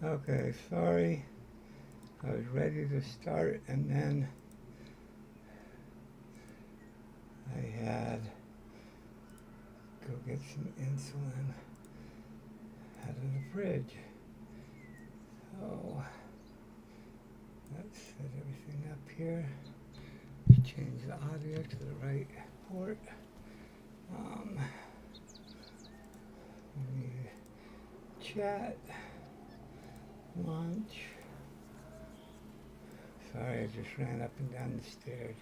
Okay, sorry. I was ready to start and then I had to go get some insulin out of the fridge. So let's set everything up here. Let's change the audio to the right port. We need chat, launch. Sorry, I just ran up and down the stairs.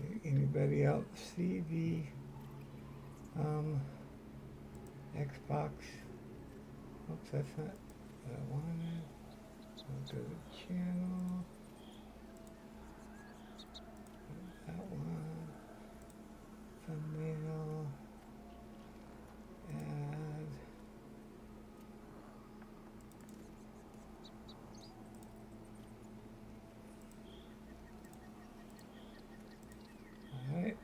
Did anybody else see the Xbox? Oops, that's not what I wanted. Go to the channel. That one. Thumbnail. Add. Alright.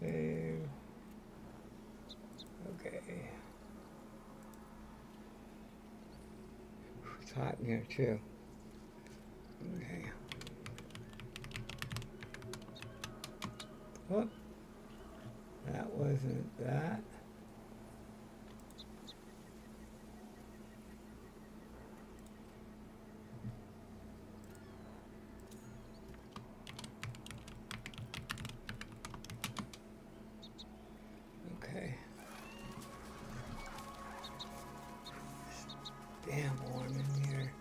Save. Okay. It's hot in here too. Okay. Whoop. That wasn't that. Okay. Damn warm in here.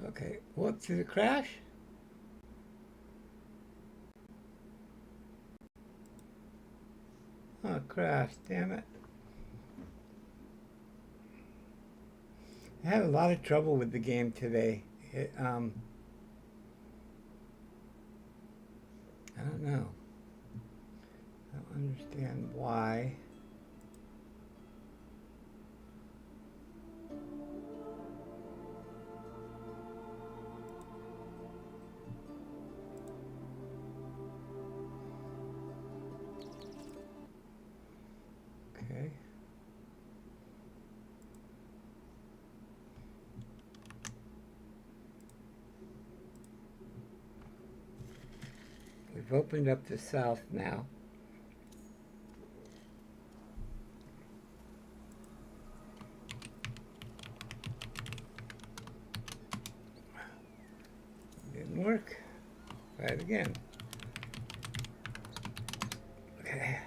Okay, whoops, did it crash? Oh, it crashed, damn it. I had a lot of trouble with the game today. I don't know. I don't understand why. Okay. We've opened up the south now. Didn't work. Try it again. Okay.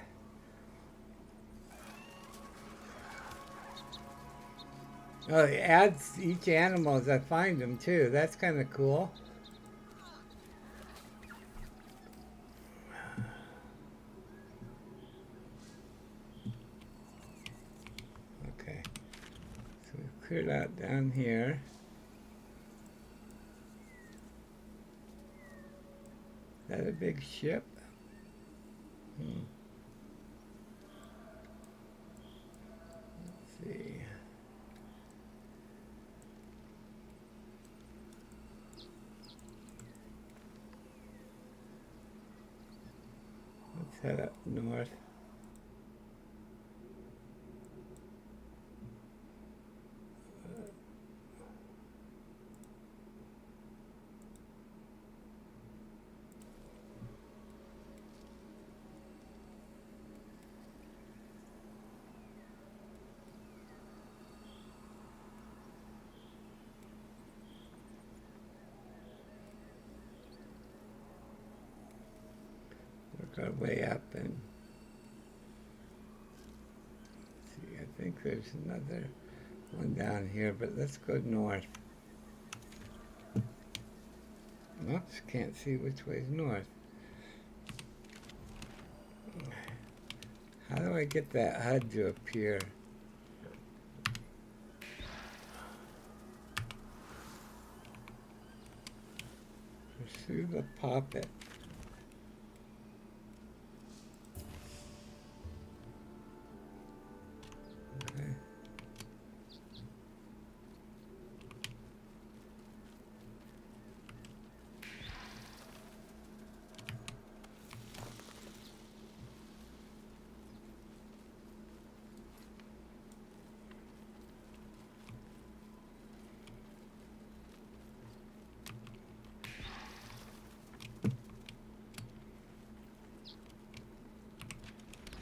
Oh, it adds each animal as I find them too. That's kind of cool. Okay. So we've cleared out down here. Is that a big ship? Let's see. Let's head up north. Work our way up and think there's another one down here, but let's go north. Oops, can't see which way's north. How do I get that HUD to appear? Pursue the poppet. Okay.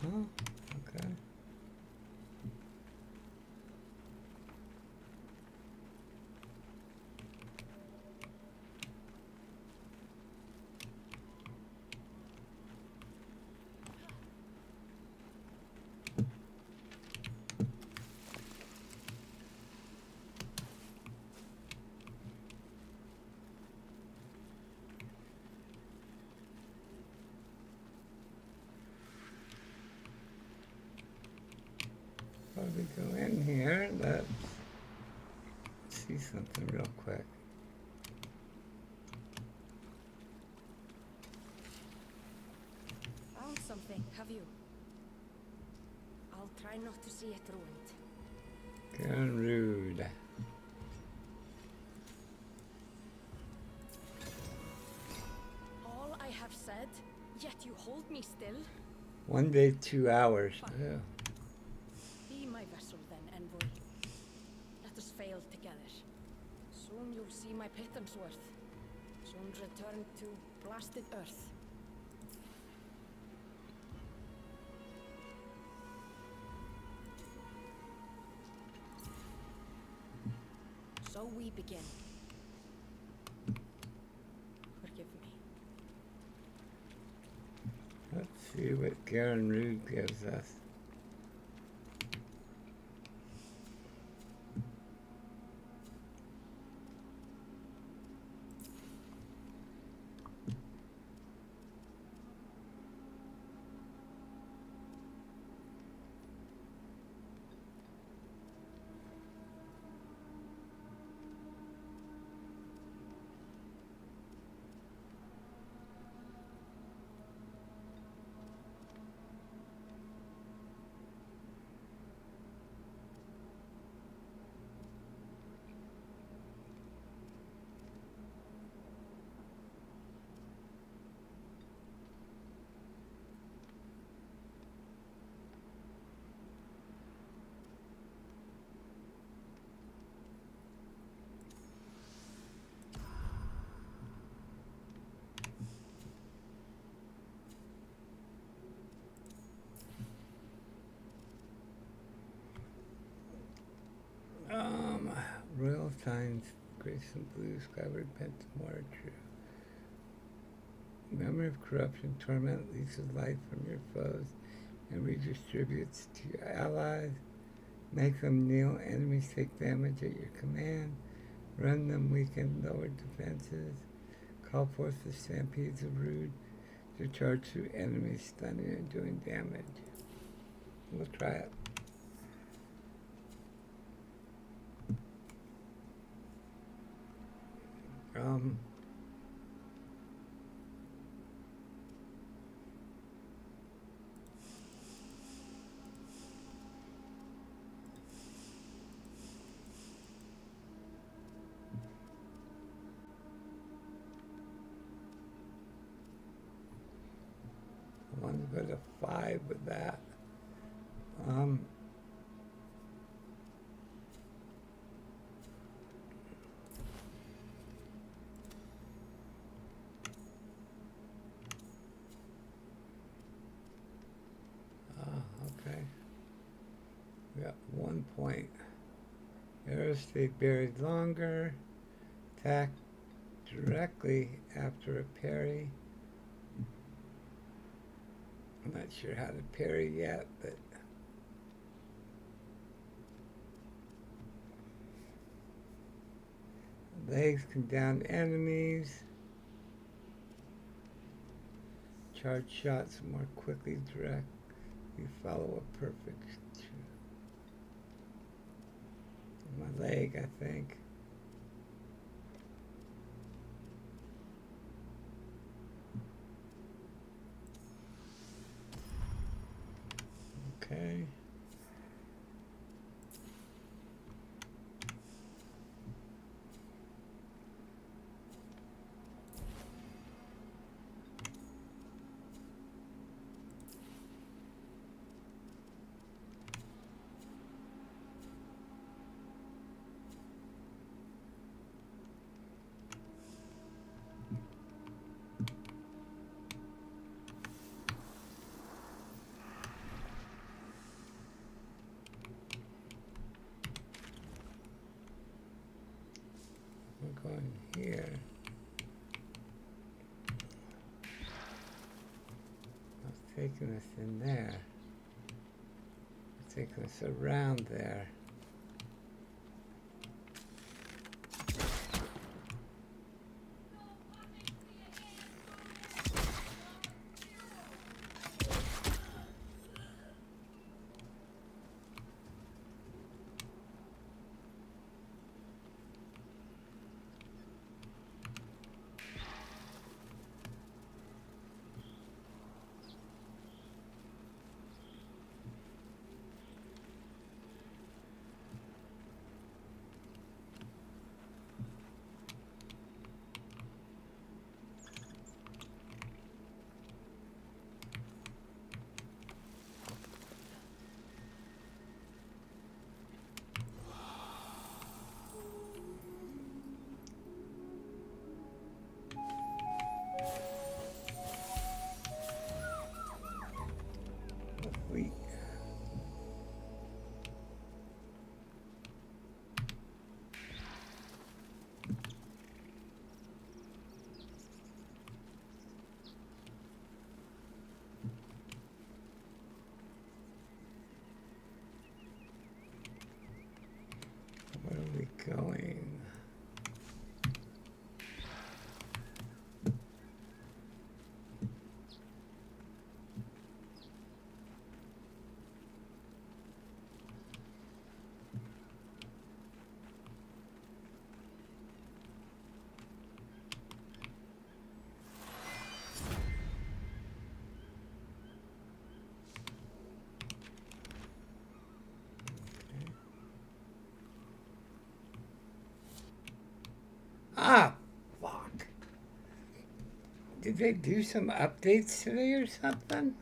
Oh, okay. Well, we go in here, let's see something real quick. Found something, have you? I'll try not to see it ruined. Gone rude. All I have said, yet you hold me still? 1 day, 2 hours. Fine. Yeah. Be my vessel then, envoy. Let us fail together. Soon you'll see my pittance worth. Soon return to blasted earth. So we begin. Forgive me. Let's see what Garen Rude gives us. Royal Signs, Grace and Blue, Skyward Pentamore, true. Memory of corruption, torment leases life from your foes and redistributes to your allies. Make them kneel, enemies take damage at your command. Run them, weaken lower defenses. Call forth the stampedes of Rude to charge through enemies, stunning and doing damage. We'll try it. I want to go to 5 with that. Okay. We got 1 point. Arrows stay buried longer. Attack directly after a parry. I'm not sure how to parry yet, but Legs can down enemies. Charge shots more quickly direct. You follow a perfect. My leg, I think. Okay. We're going here. I was taking us in there. It's taking us around there. We Where are we going? Ah, fuck. Did they do some updates today or something?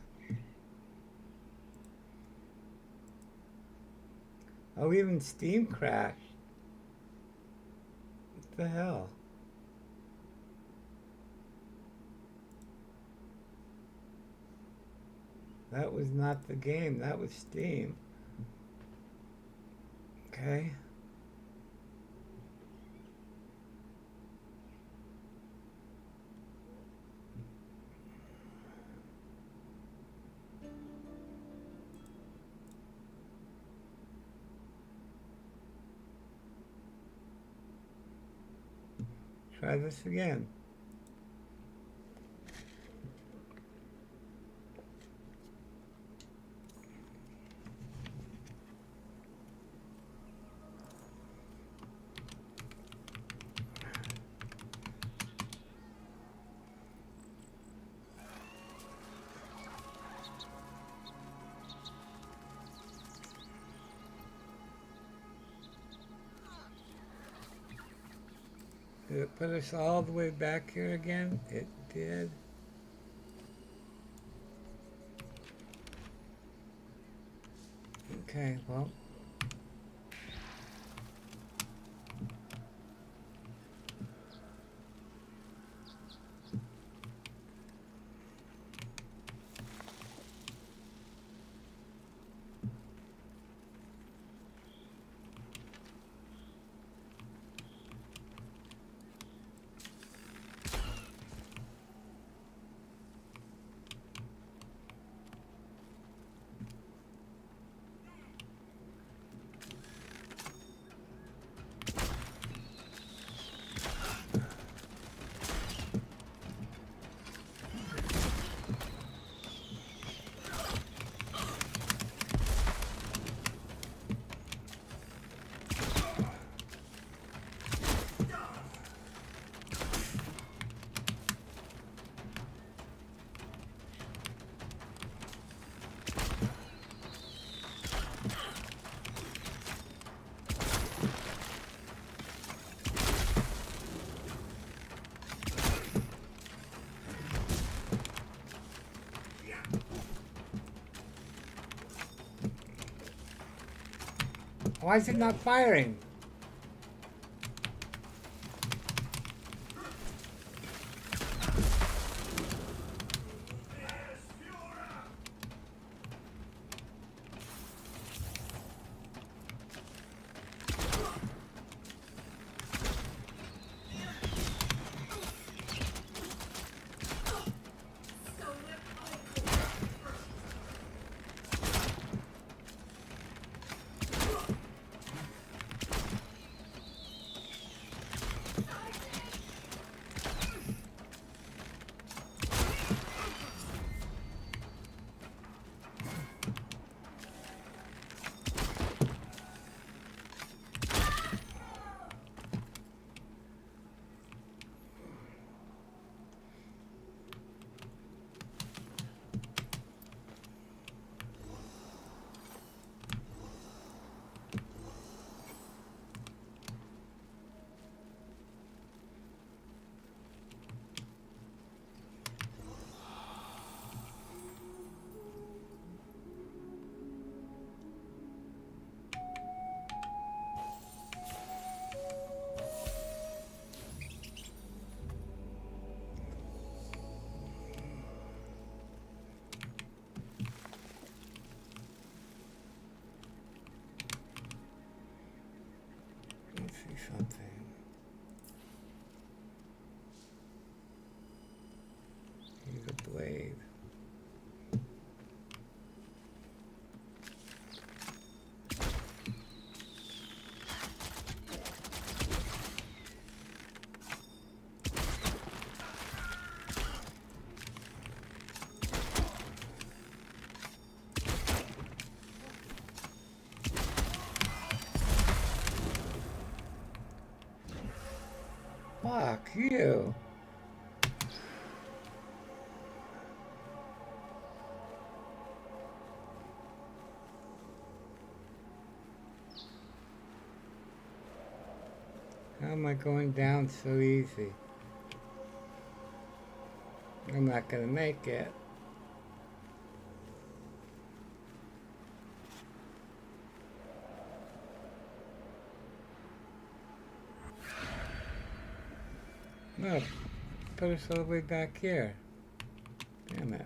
Oh, even Steam crashed. What the hell? That was not the game, that was Steam. Okay. Try this again. Did it put us all the way back here again? It did. Okay, well. Why is it not firing? Let's see something. Here's a blade. Fuck you. How am I going down so easy? I'm not gonna make it. No, put us all the way back here. Damn it.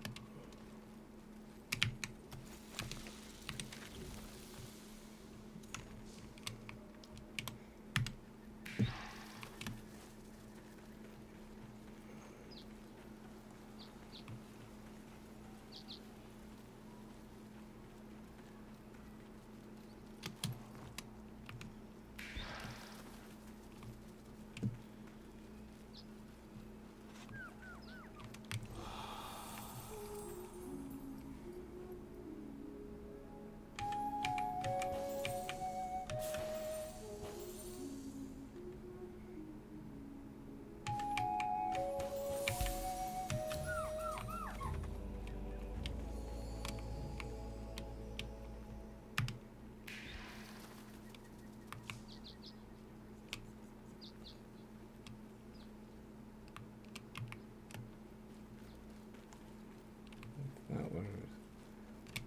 Not where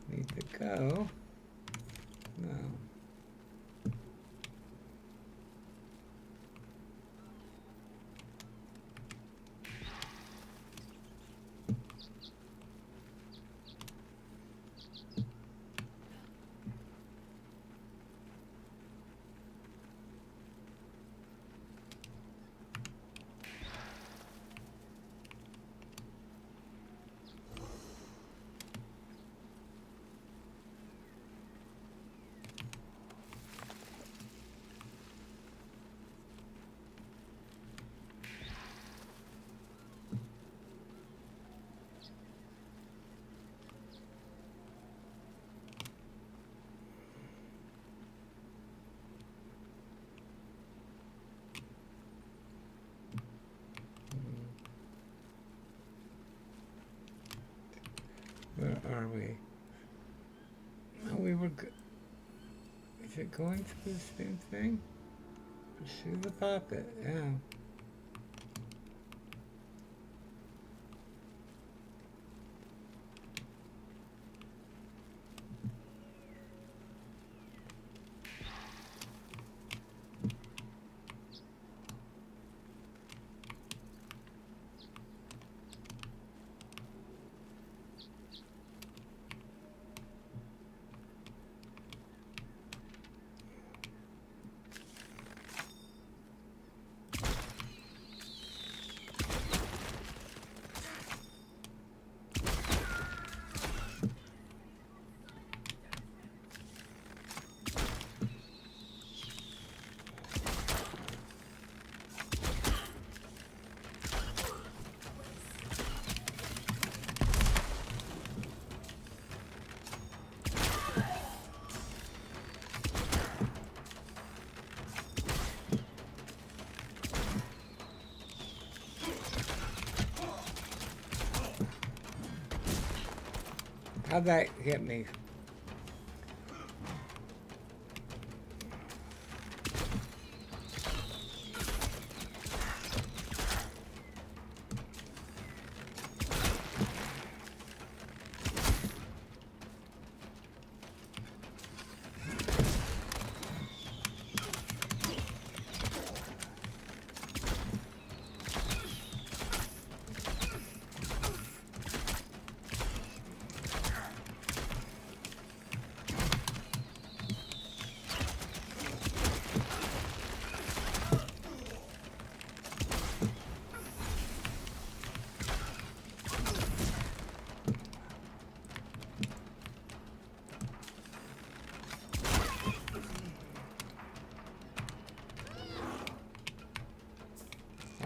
we need to go. No. Where are we? Oh, we were good. Is it going to the same thing? Pursue the puppet, yeah. How'd that hit me?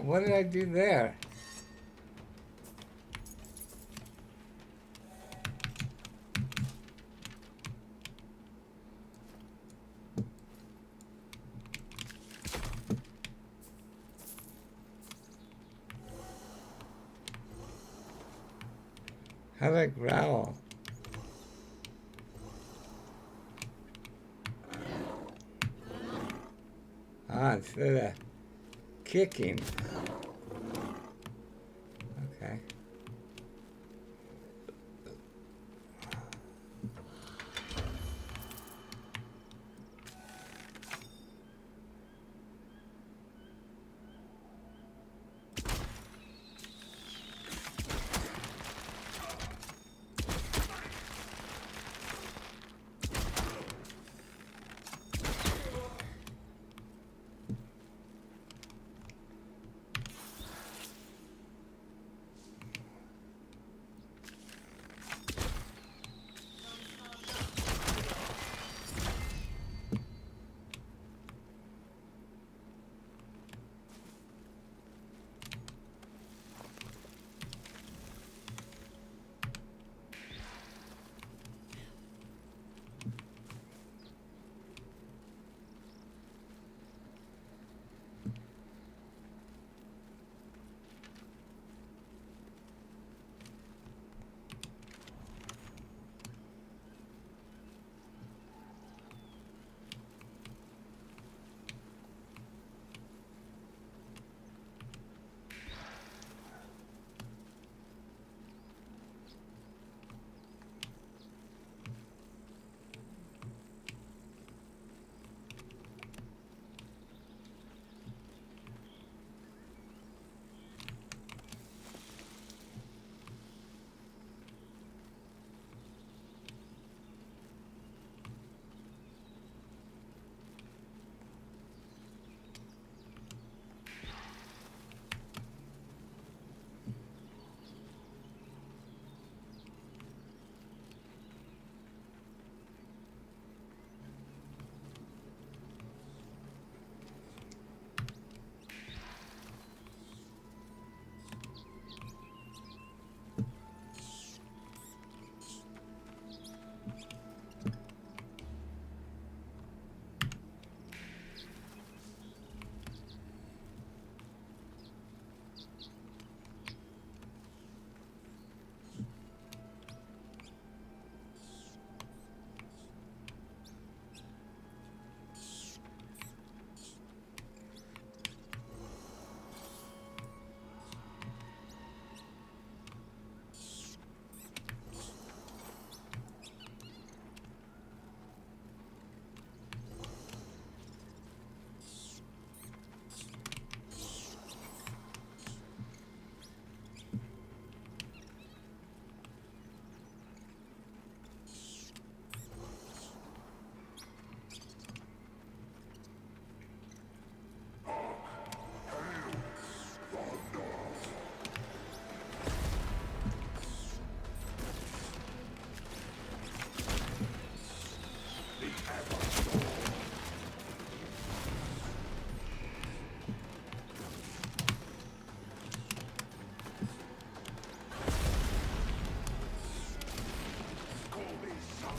What did I do there? How did I growl? Instead of kicking. Okay.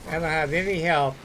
I don't have any help.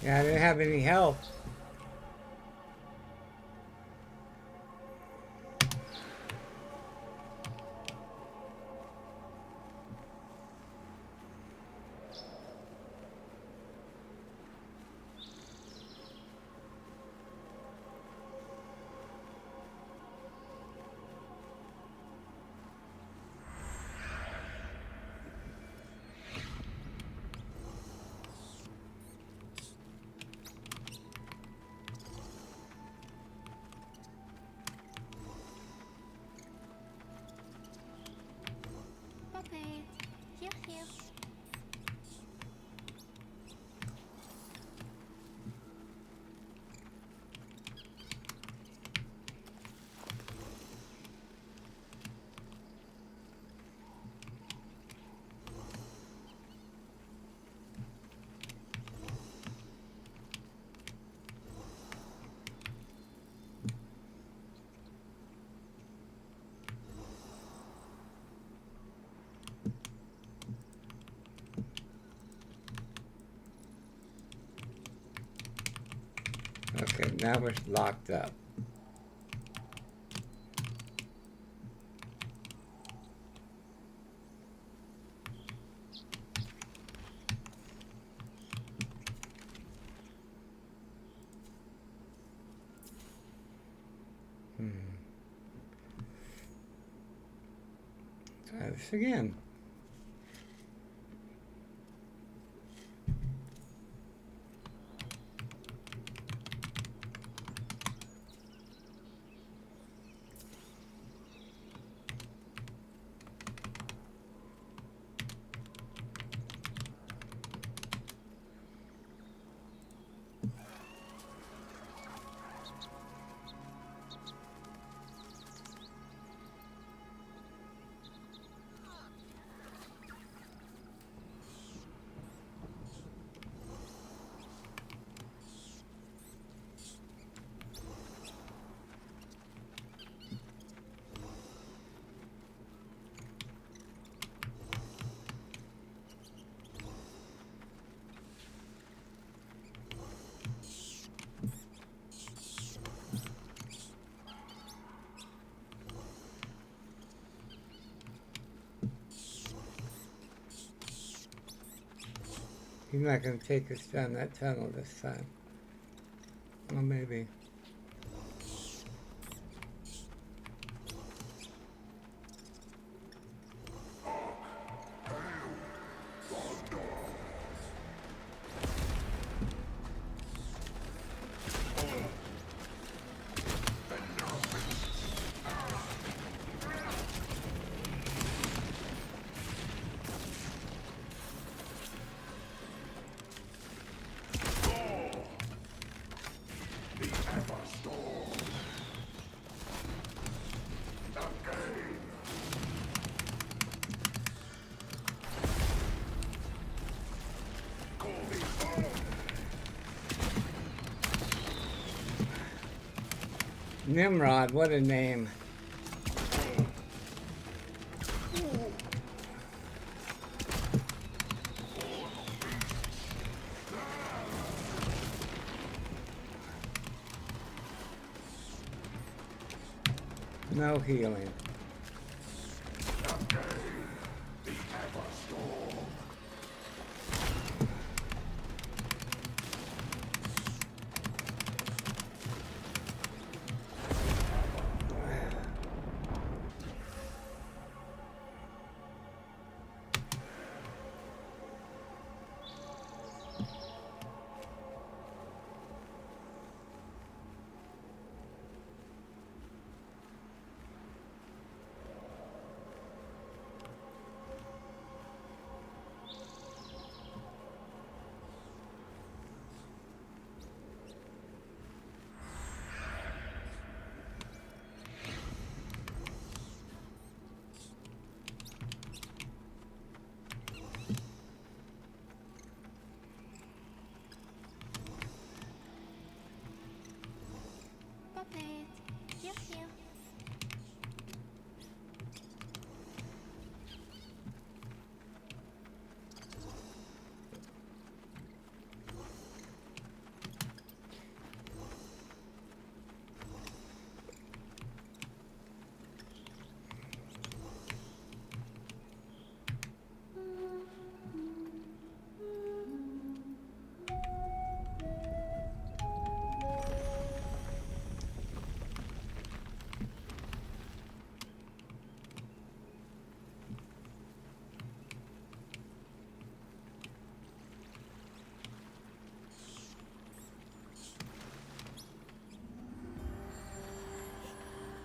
Yeah, I didn't have any help. Puppet, here, here. Okay, now we're locked up. Try this again. He's not going to take us down that tunnel this time. Well, maybe. Nimrod, what a name. No healing. Puppet, here, here.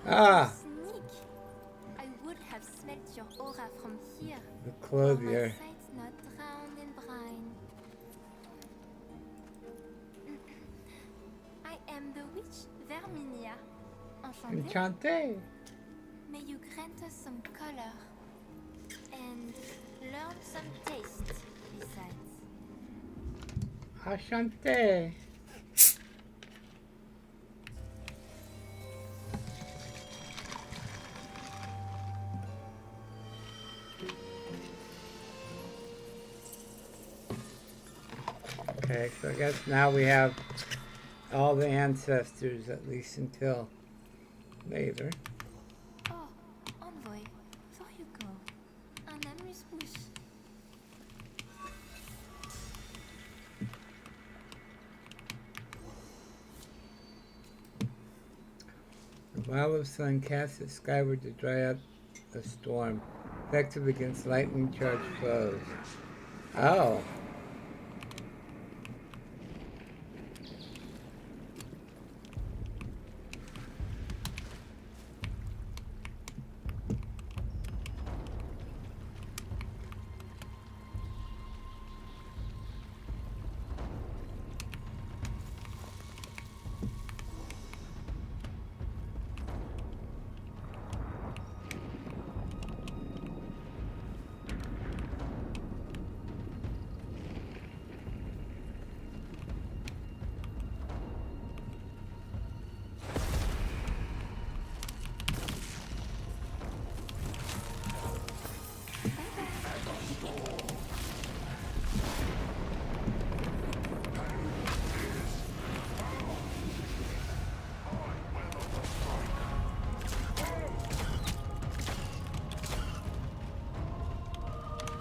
Ah, Sneak. I would have smelt your aura from here. the Or my clothier. sight's not drowned in brine. I am the witch Verminia. Enchantée. Enchanté. May you grant us some color and learn some taste besides. Enchanté. Okay, so I guess now we have all the ancestors, at least until later. Oh, envoy, for you go. Un amuse-bouche. The Wyld Sirin casts it skyward to dry out a storm, effective against lightning-charged foes. Oh.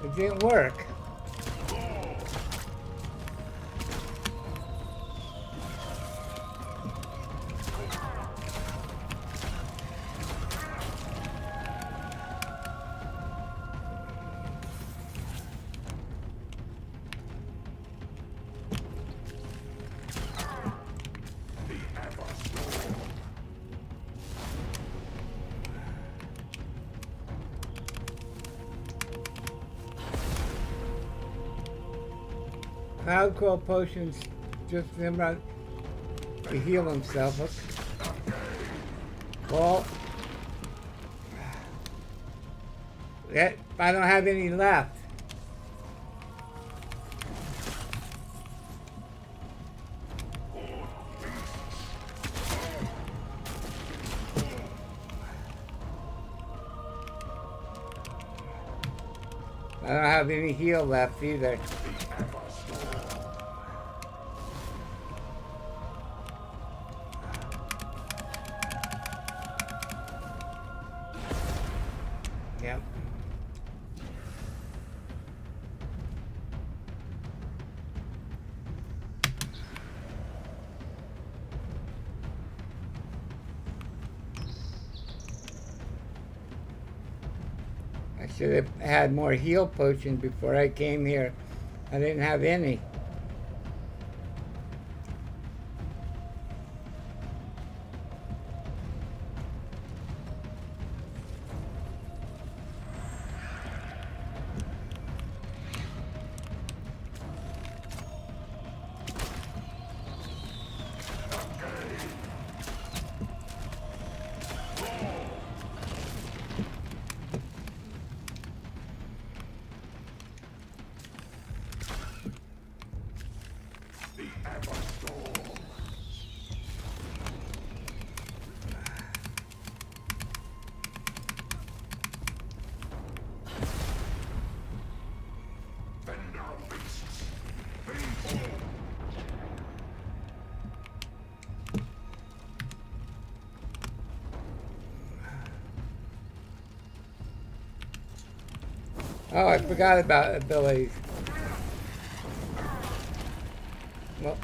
It didn't work. Cloud Coil potions just him out to heal himself. Okay. Well, I don't have any left. I don't have any heal left either. Yep. I should have had more heal potions before I came here. I didn't have any. Oh, I forgot about abilities. Well,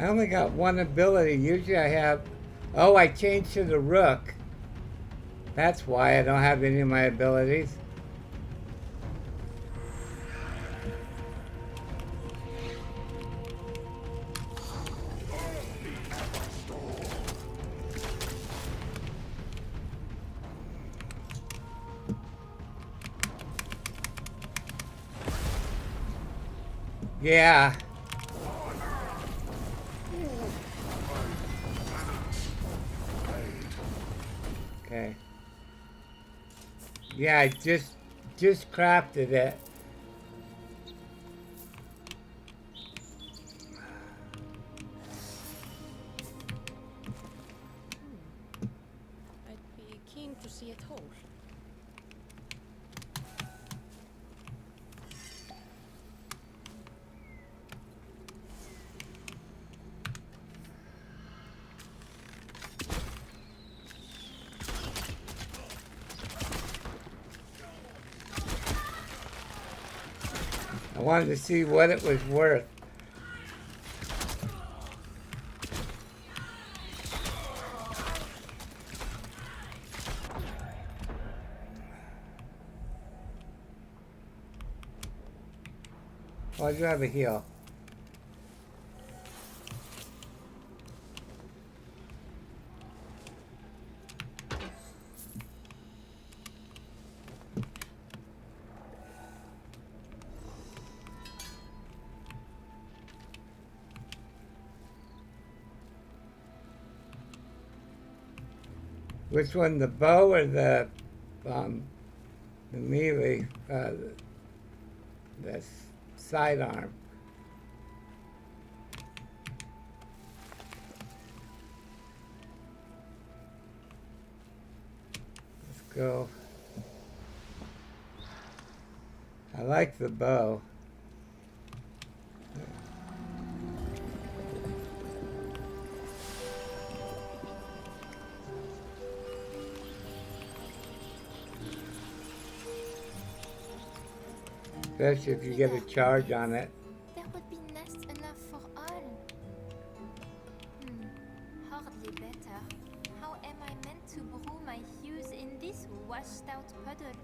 I only got one ability. Usually I have... Oh, I changed to the rook. That's why I don't have any of my abilities. Yeah. Okay. Yeah, I just crafted it. I'd be keen to see it whole. I wanted to see what it was worth. Oh, I do have a heal. Which one, the bow or the melee, the sidearm? Let's go. I like the bow. Especially if you get a charge on it. There would be nest enough for all. Hardly better. How am I meant to brew my hues in this washed-out puddle?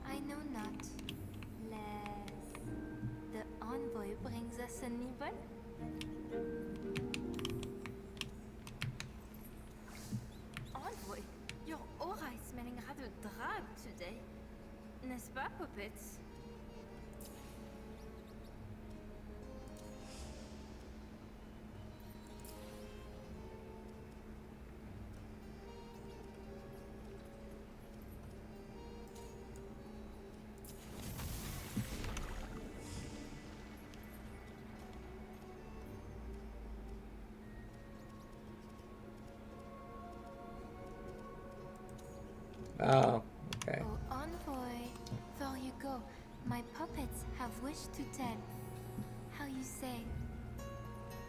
I know not. Less. The envoy brings us a nibble. Envoy, your aura is smelling rather drab today. N'est-ce pas, puppets? Oh, okay. Oh, envoy, there you go. My puppets have wished to tell. How you say?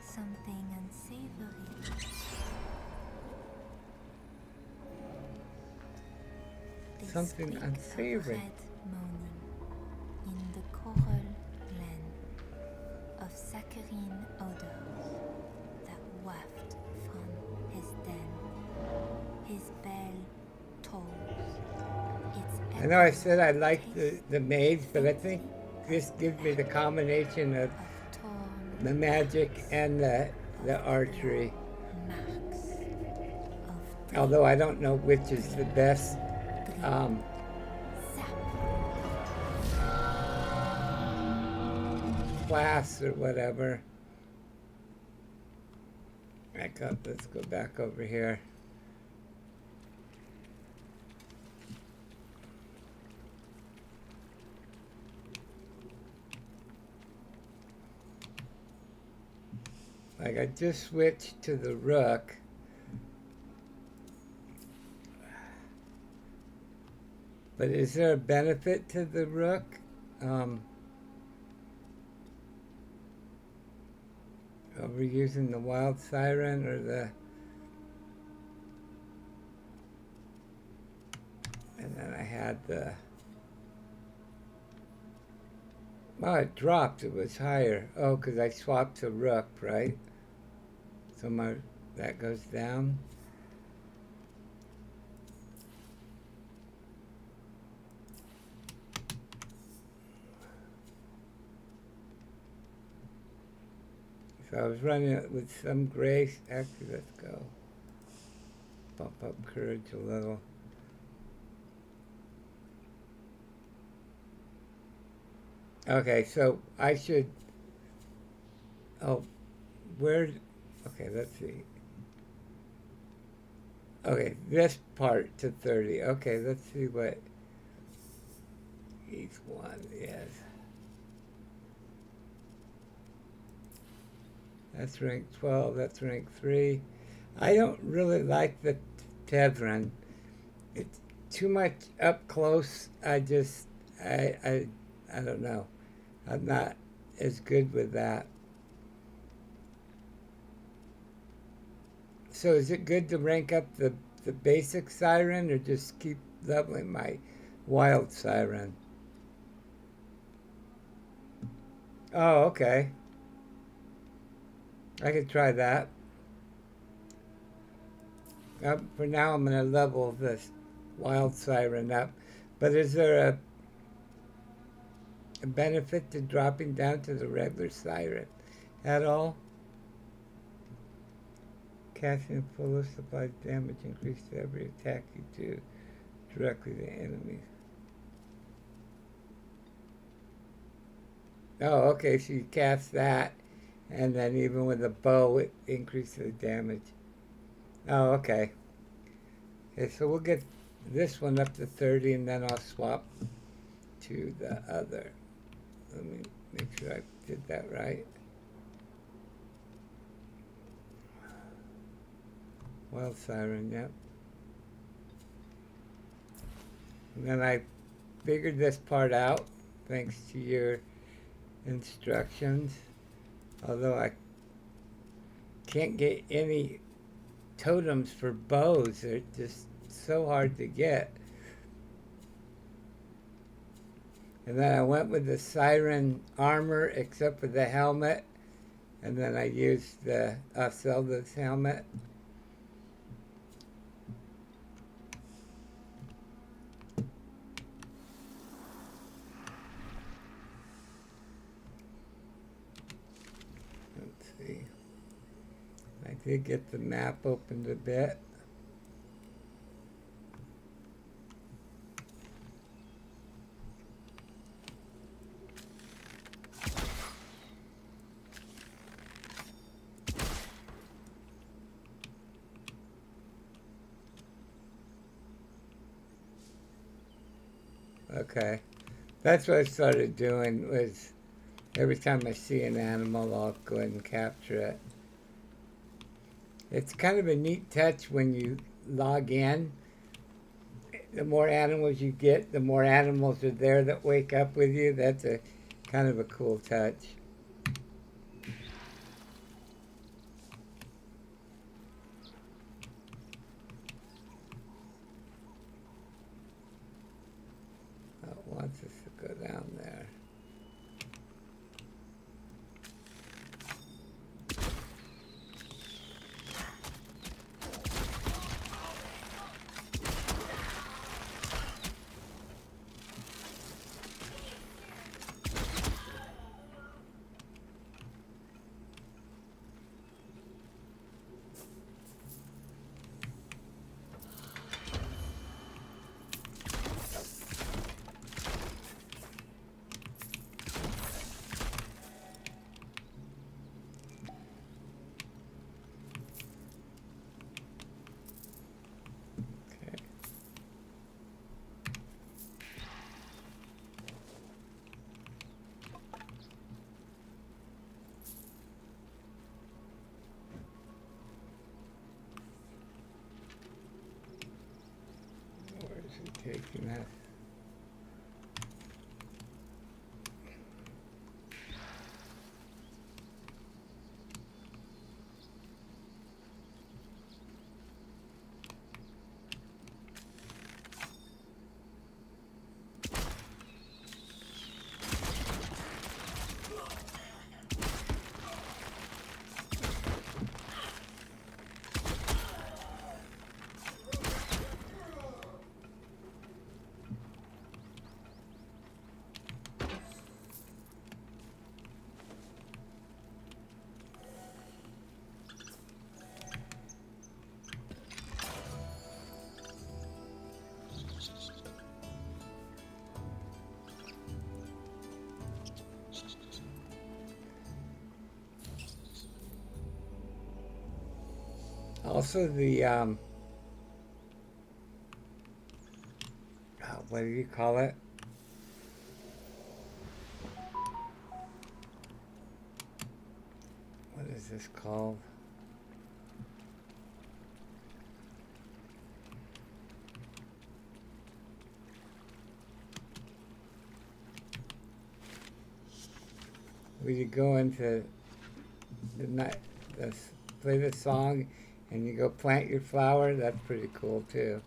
Something unsavory. They Something squeak unsavory. of red moaning in the coral glen of saccharine odors that waft from his den. His bell tolls. I know I said I liked the mage, but I think this gives me the combination of the magic and the archery. Although I don't know which is the best class or whatever. Let's go back over here. Like I just switched to the rook. But is there a benefit to the rook? Over using the Wyld Sirin or the... And then I had the... Well, it dropped. It was higher. Oh, because I swapped to rook, right? So that goes down. So I was running it with some grace. Actually, let's go. Bump up courage a little. Okay, so I should, okay, let's see. Okay, this part to 30. Okay, let's see what each one is. That's rank 12, that's rank 3. I don't really like the tethering. It's too much up close. I don't know. I'm not as good with that. So is it good to rank up the basic Siren or just keep leveling my Wyld Sirin? Oh, okay. I could try that. For now, I'm going to level this Wyld Sirin up. But is there a benefit to dropping down to the regular Siren at all? Casting full of supplies damage increased to every attack you do directly to enemies. Oh, okay, so you cast that, and then even with a bow, it increases the damage. Oh, okay. Okay, so we'll get this one up to 30, and then I'll swap to the other. Let me make sure I did that right. Wyld Sirin, yep. And then I figured this part out, thanks to your instructions. Although I can't get any totems for bows. They're just so hard to get. And then I went with the Siren armor, except for the helmet. And then I used the Zelda's helmet. I did get the map opened a bit. Okay, that's what I started doing, was every time I see an animal, I'll go ahead and capture it. It's kind of a neat touch when you log in. The more animals you get, the more animals are there that wake up with you. That's a kind of a cool touch. Oh, it wants us to go down there. Taking that. Also the, what do you call it? What is this called? Where you go into the night, play the song, and you go plant your flower. That's pretty cool too.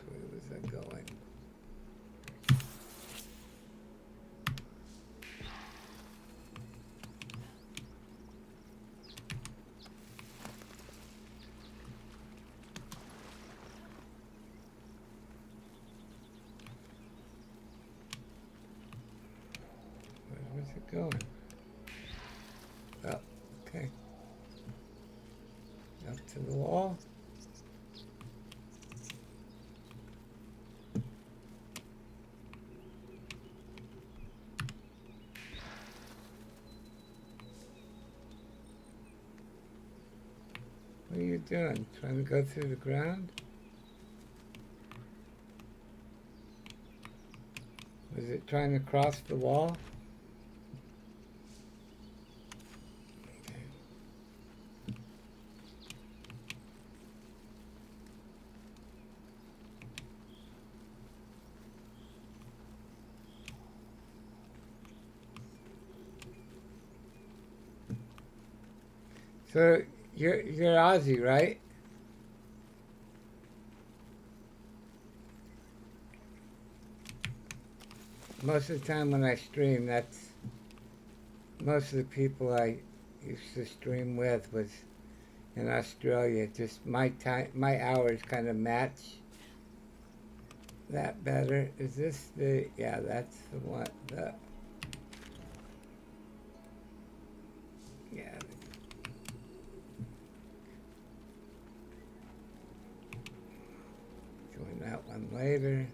Where was I going? Where was it going? Oh, okay. Up to the wall. What are you doing? Trying to go through the ground? Was it trying to cross the wall? Okay. So you're Aussie, right? Most of the time when I stream, that's most of the people I used to stream with was in Australia. Just my time, my hours kind of match that better. Is this the? Yeah, that's the one. Yeah. Join that one later.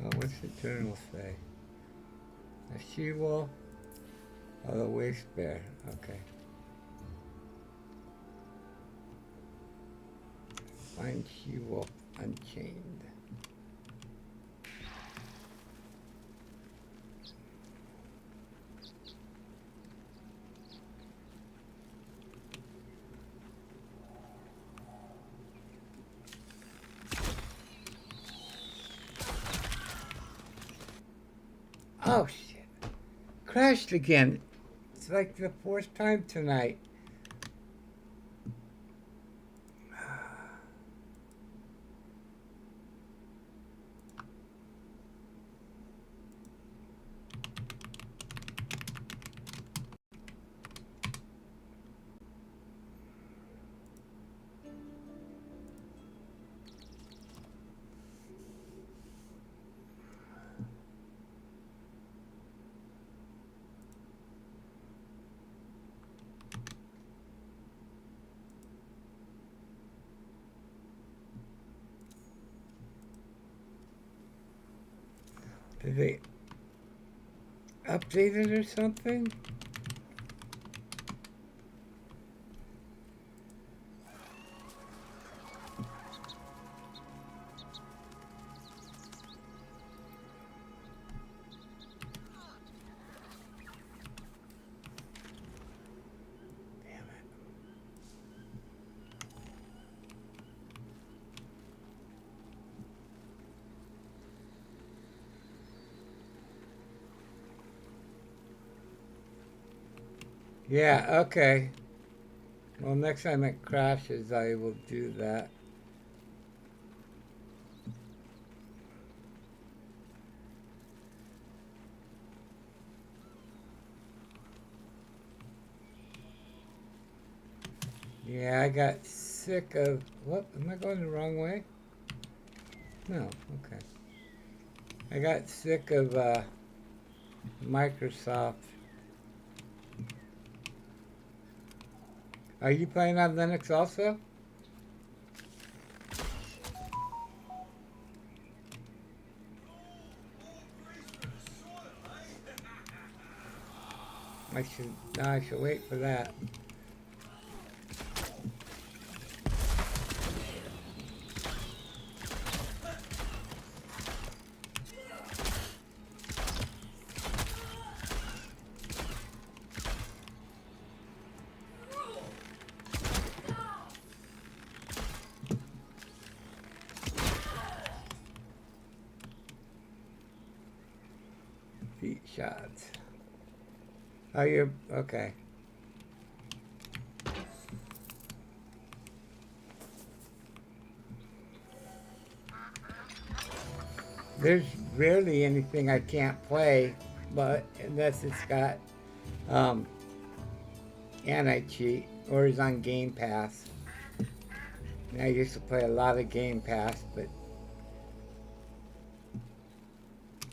Oh, what's the journal say? A she-wolf? Oh, the waste bear. Okay. Find she-wolf unchained. Oh, shit. Crashed again. It's like the fourth time tonight. Did they update it or something? Yeah, okay. Well, next time it crashes, I will do that. Yeah, I got sick of... What? Am I going the wrong way? No, okay. I got sick of Microsoft. Are you playing on Linux also? I should wait for that. Feet shots. Oh, you're... Okay. There's rarely anything I can't play, but unless it's got anti-cheat or is on Game Pass. And I used to play a lot of Game Pass, but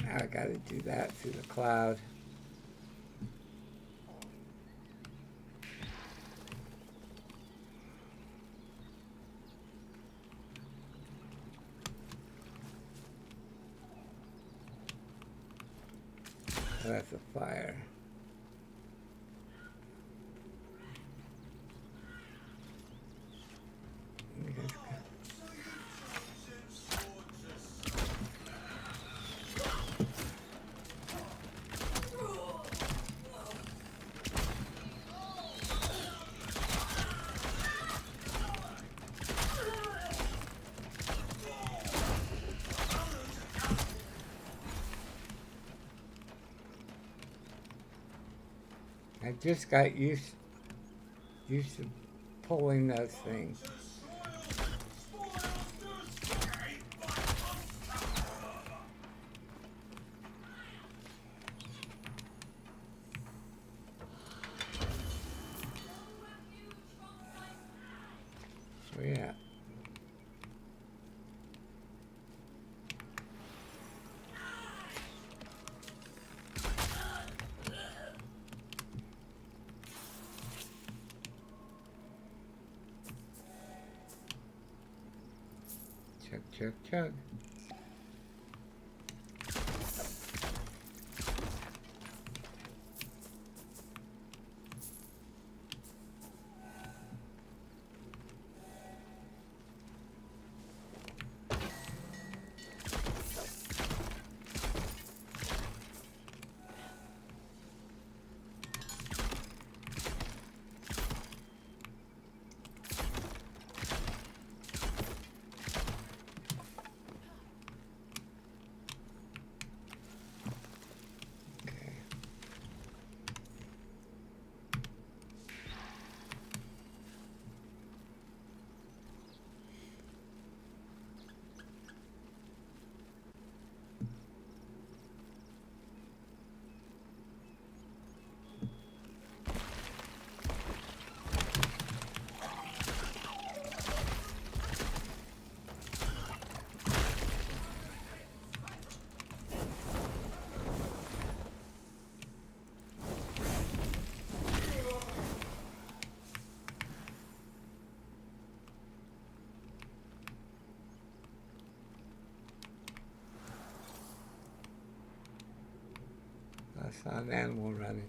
now I gotta do that through the cloud. Oh, that's a fire. I just got used to pulling those things. Where you at? Chug, chug, chug. I saw an animal running.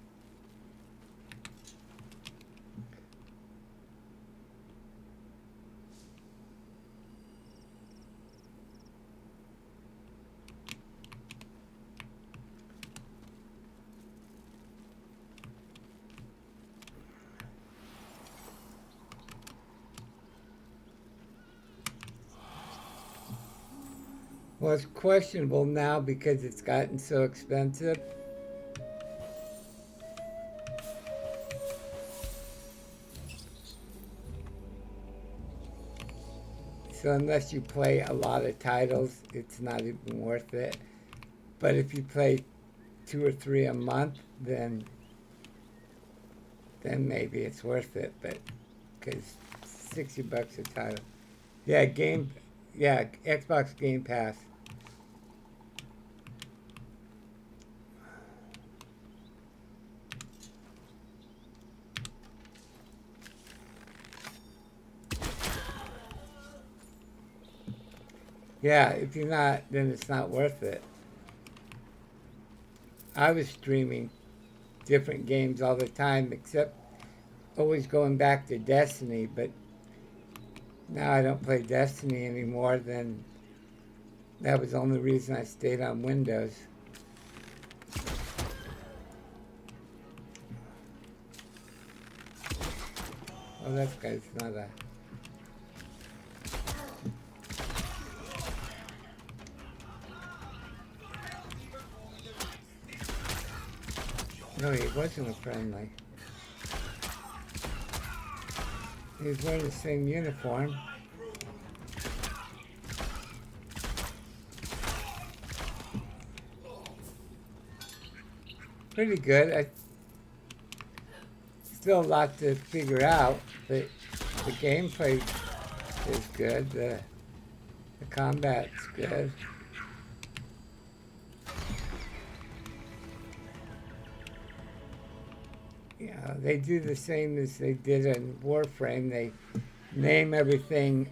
Well, it's questionable now because it's gotten so expensive. So unless you play a lot of titles, it's not even worth it. But if you play 2 or 3 a month, then maybe it's worth it. But because $60 a title, Xbox Game Pass. Yeah, if you're not, then it's not worth it. I was streaming different games all the time, except always going back to Destiny, but now I don't play Destiny anymore. Then that was the only reason I stayed on Windows. Oh, that guy's not a... No, he wasn't a friendly. He was wearing the same uniform. Pretty good. Still a lot to figure out, but the gameplay is good. The combat's good. Yeah, they do the same as they did in Warframe. They name everything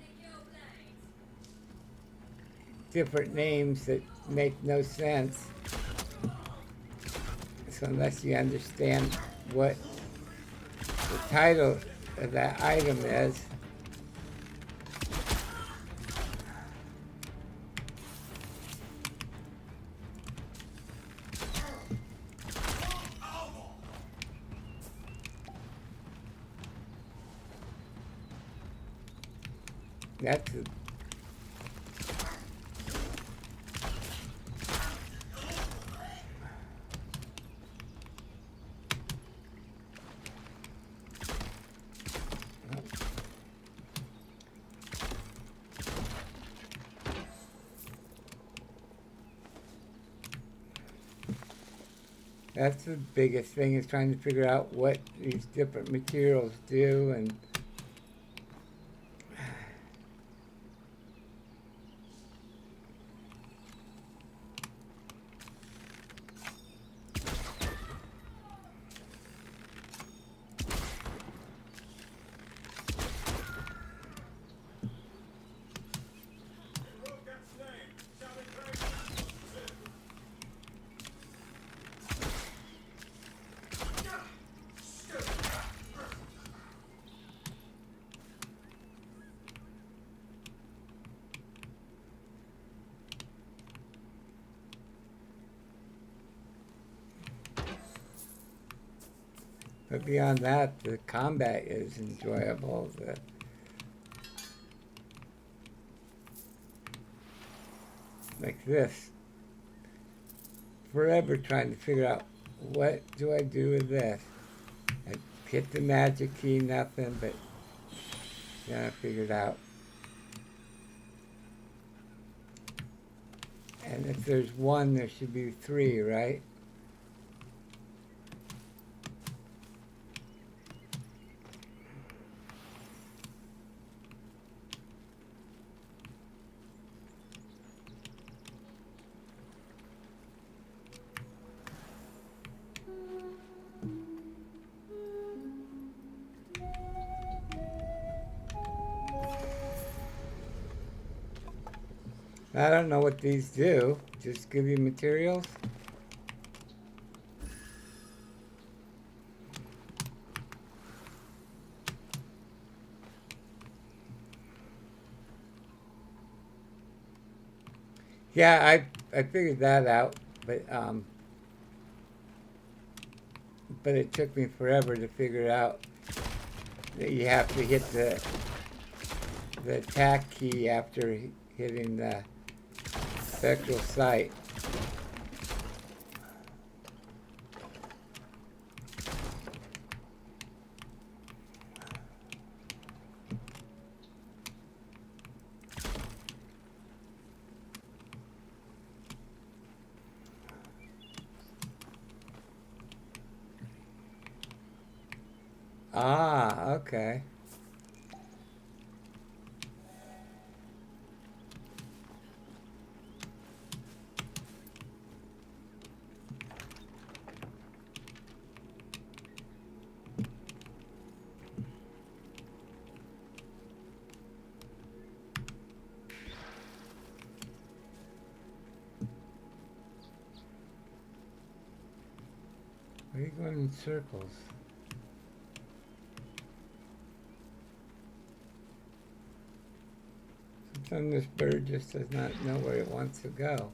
different names that make no sense. So unless you understand what the title of that item is, that's a... That's the biggest thing, is trying to figure out what these different materials do. And but beyond that, the combat is enjoyable. Like this. Forever trying to figure out, what do I do with this? I hit the magic key, nothing, but then I figured out. And if there's 1, there should be 3, right? I don't know what these do. Just give you materials. Yeah, I figured that out, but it took me forever to figure out that you have to hit the attack key after hitting the spectral sight. Ah, okay. Why are you going in circles? Sometimes this bird just does not know where it wants to go.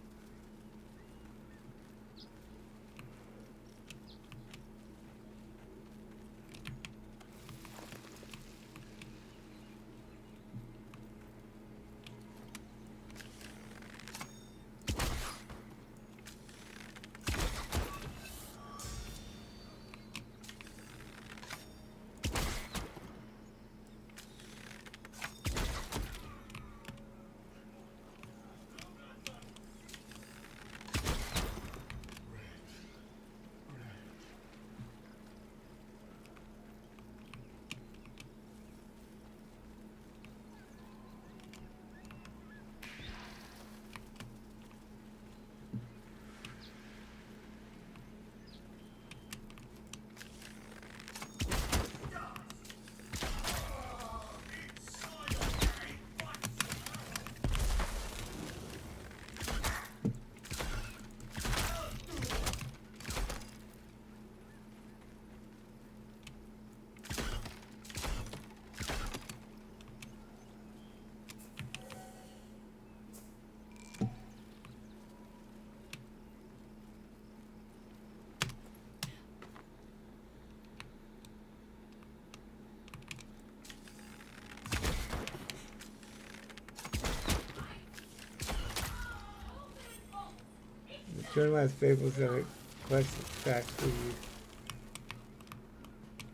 Journalized fables are a quest to track food.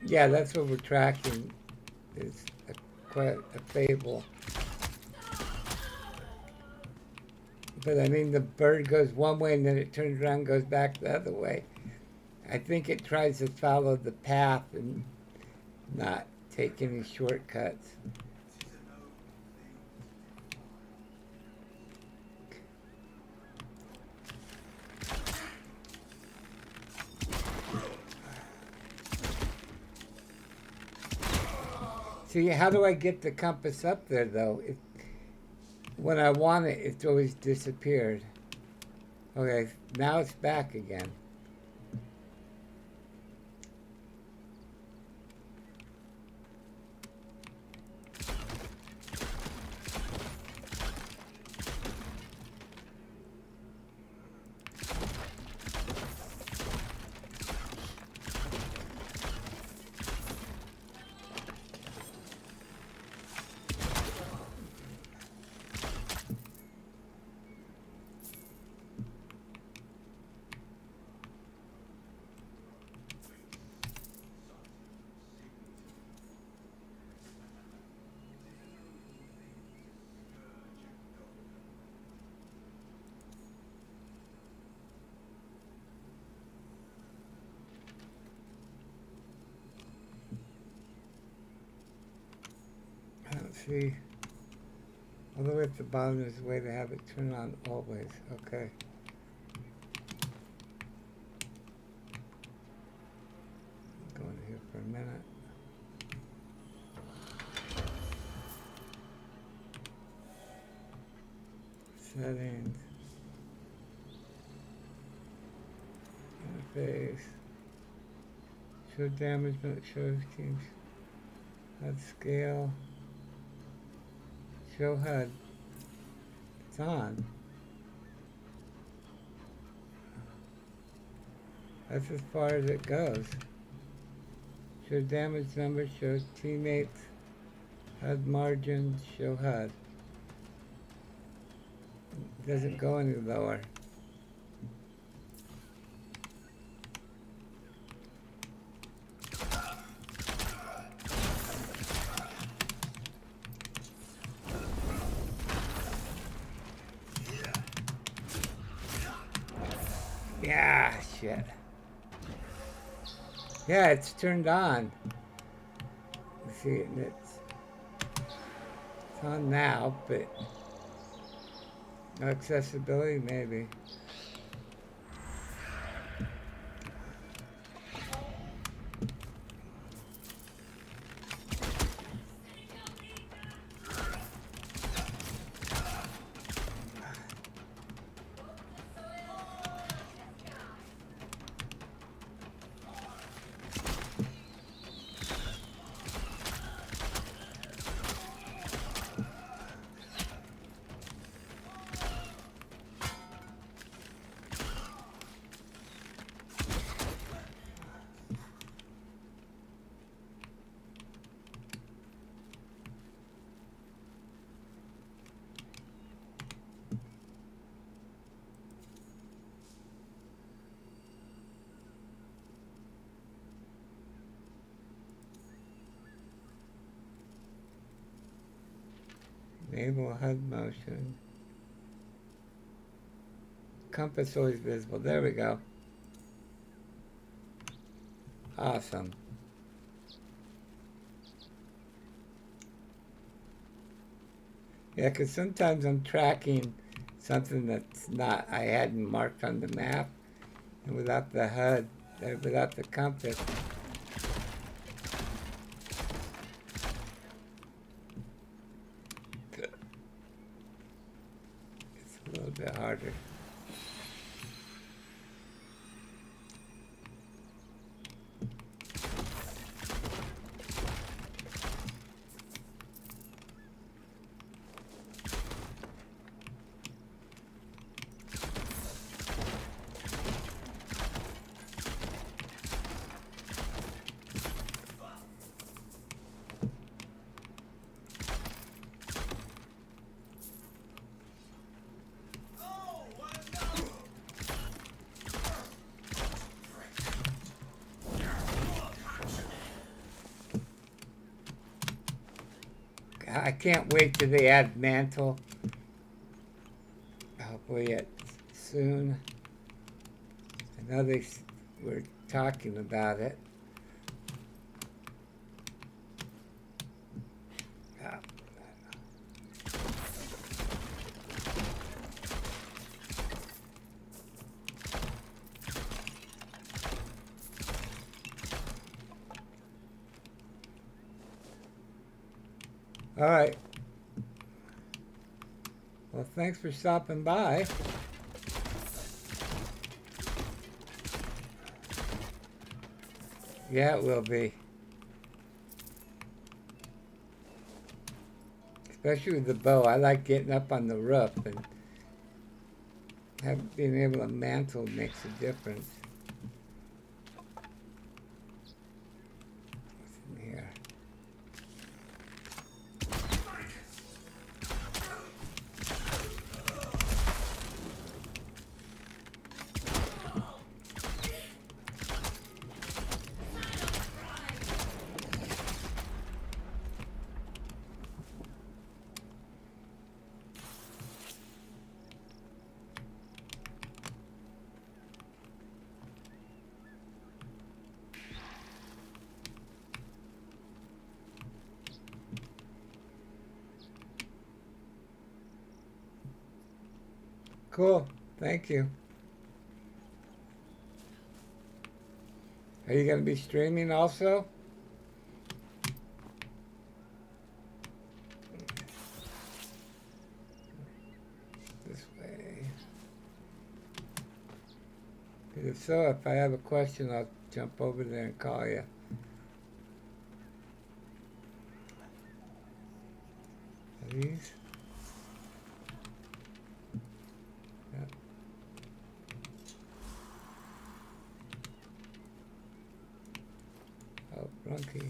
Yeah, that's what we're tracking, is a fable. But I mean, the bird goes one way and then it turns around and goes back the other way. I think it tries to follow the path and not take any shortcuts. See, how do I get the compass up there, though? When I want it, it's always disappeared. Okay, now it's back again. See, all the way at the bottom is a way to have it turn on always. Okay. Go in here for a minute. Settings. Interface. Show damage when it shows teams. HUD scale. Show HUD. It's on. That's as far as it goes. Show damage numbers, show teammates, HUD margins, show HUD. It doesn't go any lower. Yeah, shit. Yeah, it's turned on. see it, and it's on now, but no accessibility maybe. Enable HUD motion. Compass always visible. There we go. Awesome. Yeah, because sometimes I'm tracking something that's not, I hadn't marked on the map, and without the HUD, without the compass, it's a little bit harder. I can't wait till they add mantle. Hopefully it's soon. I know they were talking about it. All right. Well, thanks for stopping by. Yeah, it will be. Especially with the bow. I like getting up on the roof and being able to mantle makes a difference. What's in here? Cool. Thank you. Are you going to be streaming also? This way. If so, if I have a question, I'll jump over there and call you. Are these? Oh, wrong key.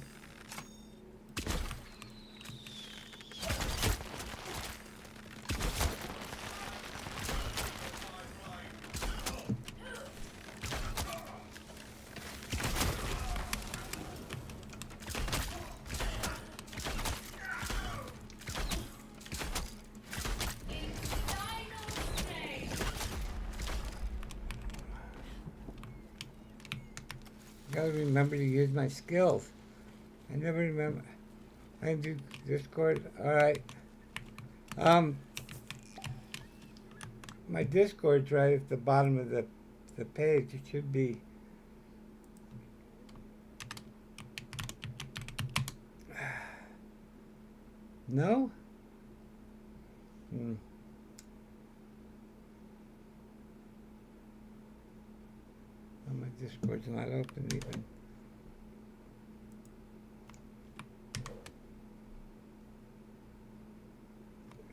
Gotta remember to use my skills. I never remember. I can do Discord. All right. My Discord's right at the bottom of the page. It should be. No? Oh, my Discord's not open even.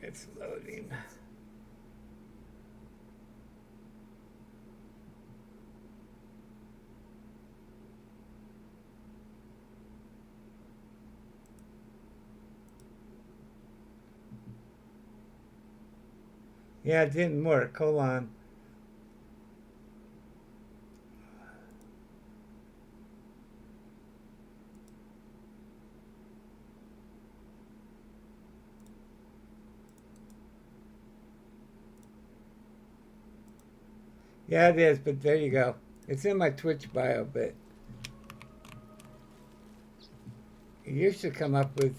It's loading. Yeah, it didn't work. Hold on. Yeah, it is, but there you go. It's in my Twitch bio, but it used to come up with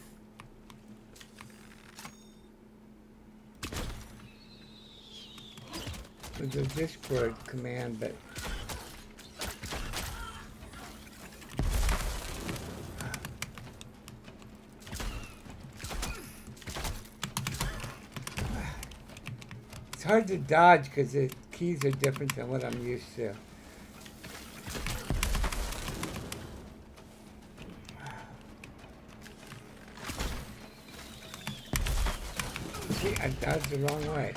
the Discord command, but it's hard to dodge because the keys are different than what I'm used to. See, I dodged the wrong way.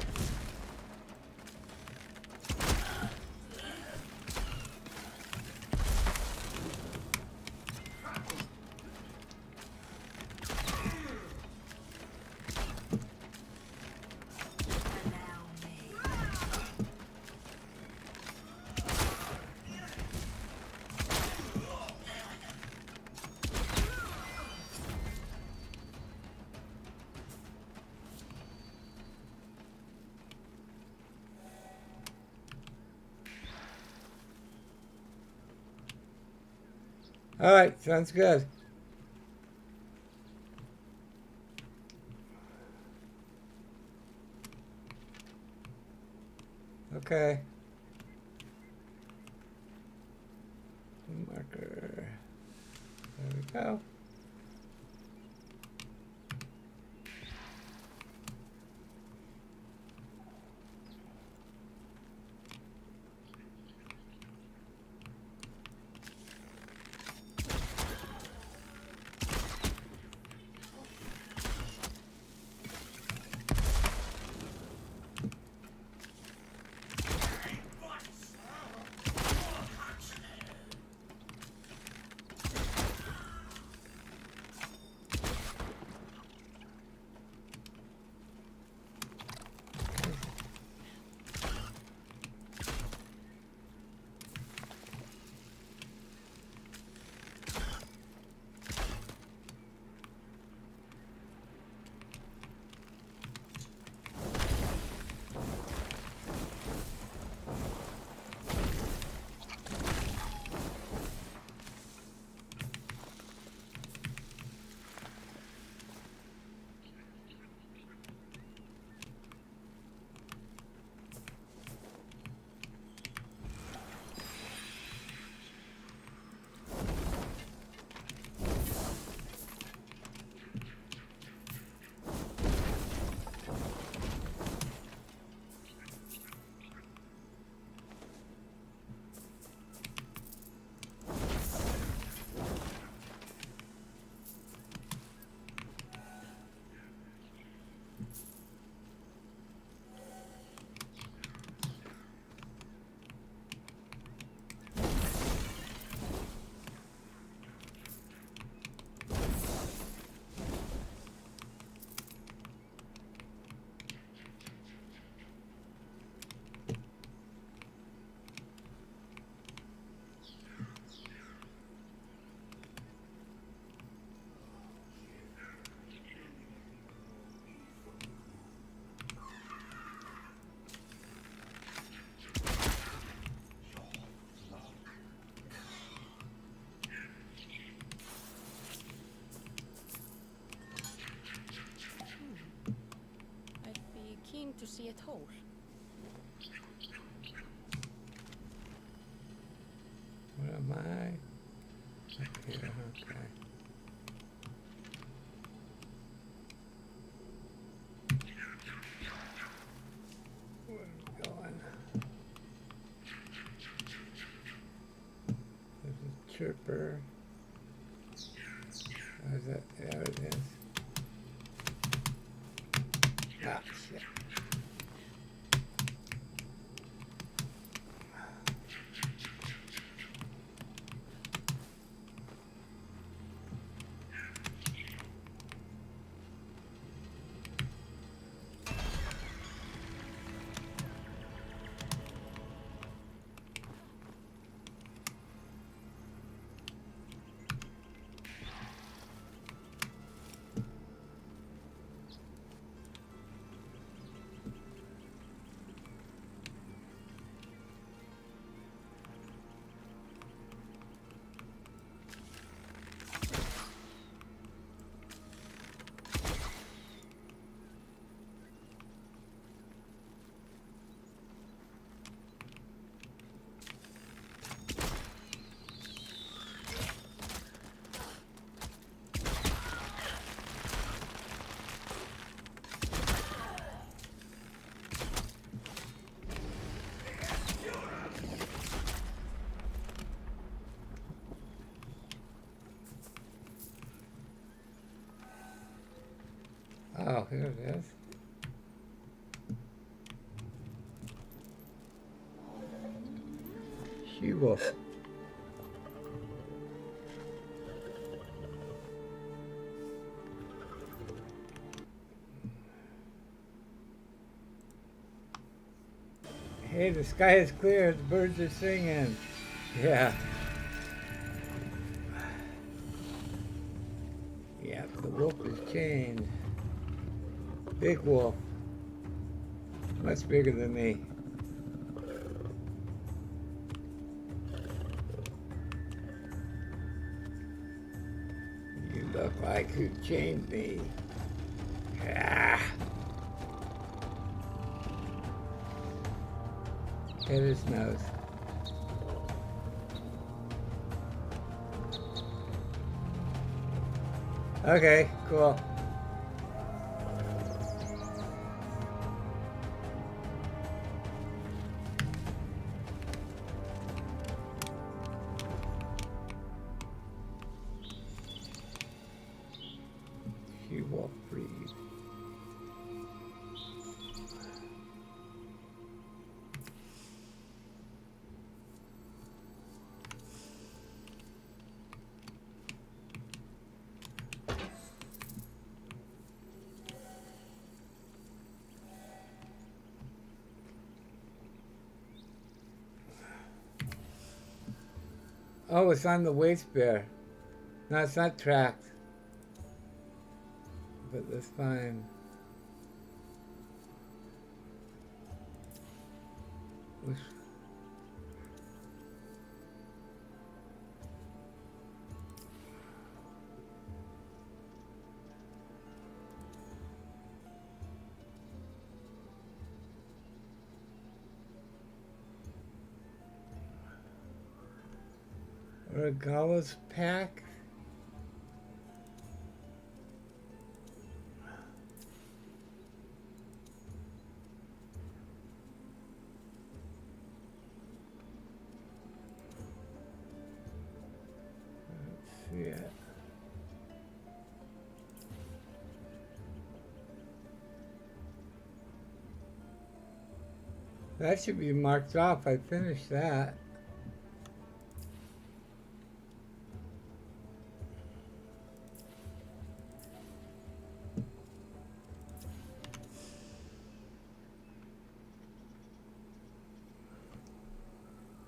All right, sounds good. Okay. Marker. There we go. hole. Where am I? Up here, okay. Where are we going? There's a chirper. Where's that? There it is. Ah, shit. Oh, here it is. She-wolf. Hey, the sky is clear. The birds are singing. Yeah. Yeah, the wolf is chained. Big wolf. Much bigger than me. You look like you chained me. Ah. Hit his nose. Okay, cool. She won't breathe. Oh, it's on the waste bear. No, it's not tracked. But that's fine. Which... Regala's pack? Let's see it. That should be marked off. I finished that.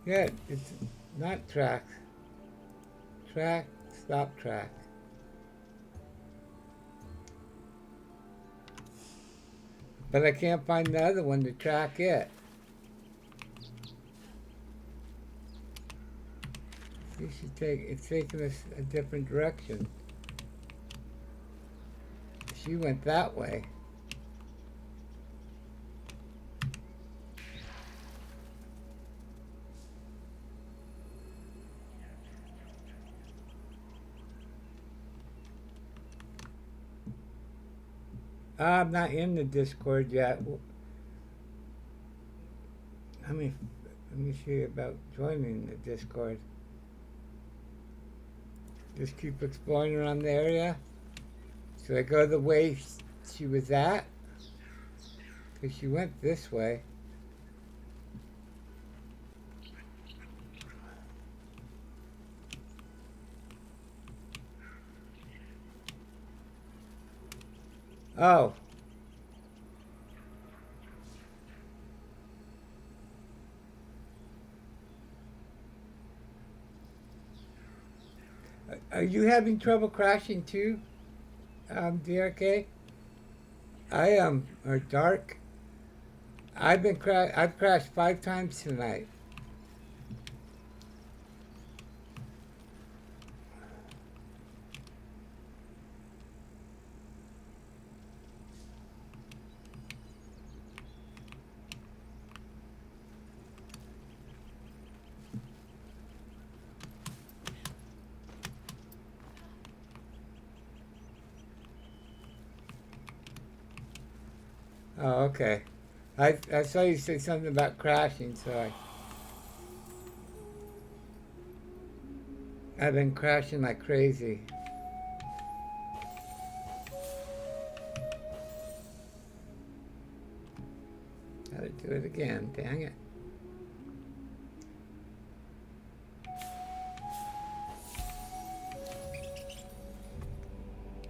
Yeah, it's not track. Track, stop track. But I can't find the other one to track it. You should it's taking us a different direction. She went that way. I'm not in the Discord yet. Let me see about joining the Discord. Just keep exploring around the area. So I go the way she was at? Because she went this way. Oh. Are you having trouble crashing too, DRK? I am, or Dark. I've crashed 5 times tonight. Oh, okay. I saw you say something about crashing, so I've been crashing like crazy. Gotta do it again, dang it.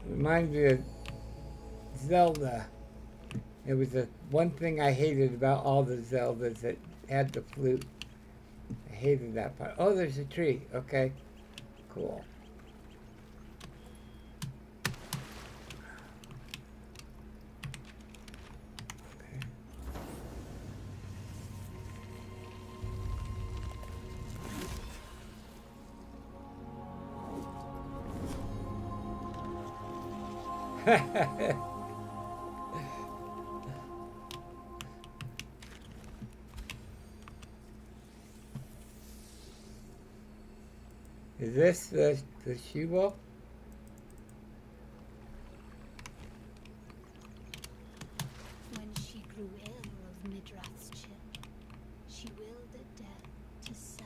Reminds me of Zelda. It was the one thing I hated about all the Zeldas that had the flute. I hated that part. Oh, there's a tree. Okay, cool. Okay. Is this the she-wolf? When she grew ill of Midrath's chill, she willed it death to sun.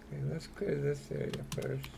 Okay, let's clear this area first.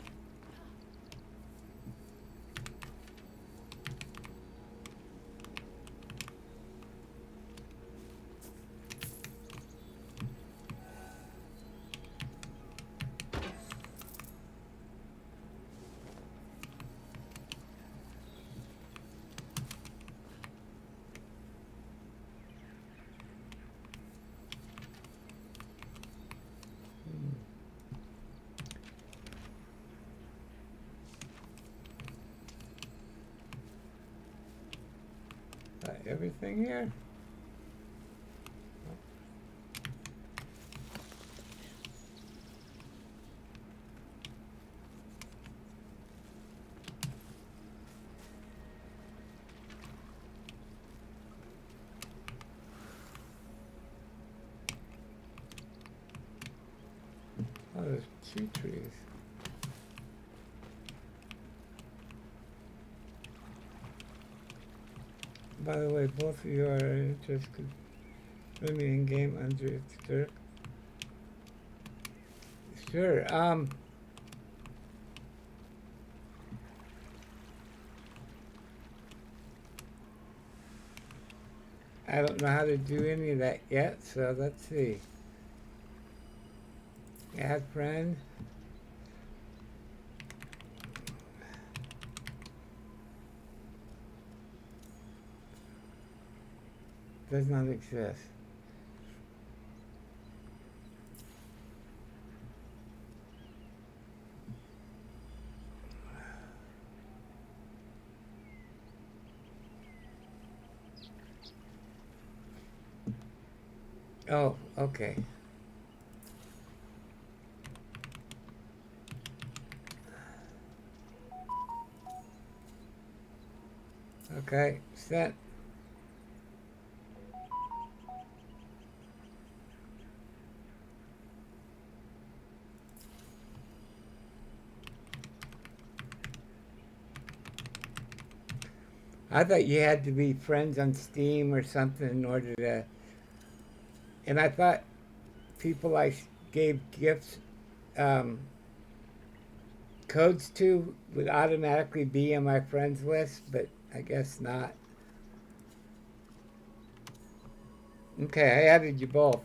Everything here? Oh, there's 2 trees. By the way, both of you are interested. Let me in game under its dirt. Sure. I don't know how to do any of that yet, so let's see. Add friend. Does not exist. Oh, okay. Okay, set. I thought you had to be friends on Steam or something in order to, and I thought people I gave gifts, codes to would automatically be in my friends list, but I guess not. Okay, I added you both.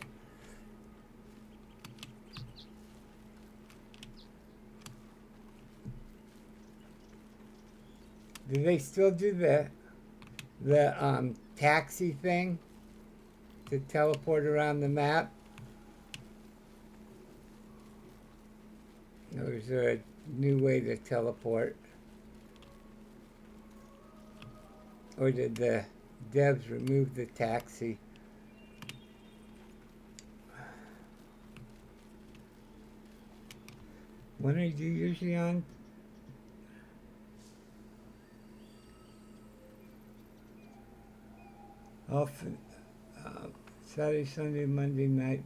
Do they still do the taxi thing to teleport around the map? Or is there a new way to teleport? Or did the devs remove the taxi? When are you usually on? Often Saturday, Sunday, Monday nights,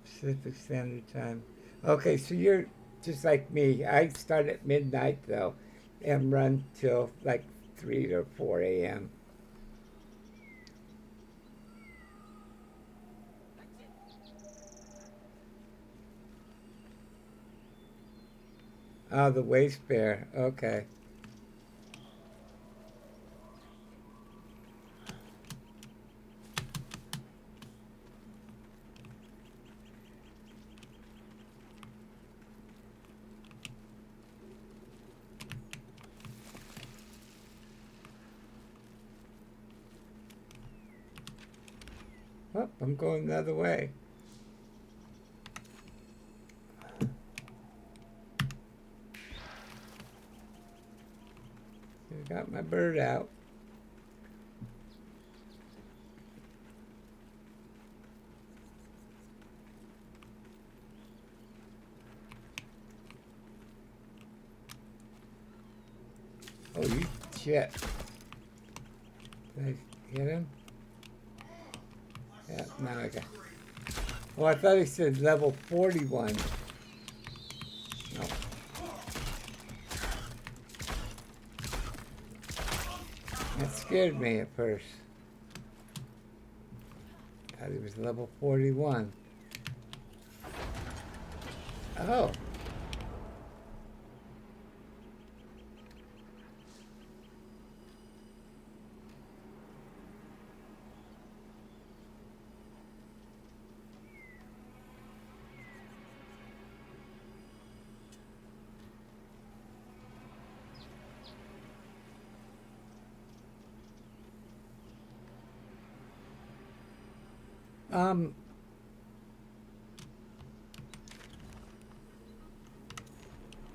Pacific Standard Time. Okay, so you're just like me. I start at midnight though, and run till like 3 or 4 a.m. Oh, the waste bear. Okay. Oh, I'm going the other way. I got my bird out. Oh, you shit. Did I hit him? Yeah, now I got. Oh, I thought he said level 41. No. That scared me at first. Thought he was level 41. Oh.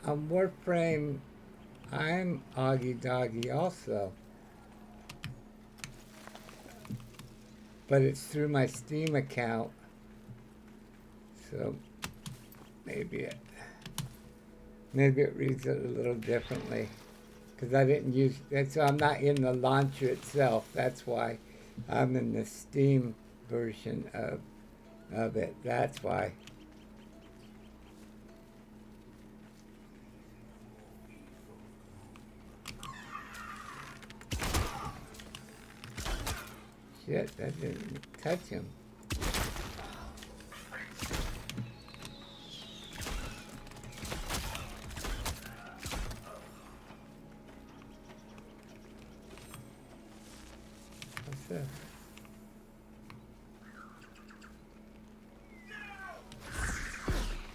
On Warframe, I'm OggieDoggie also. But it's through my Steam account. So maybe it reads it a little differently. Because I didn't use it, so I'm not in the launcher itself. That's why I'm in the Steam version of it. That's why. Shit, that didn't touch him. What's this?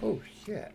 Oh, shit.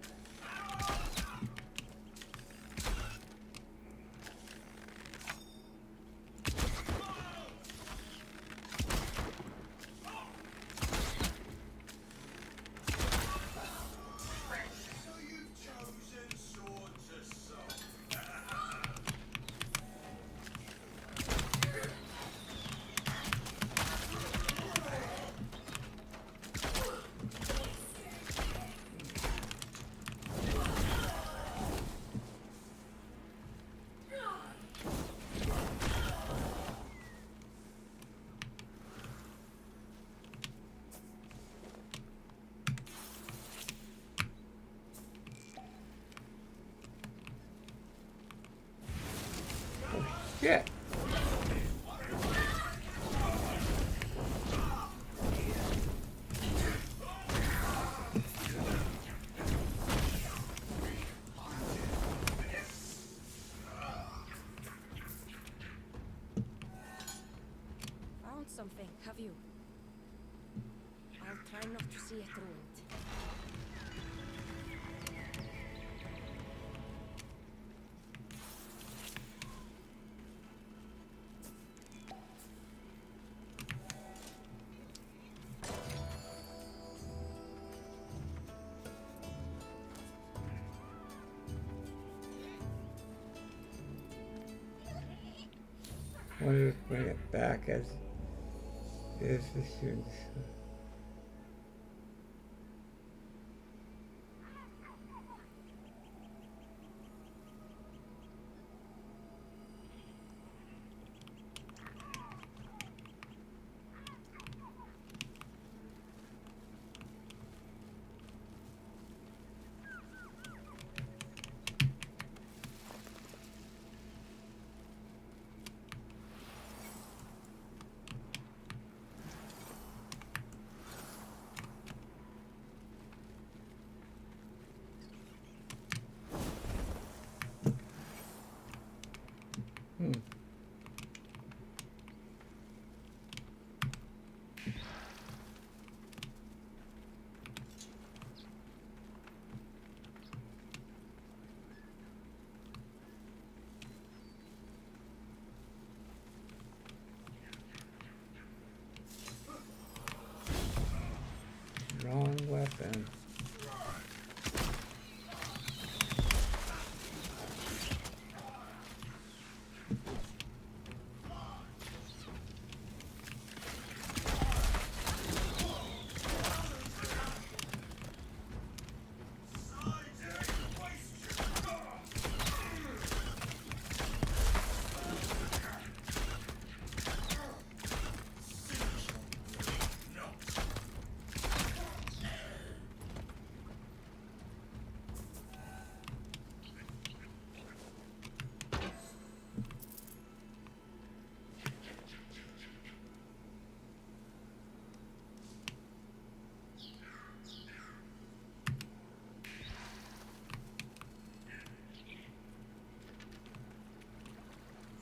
shit. Found something, have you? I'll try not to see it ruined. Wonder if bring it back as is the students. Wrong weapon.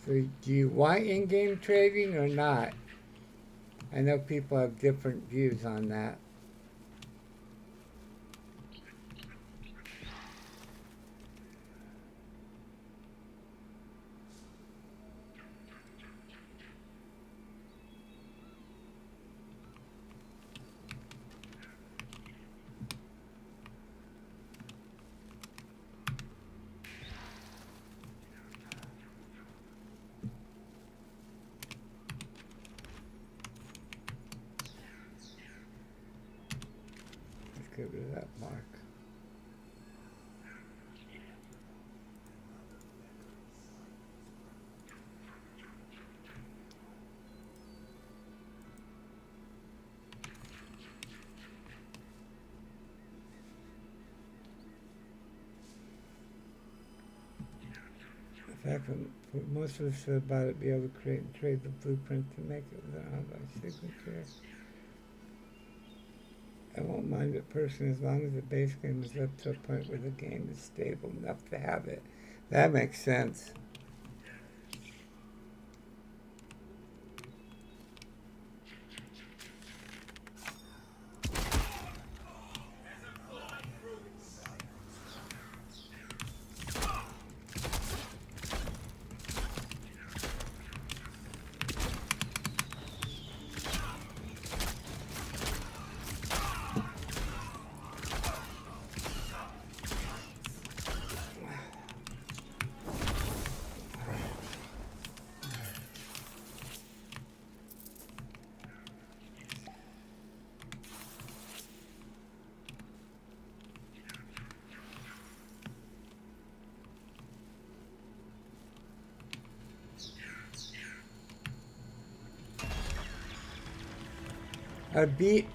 So do you want in-game trading or not? I know people have different views on that. Get rid of that mark. In fact, what most of us said about it, be able to create and trade the blueprint to make it with an online signature. I won't mind it personally as long as the base game is up to a point where the game is stable enough to have it. That makes sense.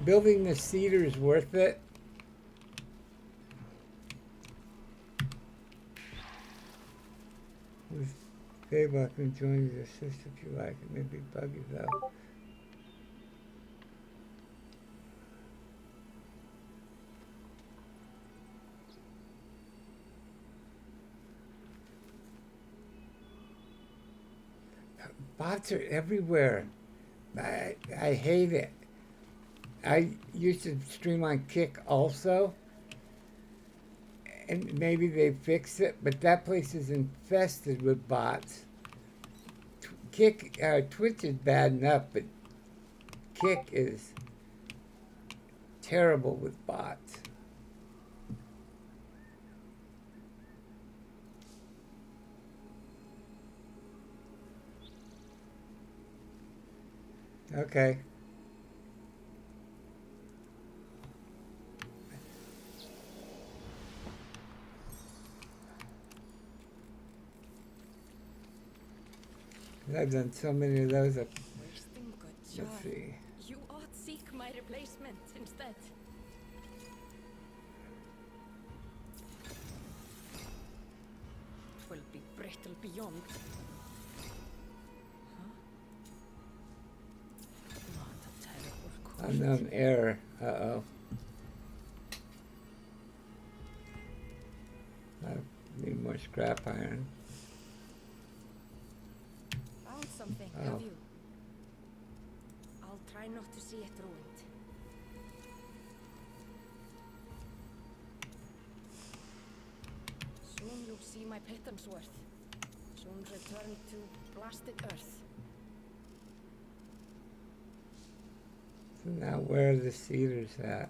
Building the cedar is worth it. Babe, I can join you to assist if you like. It may be buggy though. Bots are everywhere. I hate it. I used to stream on Kick also, and maybe they fixed it, but that place is infested with bots. Twitch is bad enough, but Kick is terrible with bots. Okay. I've done so many of those. Wasting good Let's joy. see. You ought seek my replacement instead. Will be brittle beyond. Huh? Not a terrible quest. Unknown error. Uh-oh. I need more scrap iron. Found something, Oh. have you? I'll try not to see it ruined. Soon you'll see my pittance worth. Soon return to blasted earth. So now where are the cedars at?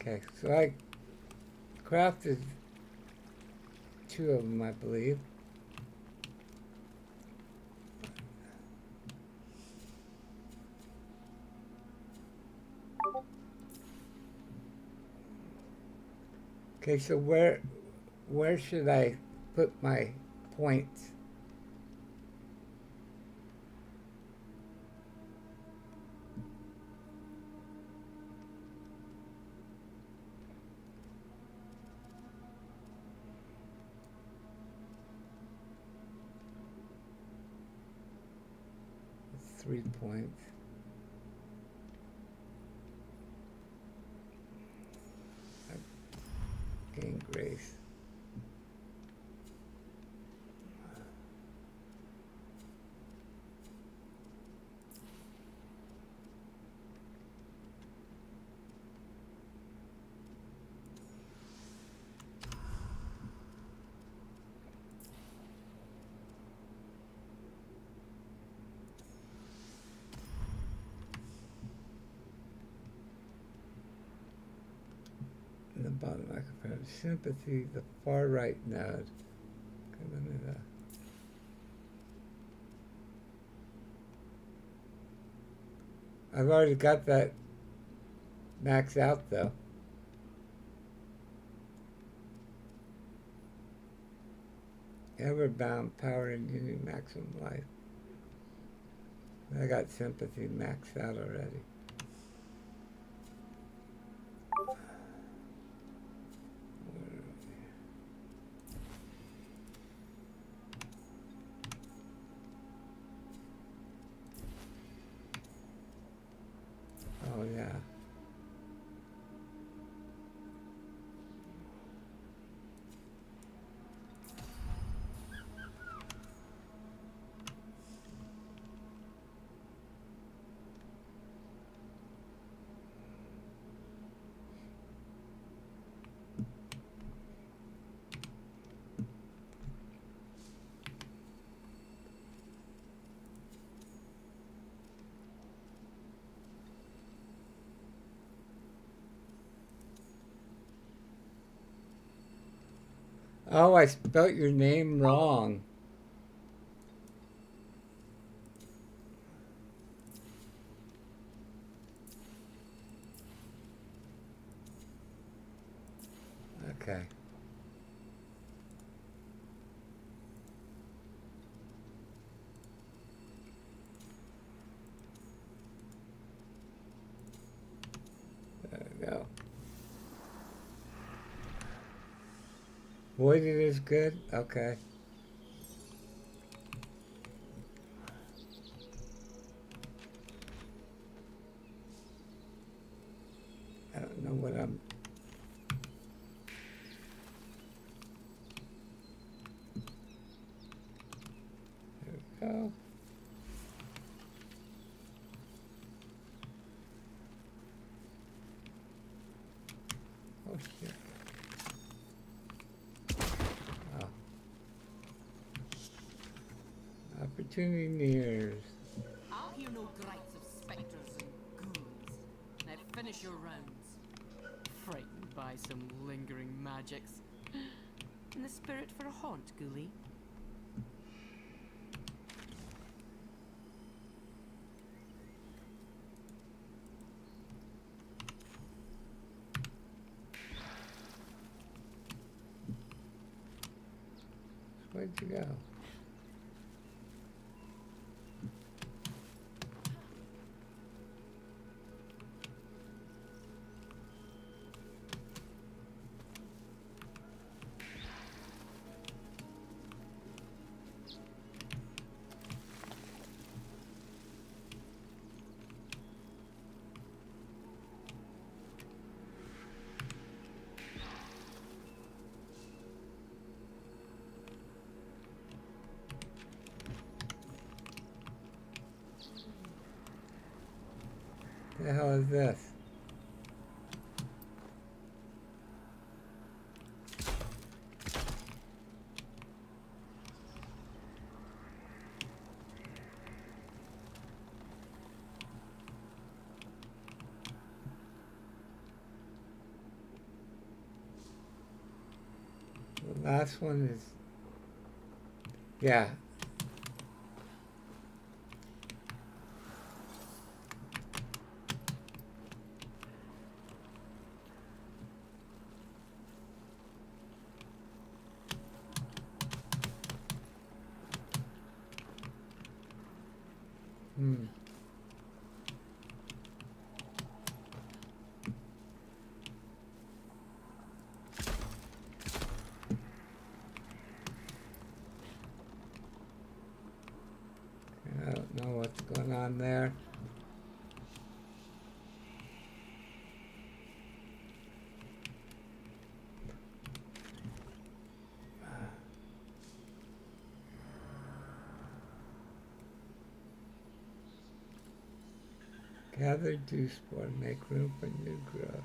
Okay, so I crafted 2 of them, I believe. Okay, so where should I put my points? That's 3 points. Gain grace. In the bottom, I compare sympathy, the far right node. Okay, let me I've already got that maxed out though. Everbound power and unity maximum life. I got sympathy maxed out already. Oh yeah. Oh, I spelt your name wrong. Okay. There we go. Voided is good? Okay. I don't know what I'm... There we go. Oh, shit. Oh. Opportunity nears. I'll hear no gripes of spectres and ghouls. Now finish your rounds. Frightened by some lingering magics. In the spirit for a haunt, ghoulie? Where'd you go? The hell is this? The last one is... Yeah. Hmm. I don't know what's going on there. Gather dew spore, make room for new growth.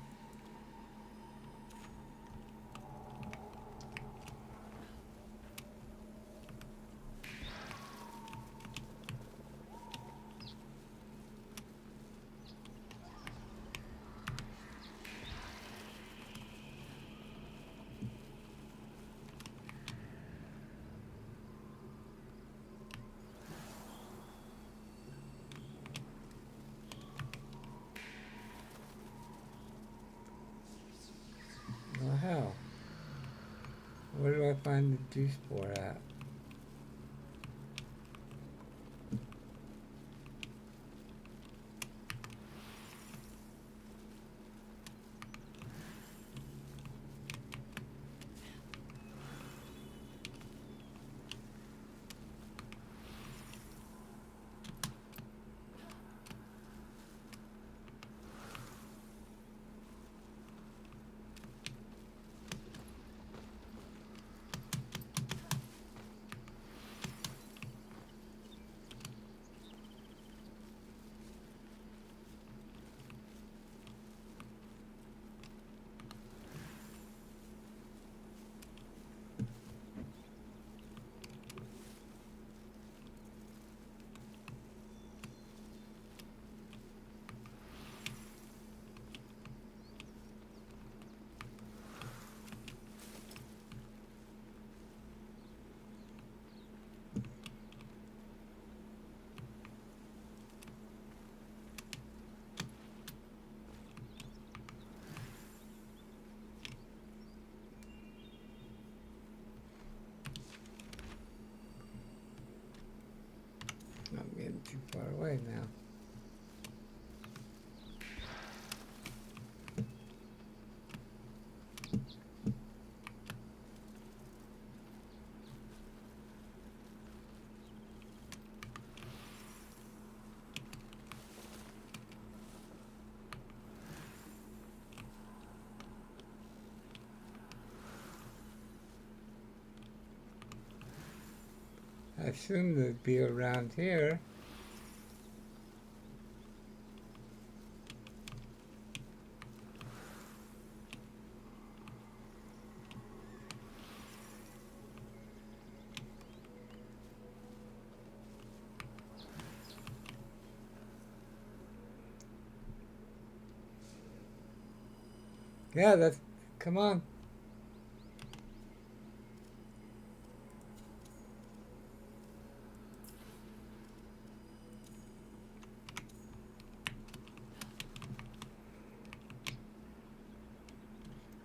Well, hell. Where do I find the dew spore at? too far away now. I assume they'd be around here. Yeah, that's, come on.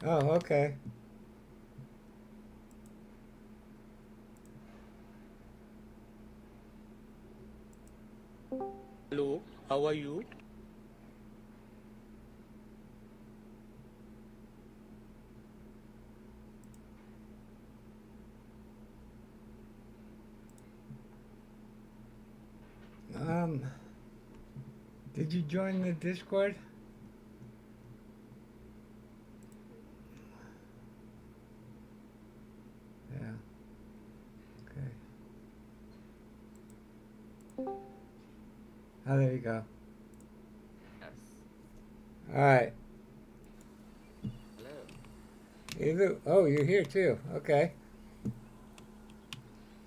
Oh, okay. Hello, how are you? Did you join the Discord? Yeah. Okay. Oh, there you go. Yes. All right. Hello. Oh, you're here too. Okay.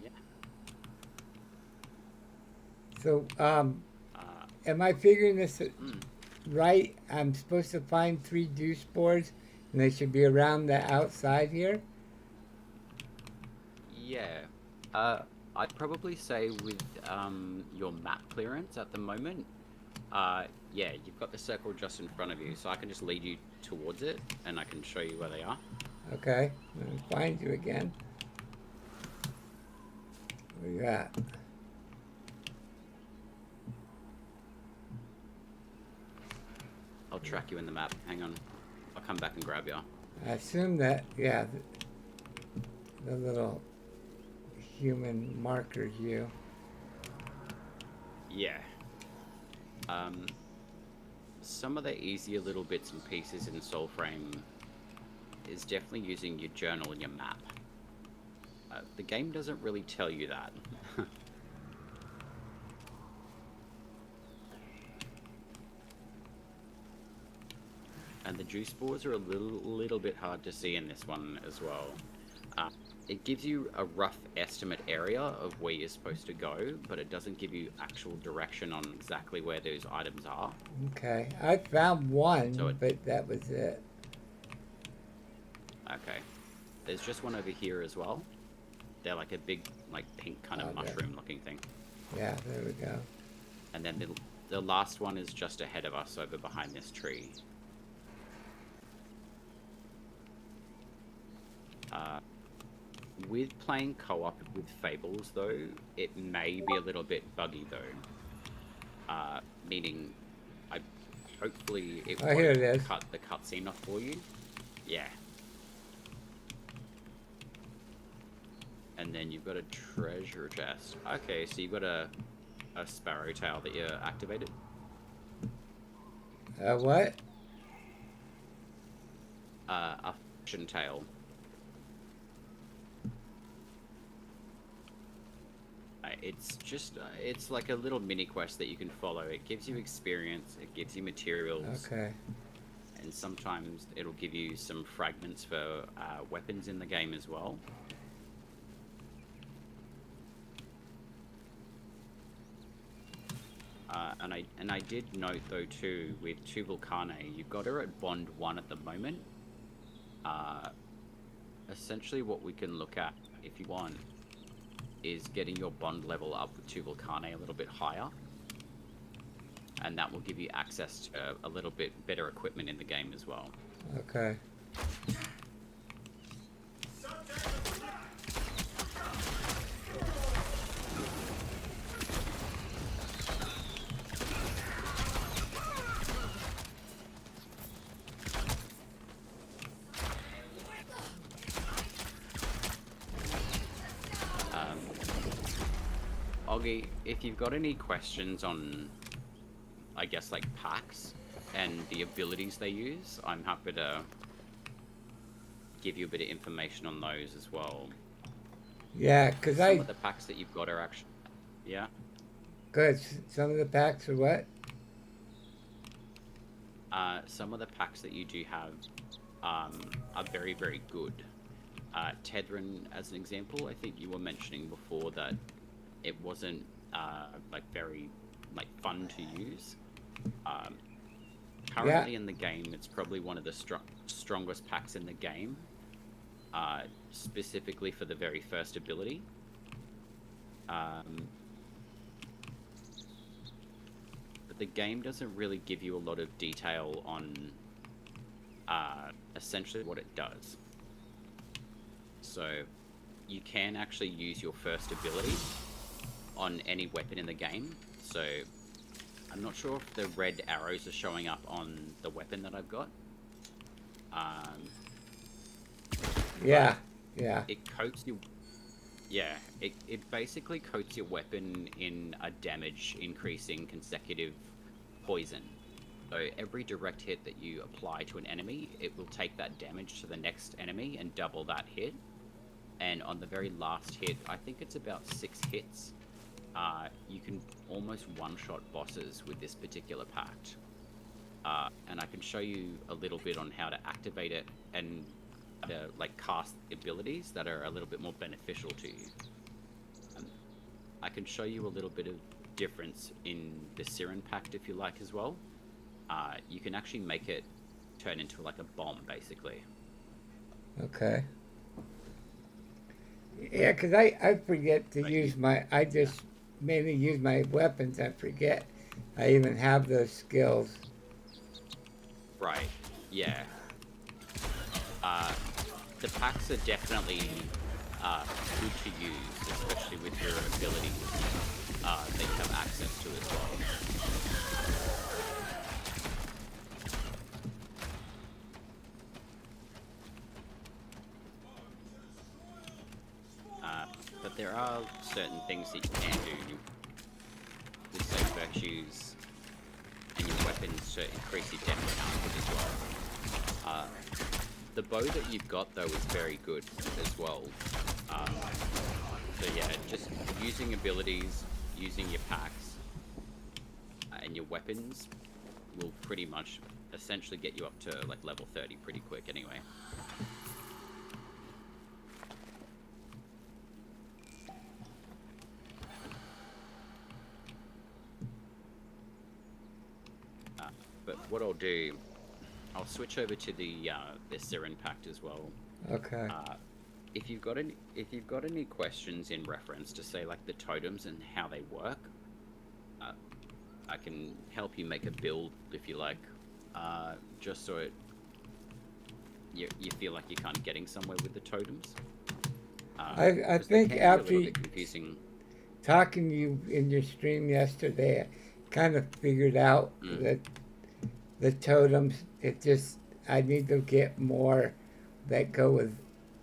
Yeah. So, am I figuring this right? I'm supposed to find 3 dew spores, and they should be around the outside here? Yeah. I'd probably say with your map clearance at the moment, yeah, you've got the circle just in front of you, so I can just lead you towards it, and I can show you where they are. Okay. Let me find you again. Where you at? I'll track you in the map. Hang on. I'll come back and grab you. I assume that, yeah, the little human marker you. Yeah. Some of the easier little bits and pieces in SoulFrame is definitely using your journal and your map. The game doesn't really tell you that. And the juice spores are a little bit hard to see in this one as well. It gives you a rough estimate area of where you're supposed to go, but it doesn't give you actual direction on exactly where those items are. Okay. I found one, So but that was it. Okay. There's just one over here as well. They're like a big, like pink kind of mushroom looking thing. Yeah, there we go. And then the last one is just ahead of us over behind this tree. With playing co-op with Fables, though, it may be a little bit buggy, though. Meaning, hopefully it won't here it is. cut the cutscene off for you. Yeah. And then you've got a treasure chest. Okay, so you've got a sparrow tail that you activated. What? A fashion tail. It's just, it's like a little mini quest that you can follow. It gives you experience, it gives you materials. Okay. And sometimes it'll give you some fragments for weapons in the game as well. And I did note though too, with Tubalcane, you've got her at Bond 1 at the moment. Essentially what we can look at, if you want, is getting your bond level up with Tubalcane a little bit higher. And that will give you access to a little bit better equipment in the game as well. Okay. Oggie, if you've got any questions on, I guess, like packs and the abilities they use, I'm happy to give you a bit of information on those as well. Yeah, because Some of the packs that you've got are actually, yeah. Good. Some of the packs are what? Some of the packs that you do have are very, very good. Tethrin, as an example, I think you were mentioning before that it wasn't like very fun to use. Currently in the game, it's probably one of the strongest packs in the game, specifically for the very first ability. But the game doesn't really give you a lot of detail on essentially what it does. So you can actually use your first ability on any weapon in the game. So I'm not sure if the red arrows are showing up on the weapon that I've got. Yeah. It coats your... Yeah, it basically coats your weapon in a damage increasing consecutive poison. So every direct hit that you apply to an enemy, it will take that damage to the next enemy and double that hit. And on the very last hit, I think it's about 6 hits, you can almost one-shot bosses with this particular pact. And I can show you a little bit on how to activate it and how to cast abilities that are a little bit more beneficial to you. I can show you a little bit of difference in the Sirin pact if you like as well. You can actually make it turn into a bomb, basically. Okay. Yeah, because I forget to use my... I just mainly use my weapons. I forget I even have those skills. Right, yeah. The packs are definitely good to use, especially with your abilities that you have access to as well. But there are certain things that you can do with certain virtues and your weapons to increase your damage output as well. The bow that you've got though is very good as well. So yeah, just using abilities, using your packs, and your weapons will pretty much essentially get you up to level 30 pretty quick anyway. But what I'll do, I'll switch over to the Sirin pact as well. Okay. If you've got any questions in reference to say the totems and how they work, I can help you make a build if you like, just so you feel like you're kind of getting somewhere with the totems. I think after confusing. talking to you in your stream yesterday, I kind of figured out that the totems, I need to get more that go with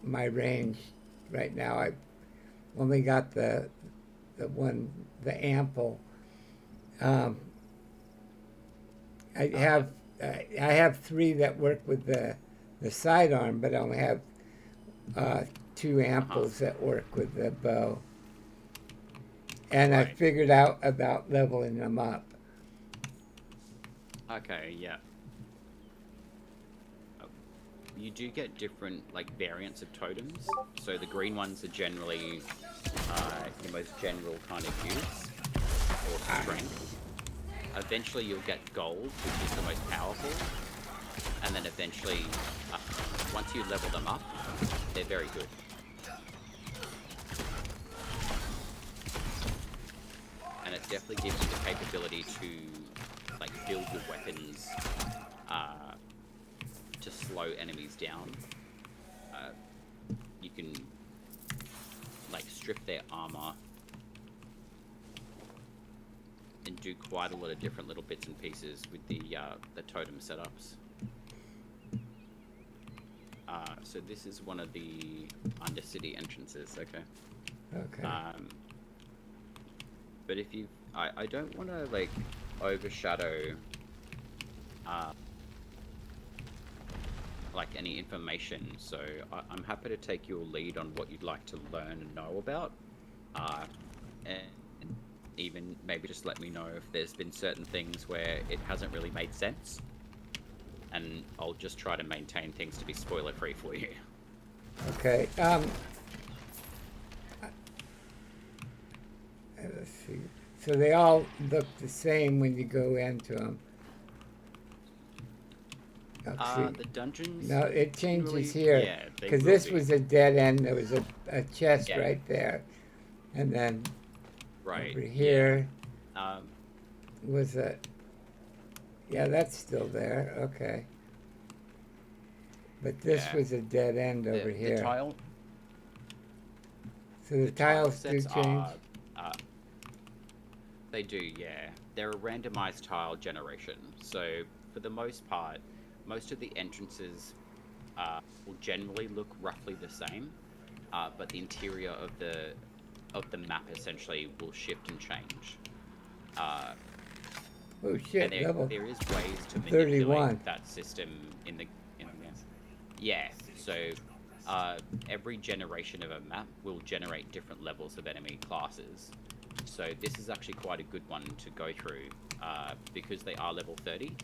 my range. Right now I've only got the ample. I have 3 that work with the sidearm, but I only have 2 amples that work with the bow. And Right. I figured out about leveling them up. Okay, yeah. You do get different variants of totems. So the green ones are generally your most general kind of use or strength. Eventually you'll get gold, which is the most powerful, and then eventually once you level them up, they're very good. And it definitely gives you the capability to build your weapons to slow enemies down. You can strip their armor and do quite a lot of different little bits and pieces with the totem setups. So this is one of the Undercity entrances. Okay. Okay. But if you, I don't want to like overshadow like any information, so I'm happy to take your lead on what you'd like to learn and know about, and even maybe just let me know if there's been certain things where it hasn't really made sense, and I'll just try to maintain things to be spoiler free for you. Okay. Let's see. So they all look the same when you go into them. The dungeons. No, it changes really, here. Yeah, they Because will this be. was a dead end. There was a chest Yeah. right there. And then Right. over here Yeah. was a... Yeah, that's still there. Okay. But this Yeah. was a dead end over here. The tile. So the tiles do sets change? They do, yeah. They're a randomized tile generation. So for the most part, most of the entrances will generally look roughly the same, but the interior of the map essentially will shift and change. Oh shit, And level there is ways to 31. manipulate that system in the game. Yeah, so every generation of a map will generate different levels of enemy classes. So this is actually quite a good one to go through, because they are level 30.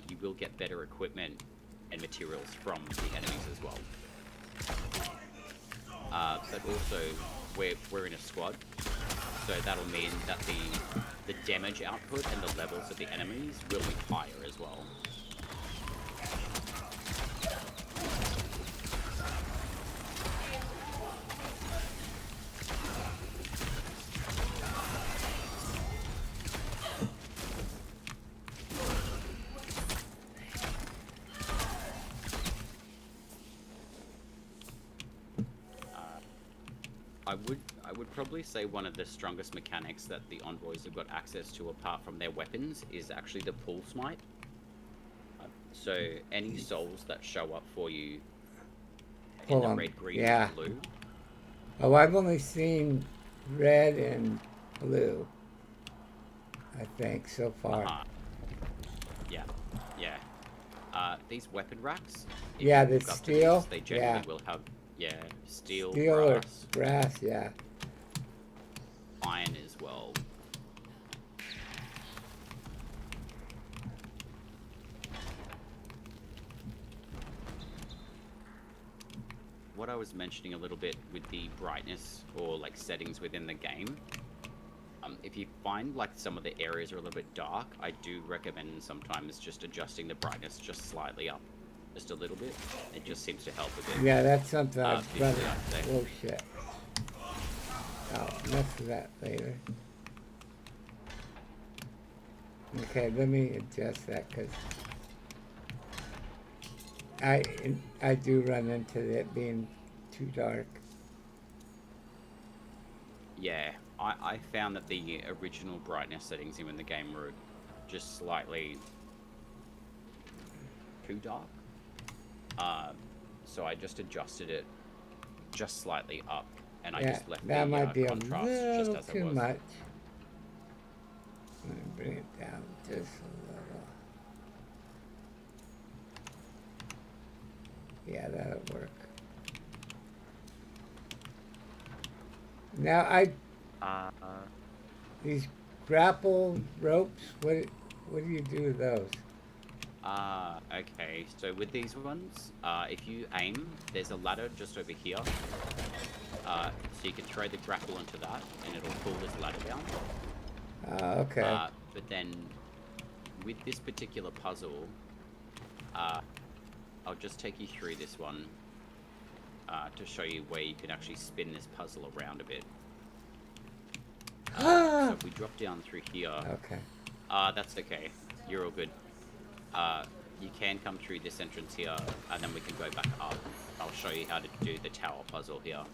You will get better equipment and materials from the enemies as well. But also, we're in a squad, so that'll mean that the damage output and the levels of the enemies will be higher as well. I would probably say one of the strongest mechanics that the envoys have got access to, apart from their weapons, is actually the pull smite. So any souls that show up for you in the red, green, and blue. Oh, I've only seen red and blue, I think, so far. Yeah. These weapon racks. Yeah, the look up to steel. these, they generally will have, steel, Steel brass, or brass, yeah. iron as well. What I was mentioning a little bit with the brightness or like settings within the game, if you find like some of the areas are a little bit dark, I do recommend sometimes just adjusting the brightness just slightly up, just a little bit. It just seems to help a bit. Yeah, that's something I've done. visually, I'd say. Oh shit. I'll mess with that later. Okay, let me adjust that, because I do run into it being too dark. Yeah, I found that the original brightness settings in the game were just slightly too dark. So I just adjusted it just slightly up, and I just left that the might be a contrast little just as too it was. much. Let me bring it down just a little. Yeah, that'll work. Now these grapple ropes, what do you do with those? Okay, so with these ones, if you aim, there's a ladder just over here. So you can throw the grapple into that, and it'll pull this ladder down. Okay. But then, with this particular puzzle, I'll just take you through this one to show you where you can actually spin this puzzle around a bit. So if we drop down through here... Okay. That's okay. You're all good. You can come through this entrance here, and then we can go back up. I'll show you how to do the tower puzzle here.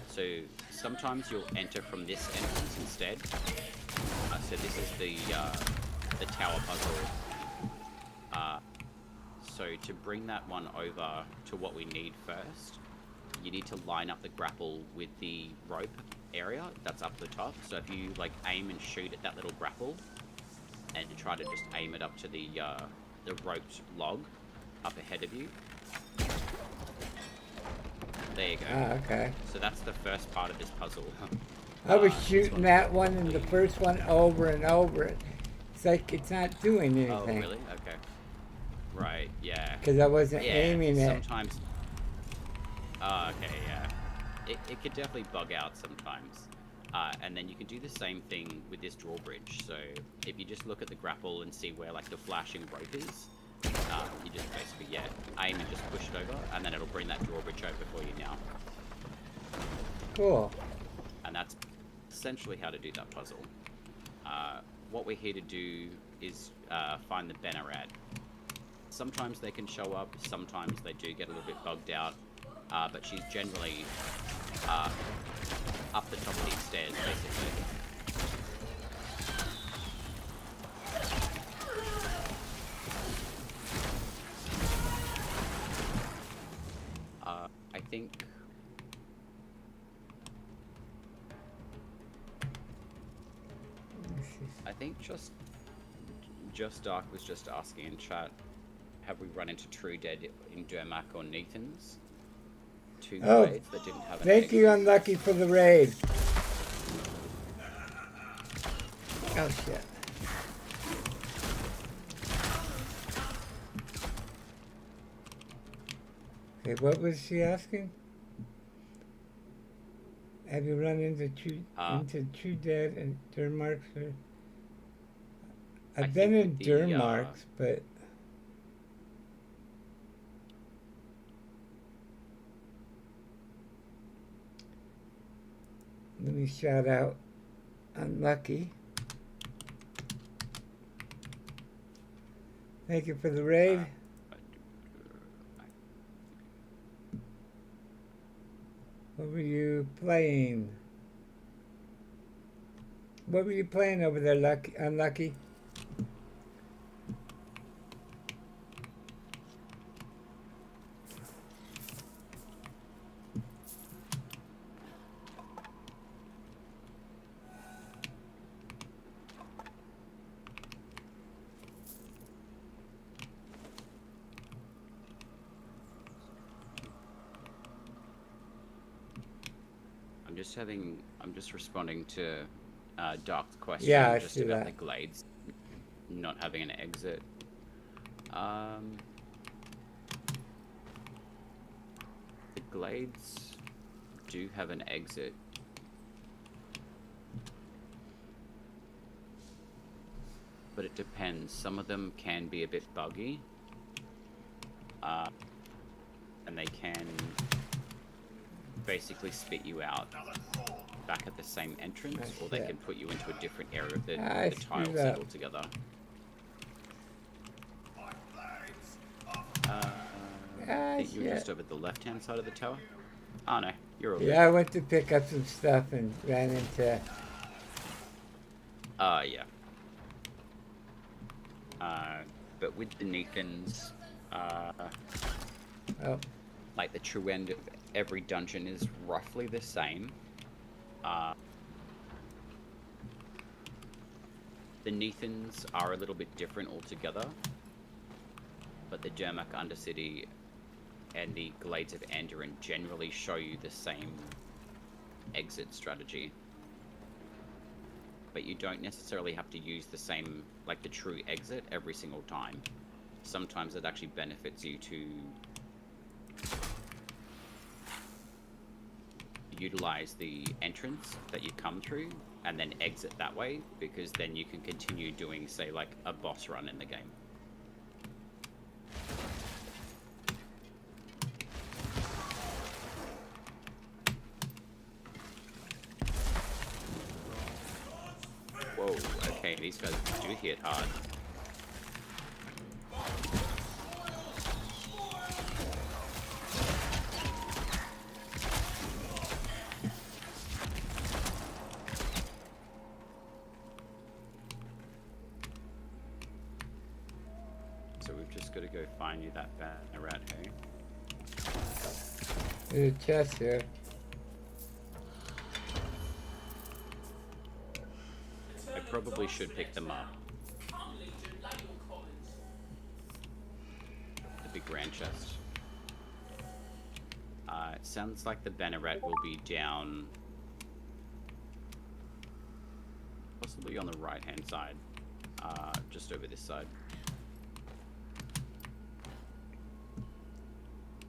So sometimes you'll enter from this entrance instead. So this is the tower puzzle. So to bring that one over to what we need first, you need to line up the grapple with the rope area that's up the top. So if you like aim and shoot at that little grapple, and you try to just aim it up to the roped log up ahead of you. There you go. Ah, okay. So that's the first part of this puzzle. I was This shooting one's that one and the probably- first one over and over. It's like it's not doing anything. Oh, really? Okay. Right, yeah. Because I wasn't Yeah, aiming it. sometimes... Oh, okay, yeah. It could definitely bug out sometimes. And then you can do the same thing with this drawbridge. So if you just look at the grapple and see where like the flashing rope is, you just basically, yeah, aim and just push it over, and then it'll bring that drawbridge over for you now. Cool. And that's essentially how to do that puzzle. What we're here to do is find the Benarad. Sometimes they can show up, sometimes they do get a little bit bugged out, but she's generally up the top of these stairs, basically. I think... I think just Dark was just asking in chat, have we run into True Dead in Dermak or Neathans? Two Oh, blades that didn't have an thank exit. you, Unlucky, for the raid. Oh, shit. Okay, what was she asking? Have you run into True Dead and Dermarks? I I've been think in with the, Dermarks, but let me shout out Unlucky. Thank you for the raid. What were you playing? What were you playing over there, Unlucky? I'm just responding to Dark's question, Yeah, I just see about that. the glades not having an exit. The glades do have an exit. But it depends. Some of them can be a bit buggy. And they can basically spit you out back at the same entrance, or they can put you into a different area of the tile set altogether. I think you were just over the left-hand side of the tower. Oh no, you're over. Yeah, I went to pick up some stuff and ran into... Yeah. But with the Neathans, like the true end of every dungeon is roughly the same. The Neathans are a little bit different altogether, but the Dermak Undercity and the Glades of Andurin generally show you the same exit strategy. But you don't necessarily have to use the same, like the true exit every single time. Sometimes it actually benefits you to utilize the entrance that you come through and then exit that way, because then you can continue doing, say, like a boss run in the game. Whoa, okay, these guys do hit hard. So we've just got to go find you that Banerat, hey? There's a chest here. I probably should pick them up. The big grand chest. It sounds like the banneret will be down, possibly on the right hand side, just over this side.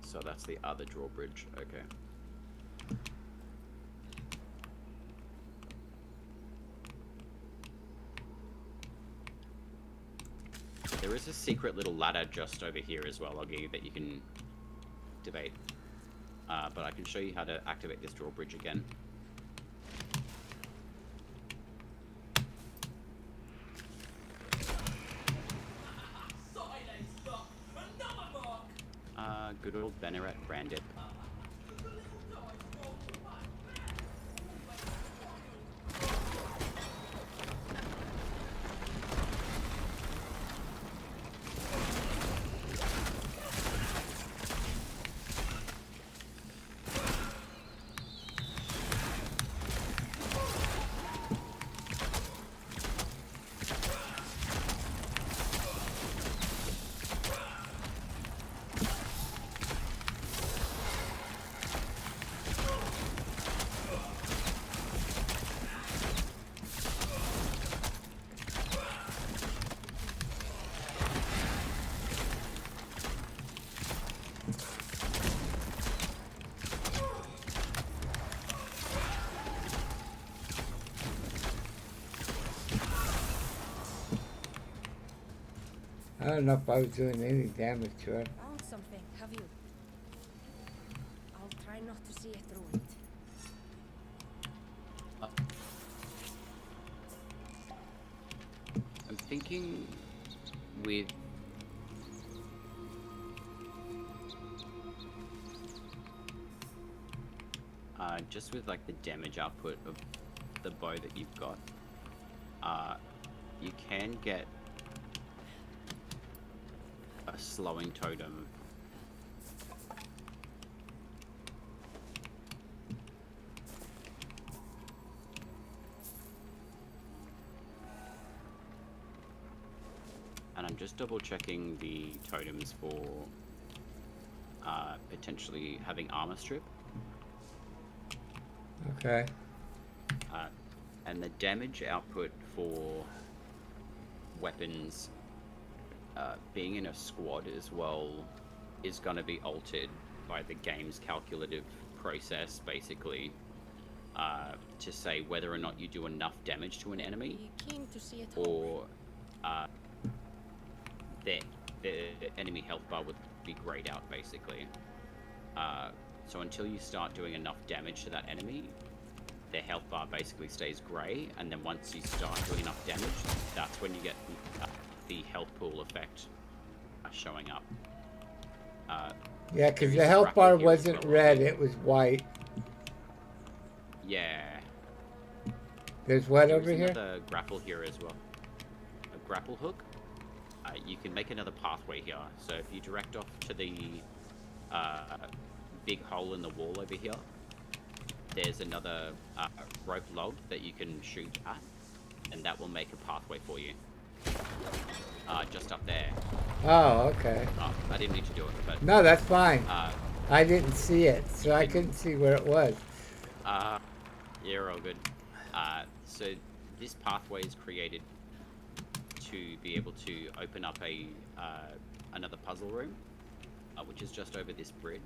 So that's the other drawbridge. Okay. There is a secret little ladder just over here as well, Oggie, that you can activate. But I can show you how to activate this drawbridge again. Good old banneret branded. I don't know if I was doing any damage to it. Found something, have you? I'll try not to see it ruined. I'm thinking with just with like the damage output of the bow that you've got, you can get a slowing totem. And I'm just double checking the totems for potentially having armor strip. Okay. And the damage output for weapons being in a squad as well is going to be altered by the game's calculative process, basically, to say whether or not you do enough damage to an enemy, Are you keen to see it or the enemy health bar would be grayed out, basically. So until you start doing enough damage to that enemy, their health bar basically stays grey, and then once you start doing enough damage, that's when you get the health pool effect showing up. Yeah, because the health bar wasn't red, it was white. Yeah. There's what There's over here? another grapple here as well. A grapple hook. You can make another pathway here. So if you direct off to the big hole in the wall over here, there's another rope log that you can shoot at, and that will make a pathway for you. Just up there. Oh, okay. Oh, I didn't need to do it, but No, that's fine. I didn't see it, so I couldn't see where it was. you're all good. So this pathway is created to be able to open up a another puzzle room, which is just over this bridge.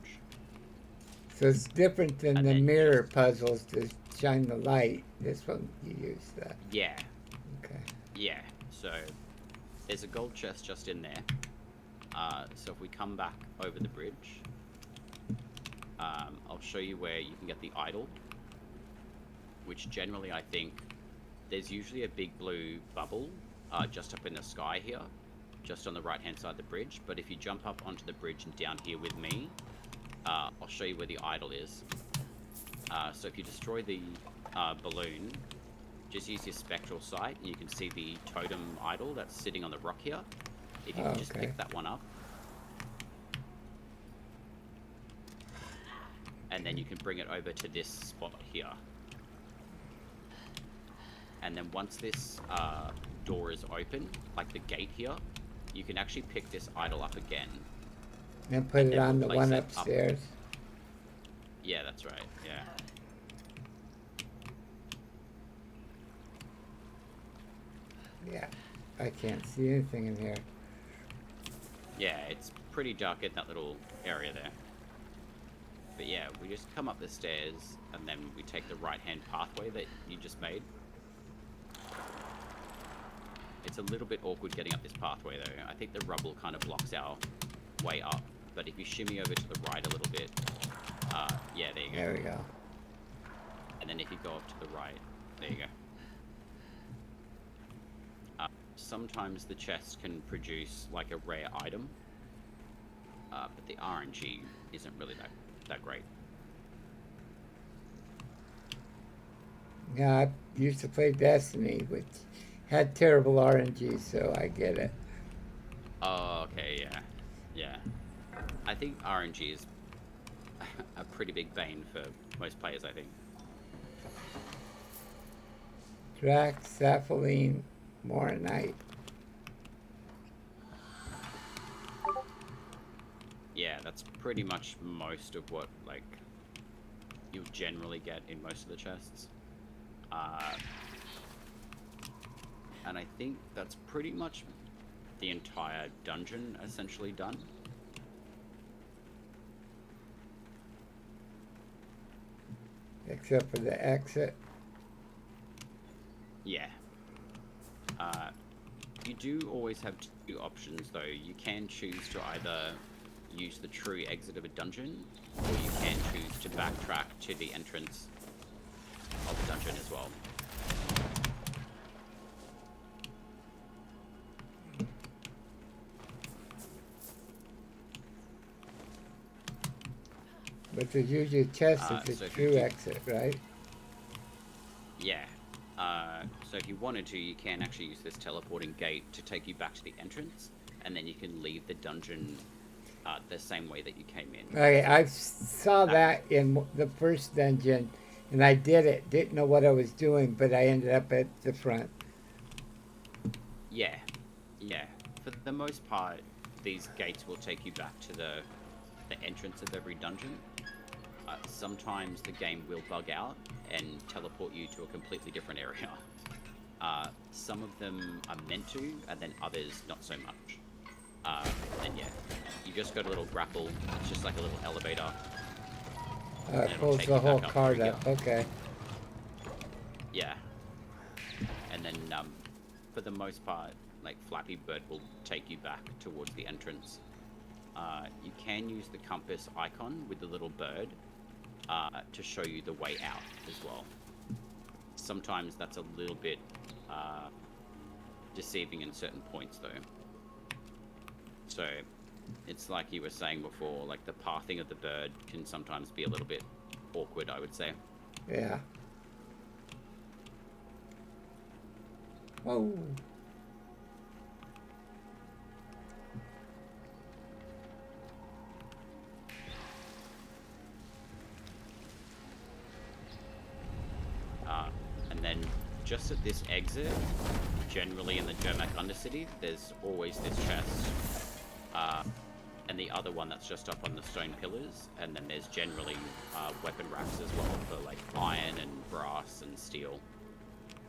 So it's different than And the then mirror just- puzzles to shine the light. This one, you use that. Yeah, Okay. yeah. So there's a gold chest just in there. So if we come back over the bridge, I'll show you where you can get the idol, which generally I think there's usually a big blue bubble just up in the sky here, just on the right hand side of the bridge. But if you jump up onto the bridge and down here with me, I'll show you where the idol is. So if you destroy the balloon, just use your spectral sight and you can see the totem idol that's sitting on the rock here. If you can just Okay. pick that one up. and then you can bring it over to this spot here. And then once this door is open, like the gate here, you can actually pick this idol up again. And put And it then on the replace one it up. upstairs. Yeah, that's right, yeah. Yeah, I can't see anything in here. Yeah, it's pretty dark in that little area there. But yeah, we just come up the stairs, and then we take the right-hand pathway that you just made. It's a little bit awkward getting up this pathway, though. I think the rubble kind of blocks our way up. But if you shimmy over to the right a little bit, yeah, there you go. There we go. And then if you go up to the right, there you go. Sometimes the chest can produce like a rare item, but the RNG isn't really that great. Yeah, I used to play Destiny, which had terrible RNG, so I get it. Oh, okay, yeah. Yeah. I think RNG is a pretty big bane for most players, I think. Drax, Sapphire, Moronite. Yeah, that's pretty much most of what, like, you'll generally get in most of the chests. And I think that's pretty much the entire dungeon essentially done. Except for the exit. Yeah. You do always have two options, though. You can choose to either use the true exit of a dungeon, or you can choose to backtrack to the entrance of the dungeon as well. But there's usually a chest at the so if you true do- exit, right? Yeah. So if you wanted to, you can actually use this teleporting gate to take you back to the entrance, and then you can leave the dungeon the same way that you came in. Okay, I saw that in the first dungeon, and I did it. Didn't know what I was doing, but I ended up at the front. Yeah. Yeah. For the most part, these gates will take you back to the entrance of every dungeon. Sometimes the game will bug out and teleport you to a completely different area. Some of them are meant to, and then others not so much. And yeah, you just got a little grapple. It's just like a little elevator. And It it'll pulls take the you whole back up card here. up. Okay. Yeah. And then for the most part, like Flappy Bird will take you back towards the entrance. You can use the compass icon with the little bird to show you the way out as well. Sometimes that's a little bit deceiving in certain points, though. So it's like you were saying before, like the pathing of the bird can sometimes be a little bit awkward, I would say. Yeah. Whoa. And then just at this exit, generally in the Germac Undercity, there's always this chest. And the other one that's just up on the stone pillars. And then there's generally weapon racks as well for like iron and brass and steel.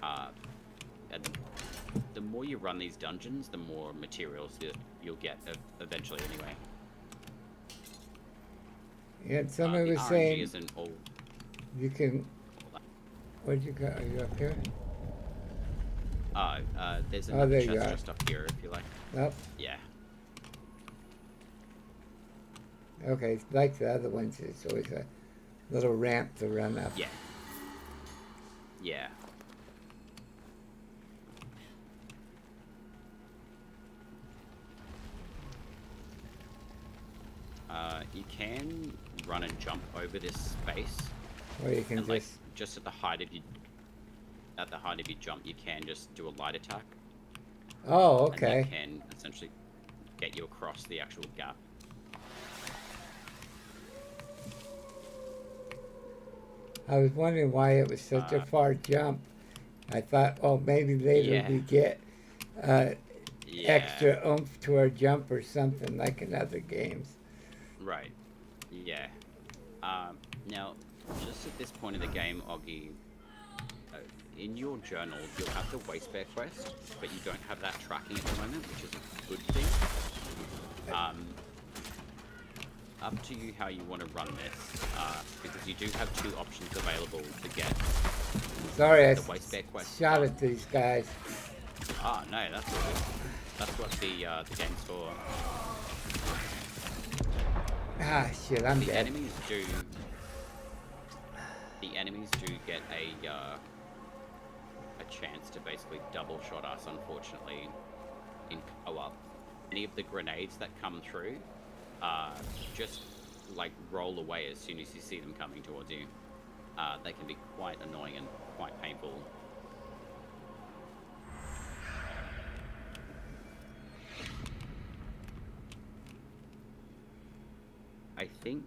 And the more you run these dungeons, the more materials that you'll get eventually anyway. Yeah, somebody The was RNG saying isn't all... you can. Where'd you go? Are you up here? There's Oh, another there you chest are. just up here if you like. Up. Yeah. Okay, like the other ones, it's always a little ramp to run up. Yeah. Yeah. You can run and jump over this space, Or you can and just. like just at the height of your jump, you can just do a light attack, Oh, and okay. that can essentially get you across the actual gap. I was wondering why it was such a far jump. I thought, oh, maybe later Yeah. we get Yeah. extra oomph to our jump or something like in other games. Right. Yeah. Now, just at this point in the game, Oggie, in your journal, you'll have the Wastebear quest, but you don't have that tracking at the moment, which is a good thing. Up to you how you want to run this, because you do have two options available to get Sorry, I the Wastebear quest. shot at these guys. Oh, no, that's all good. That's what the game's for. Ah, shit, I'm The dead. enemies do get a chance to basically double shot us, unfortunately, in co-op. Any of the grenades that come through, just like roll away as soon as you see them coming towards you. They can be quite annoying and quite painful. I think,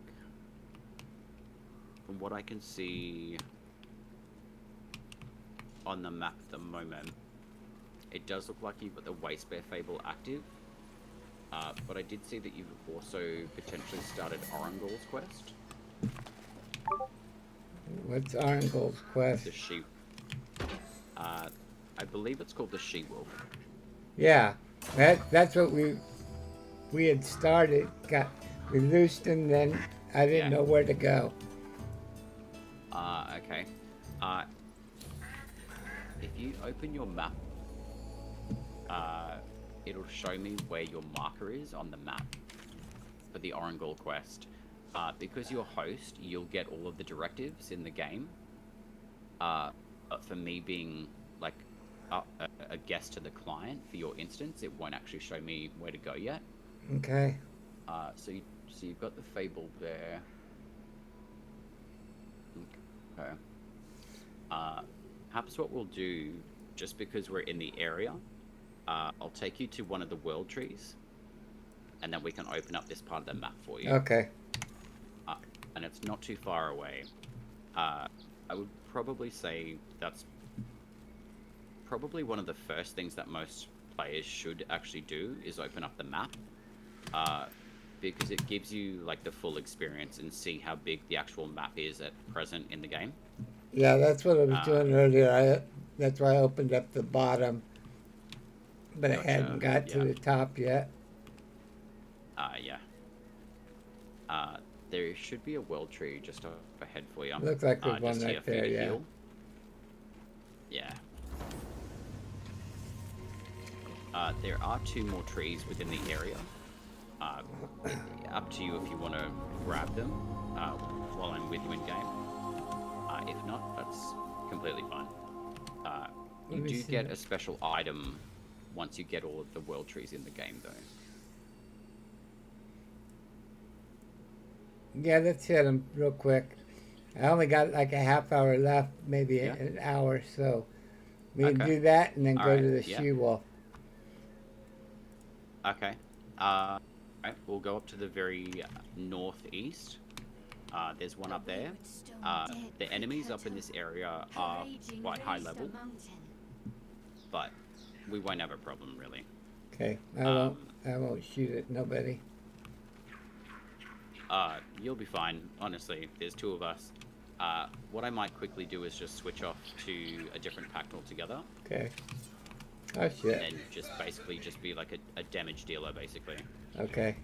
from what I can see on the map at the moment, it does look like you've got the Wastebear Fable active. But I did see that you've also potentially started Orangol's quest. What's Arngol's quest? The sheep. I believe it's called the She-Wolf. Yeah, that's what we had started. We loosed him, then I didn't know where to go. Okay. If you open your map, it'll show me where your marker is on the map for the Orangol quest. Because you're host, you'll get all of the directives in the game. But for me being like a guest to the client for your instance, it won't actually show me where to go yet. Okay. So you've got the Fable there. Okay. Perhaps what we'll do, just because we're in the area, I'll take you to one of the world trees, and then we can open up this part of the map for you. Okay. And it's not too far away. I would probably say that's probably one of the first things that most players should actually do is open up the map, because it gives you like the full experience and see how big the actual map is at present in the game. Yeah, that's what I was doing earlier. That's why I opened up the bottom, but I hadn't got to the top yet. Yeah. There should be a world tree just up ahead for you. Looks like there's one just right here for you there, to yeah. heal. Yeah. There are two more trees within the area. Up to you if you want to grab them while I'm with you in game. If not, that's completely fine. You do get a special item once you get all of the world trees in the game, though. Yeah, let's hit them real quick. I only got like a half hour left, maybe an hour, so we can do that and then go to the She-Wolf. Okay. Alright, we'll go up to the very northeast. There's one up there. The enemies up in this area are quite high level, but we won't have a problem really. Okay, I won't shoot at nobody. You'll be fine. Honestly, there's two of us. What I might quickly do is just switch off to a different pack altogether. Okay. Oh shit. And then just basically just be like a damage dealer, basically. Okay.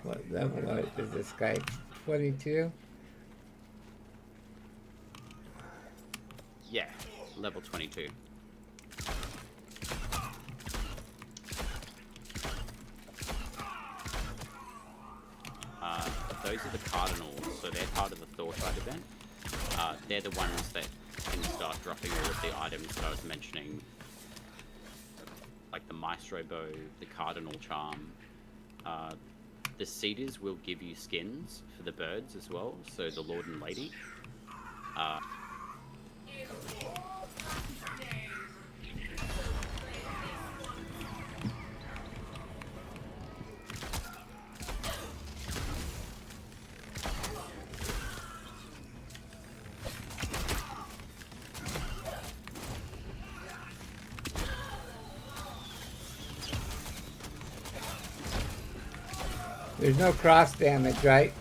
What level is this guy? 22? Yeah, level 22. Those are the Cardinals, so they're part of the Thorshite event. They're the ones that can start dropping all of the items that I was mentioning, like the Maestro Bow, the Cardinal Charm. The Cedars will give you skins for the birds as well, so the Lord and Lady. Uh, There's no cross damage, right?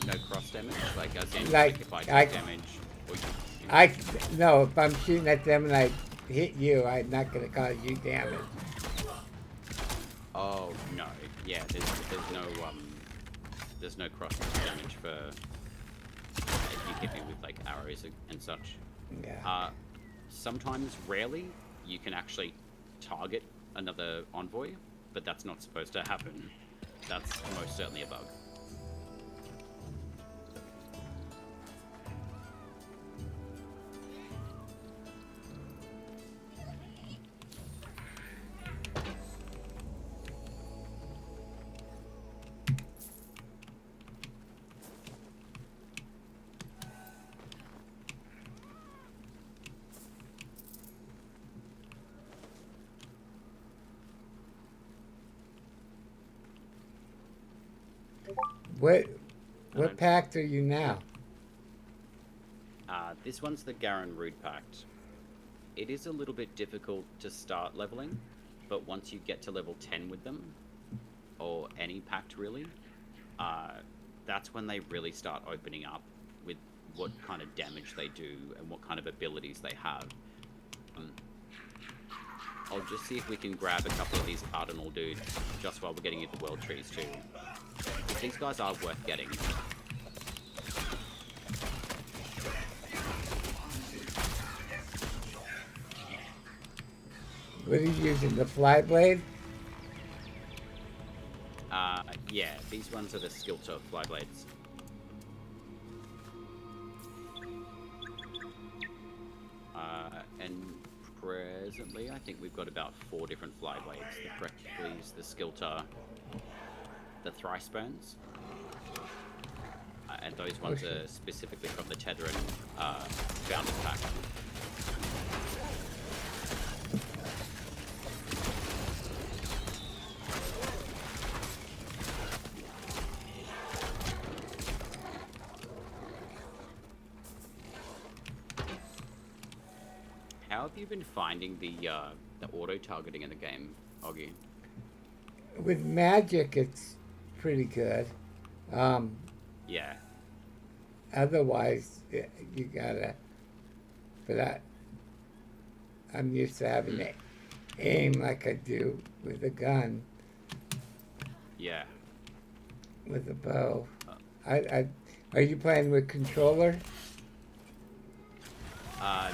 no cross damage, like as in Like, if I I- take damage or you. No, if I'm shooting at them and I hit you, I'm not going to cause you damage. Oh no, yeah. There's no cross damage for if you hit me with like arrows and such. Yeah. Sometimes, rarely, you can actually target another envoy, but that's not supposed to happen. That's most certainly a bug. What pact are you now? This one's the Garen Rude Pact. It is a little bit difficult to start leveling, but once you get to level 10 with them, or any pact really, that's when they really start opening up with what kind of damage they do and what kind of abilities they have. I'll just see if we can grab a couple of these Cardinal dudes just while we're getting into the World Trees too. Because these guys are worth getting. What are you using, the fly blade? Yeah, these ones are the Skilter Flyblades. And presently, I think we've got about 4 different Flyblades. The Precles, the Skilter, the Thriceburns. And those ones are specifically from the Tetherin Founders Pack. How have you been finding the auto-targeting in the game, Oggie? With magic, it's pretty good. Yeah. Otherwise, you gotta. But I'm used to having to aim like I do with a gun, Yeah. with a bow. Are you playing with controller? No,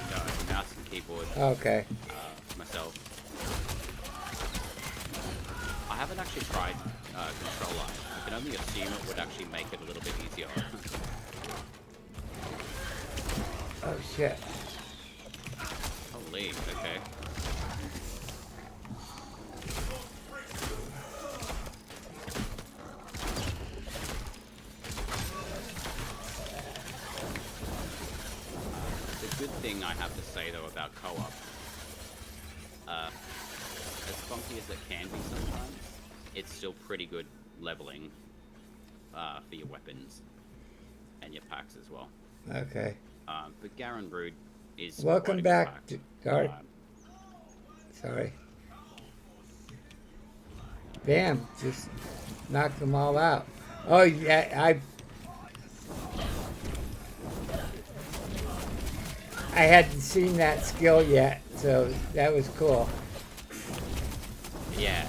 mouse and keyboard. Okay. Myself. I haven't actually tried controller. I can only assume it would actually make it a little bit easier. Oh shit. Holy, okay. The good thing I have to say though about co-op, as funky as it can be sometimes, it's still pretty good leveling for your weapons and your packs as well. Okay. But Garen Rude is Welcome quite a good back, pack. Dart. Sorry. Bam! Just knocked them all out. Oh yeah, I hadn't seen that skill yet, so that was cool. Yeah,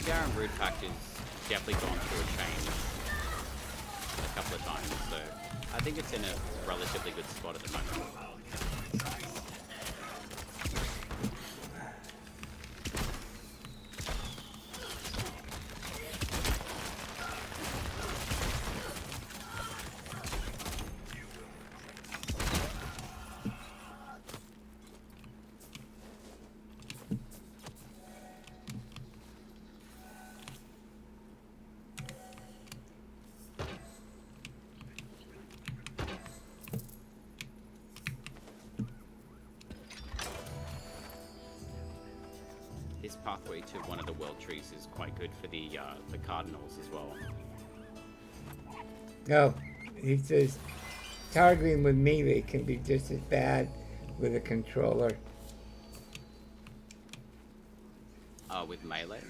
Garen Rude Pack has definitely gone through a change a couple of times, so I think it's in a relatively good spot at the moment. this pathway to one of the world trees is quite good for the cardinals as well. No, he says targeting with melee can be just as bad with a controller. With melee?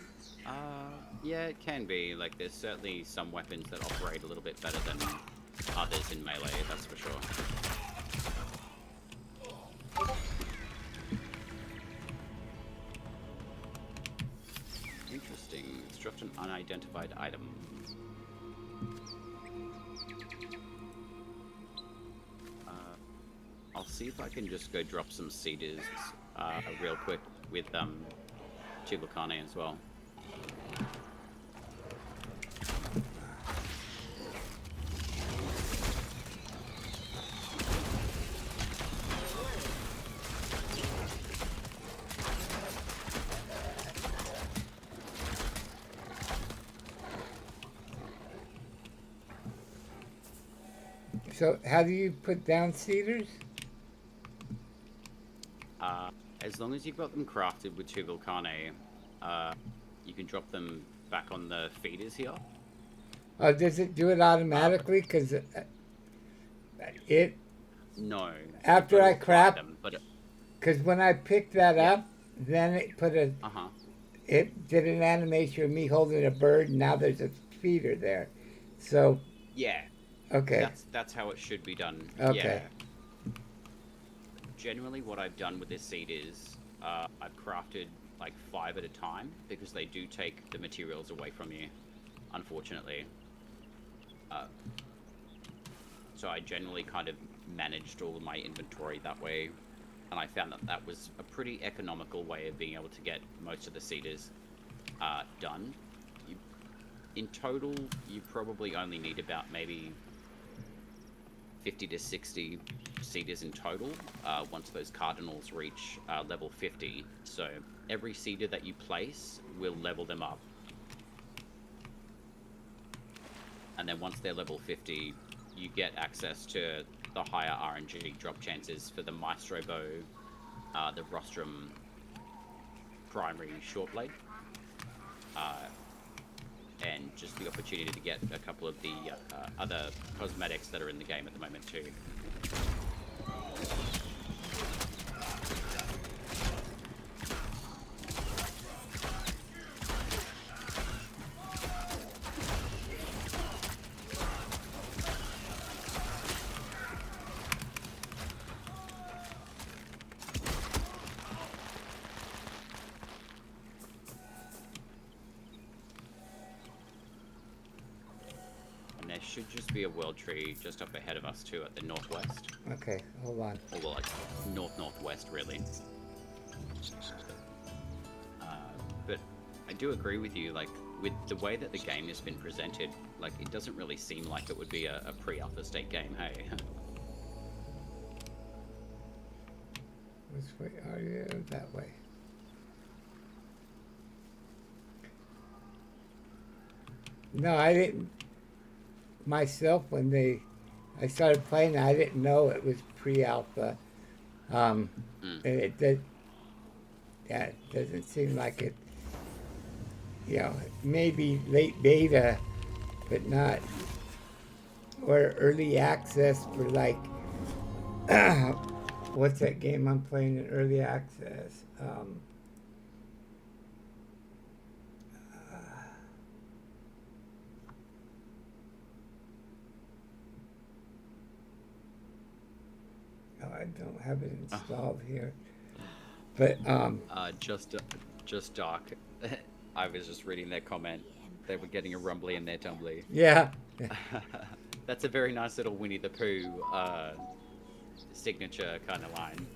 Yeah, it can be. Like, there's certainly some weapons that operate a little bit better than others in melee, that's for sure. Interesting. It's dropped an unidentified item. I'll see if I can just go drop some cedars real quick with Chibukane as well. So how do you put down cedars? As long as you've got them crafted with Chibukane, you can drop them back on the feeders here. Oh, does it do it automatically? Because it... No. After I craft... them, but Because when I picked that up, then it put a... It did an animation of me holding a bird, and now there's a feeder there. So... Yeah. Okay. That's how it should be done. Okay. Yeah. Generally, what I've done with this seed is I've crafted like 5 at a time because they do take the materials away from you, unfortunately. So I generally kind of managed all of my inventory that way, and I found that that was a pretty economical way of being able to get most of the cedars done. In total, you probably only need about maybe 50 to 60 cedars in total once those cardinals reach level 50. So every cedar that you place will level them up. And then once they're level 50, you get access to the higher RNG drop chances for the Maestro Bow, the Rostrum primary short blade, and just the opportunity to get a couple of the other cosmetics that are in the game at the moment too. Should just be a world tree just up ahead of us too at the northwest. Okay, hold on. Or well, like northwest really. But I do agree with you, like with the way that the game has been presented, like it doesn't really seem like it would be a pre-alpha state game, hey? Which way are you? That way. No, I didn't. Myself, when I started playing, I didn't know it was pre-alpha. And it did. Yeah, it doesn't seem like it. You know, maybe late beta, but not, or early access for like. What's that game I'm playing in early access? I don't have it installed here, but just dark. I was just reading their comment. They were getting a rumbly in their tumbly. Yeah. That's a very nice little Winnie the Pooh signature kind of line.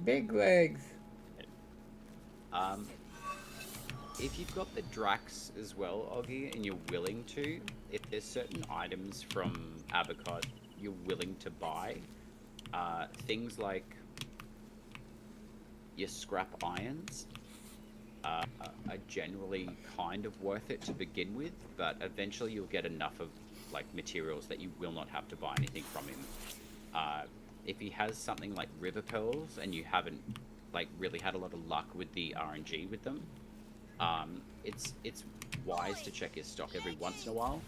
Big legs. If you've got the Drax as well, Oggie, and you're willing to, if there's certain items from Abacot you're willing to buy, things like your scrap irons are generally kind of worth it to begin with, but eventually you'll get enough of like materials that you will not have to buy anything from him. if he has something like River Pearls and you haven't like really had a lot of luck with the RNG with them, it's wise to check his stock every once in a while,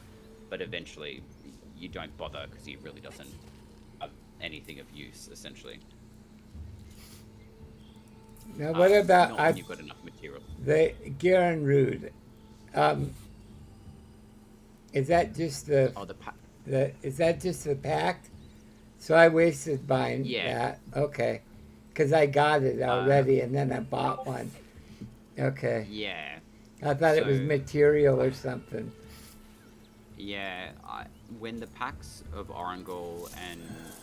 but eventually you don't bother because he really doesn't have anything of use essentially. Now, what about not when you've got enough material? the Garen Rude? Is that just the is that just the pack? So I wasted buying that. Okay, because I got it already and then I bought one. Okay. Yeah. I thought it was material or something. Yeah, when the packs of Orangol and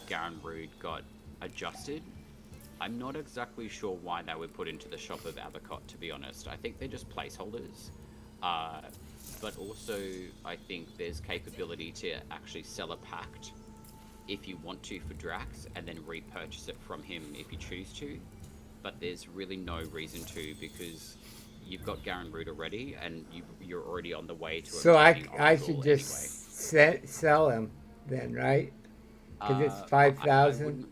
Garen Rude got adjusted, I'm not exactly sure why they were put into the shop of Avocot, to be honest. I think they're just placeholders. But also, I think there's capability to actually sell a pact if you want to for Drax, and then repurchase it from him if you choose to. But there's really no reason to, because you've got Garen Root already, and you're already on the way to. So I should just sell him then, right? Because it's 5,000.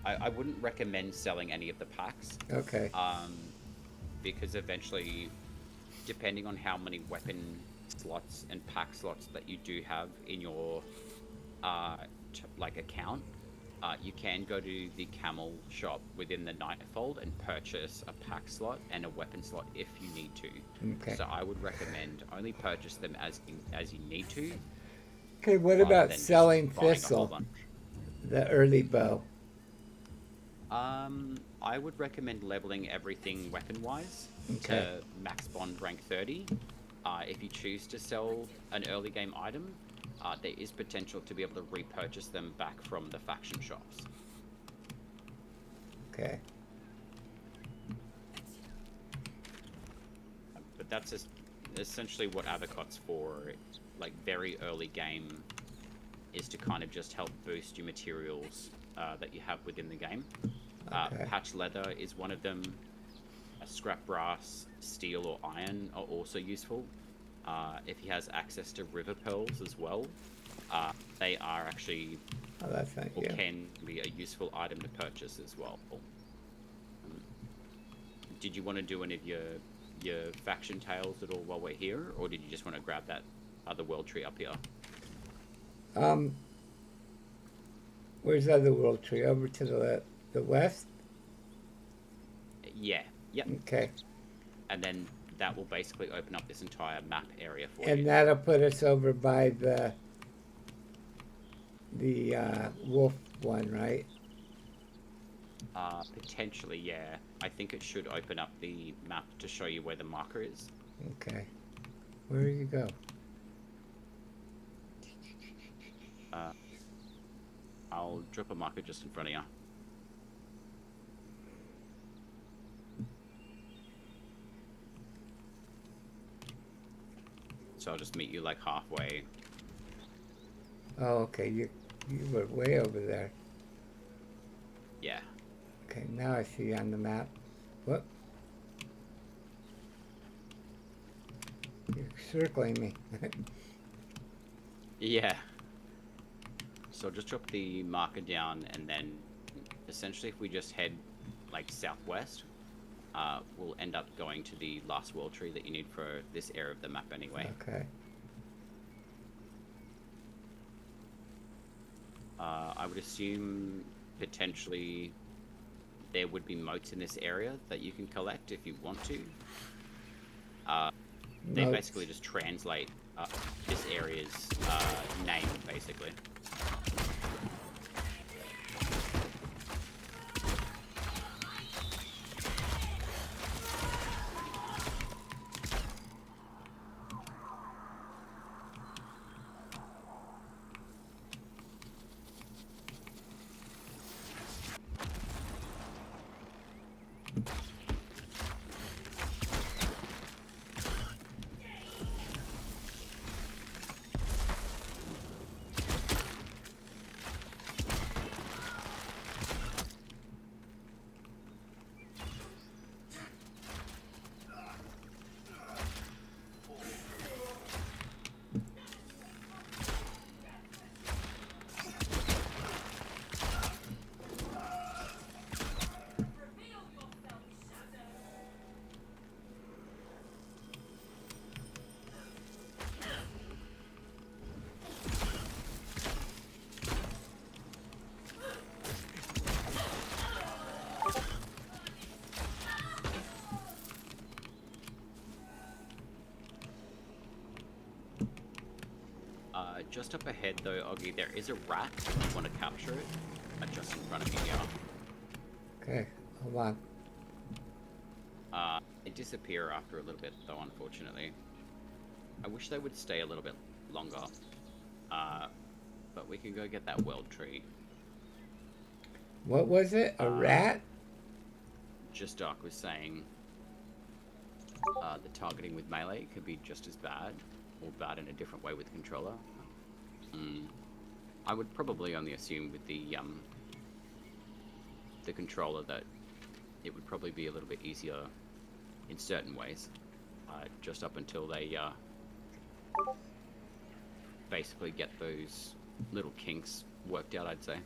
I wouldn't recommend selling any of the packs. Okay. Because eventually, depending on how many weapon slots and pack slots that you do have in your account, you can go to the camel shop within the Nightfold and purchase a pack slot and a weapon slot if you need to. Okay. So I would recommend only purchase them as you need to. Okay, what about selling Thistle, the early bow? I would recommend leveling everything weapon-wise to max bond rank 30. If you choose to sell an early game item, there is potential to be able to repurchase them back from the faction shops. Okay. But that's just essentially what Avocot's for. Like, very early game is to kind of just help boost your materials that you have within the game. Patch leather is one of them. Scrap brass, steel, or iron are also useful. If he has access to river pearls as well, they are actually can be a useful item to purchase as well. Did you want to do any of your faction tales at all while we're here, or did you just want to grab that other world tree up here? Where's the other world tree? Over to the west? Yeah. Yep. Okay. And then that will basically open up this entire map area for you. And that'll put us over by the wolf one, right? Potentially, yeah. I think it should open up the map to show you where the marker is. Okay. Where do you go? I'll drop a marker just in front of you. So I'll just meet you like halfway. Oh, okay. You were way over there. Yeah. Okay, now I see you on the map. What? You're circling me. Yeah. So I'll just drop the marker down, and then essentially if we just head like southwest, we'll end up going to the last world tree that you need for this area of the map anyway. Okay. I would assume potentially there would be motes in this area that you can collect if you want to. They basically just translate this area's name, basically. Just up ahead, though, Oggie, there is a rat. If you want to capture it, just in front of you here. Okay, hold on. They disappear after a little bit, though, unfortunately. I wish they would stay a little bit longer. But we can go get that Wyld tree. What was it? A rat? Just Dark was saying the targeting with melee could be just as bad, or bad in a different way with the controller. I would probably only assume with the controller that it would probably be a little bit easier in certain ways, just up until they basically get those little kinks worked out, I'd say.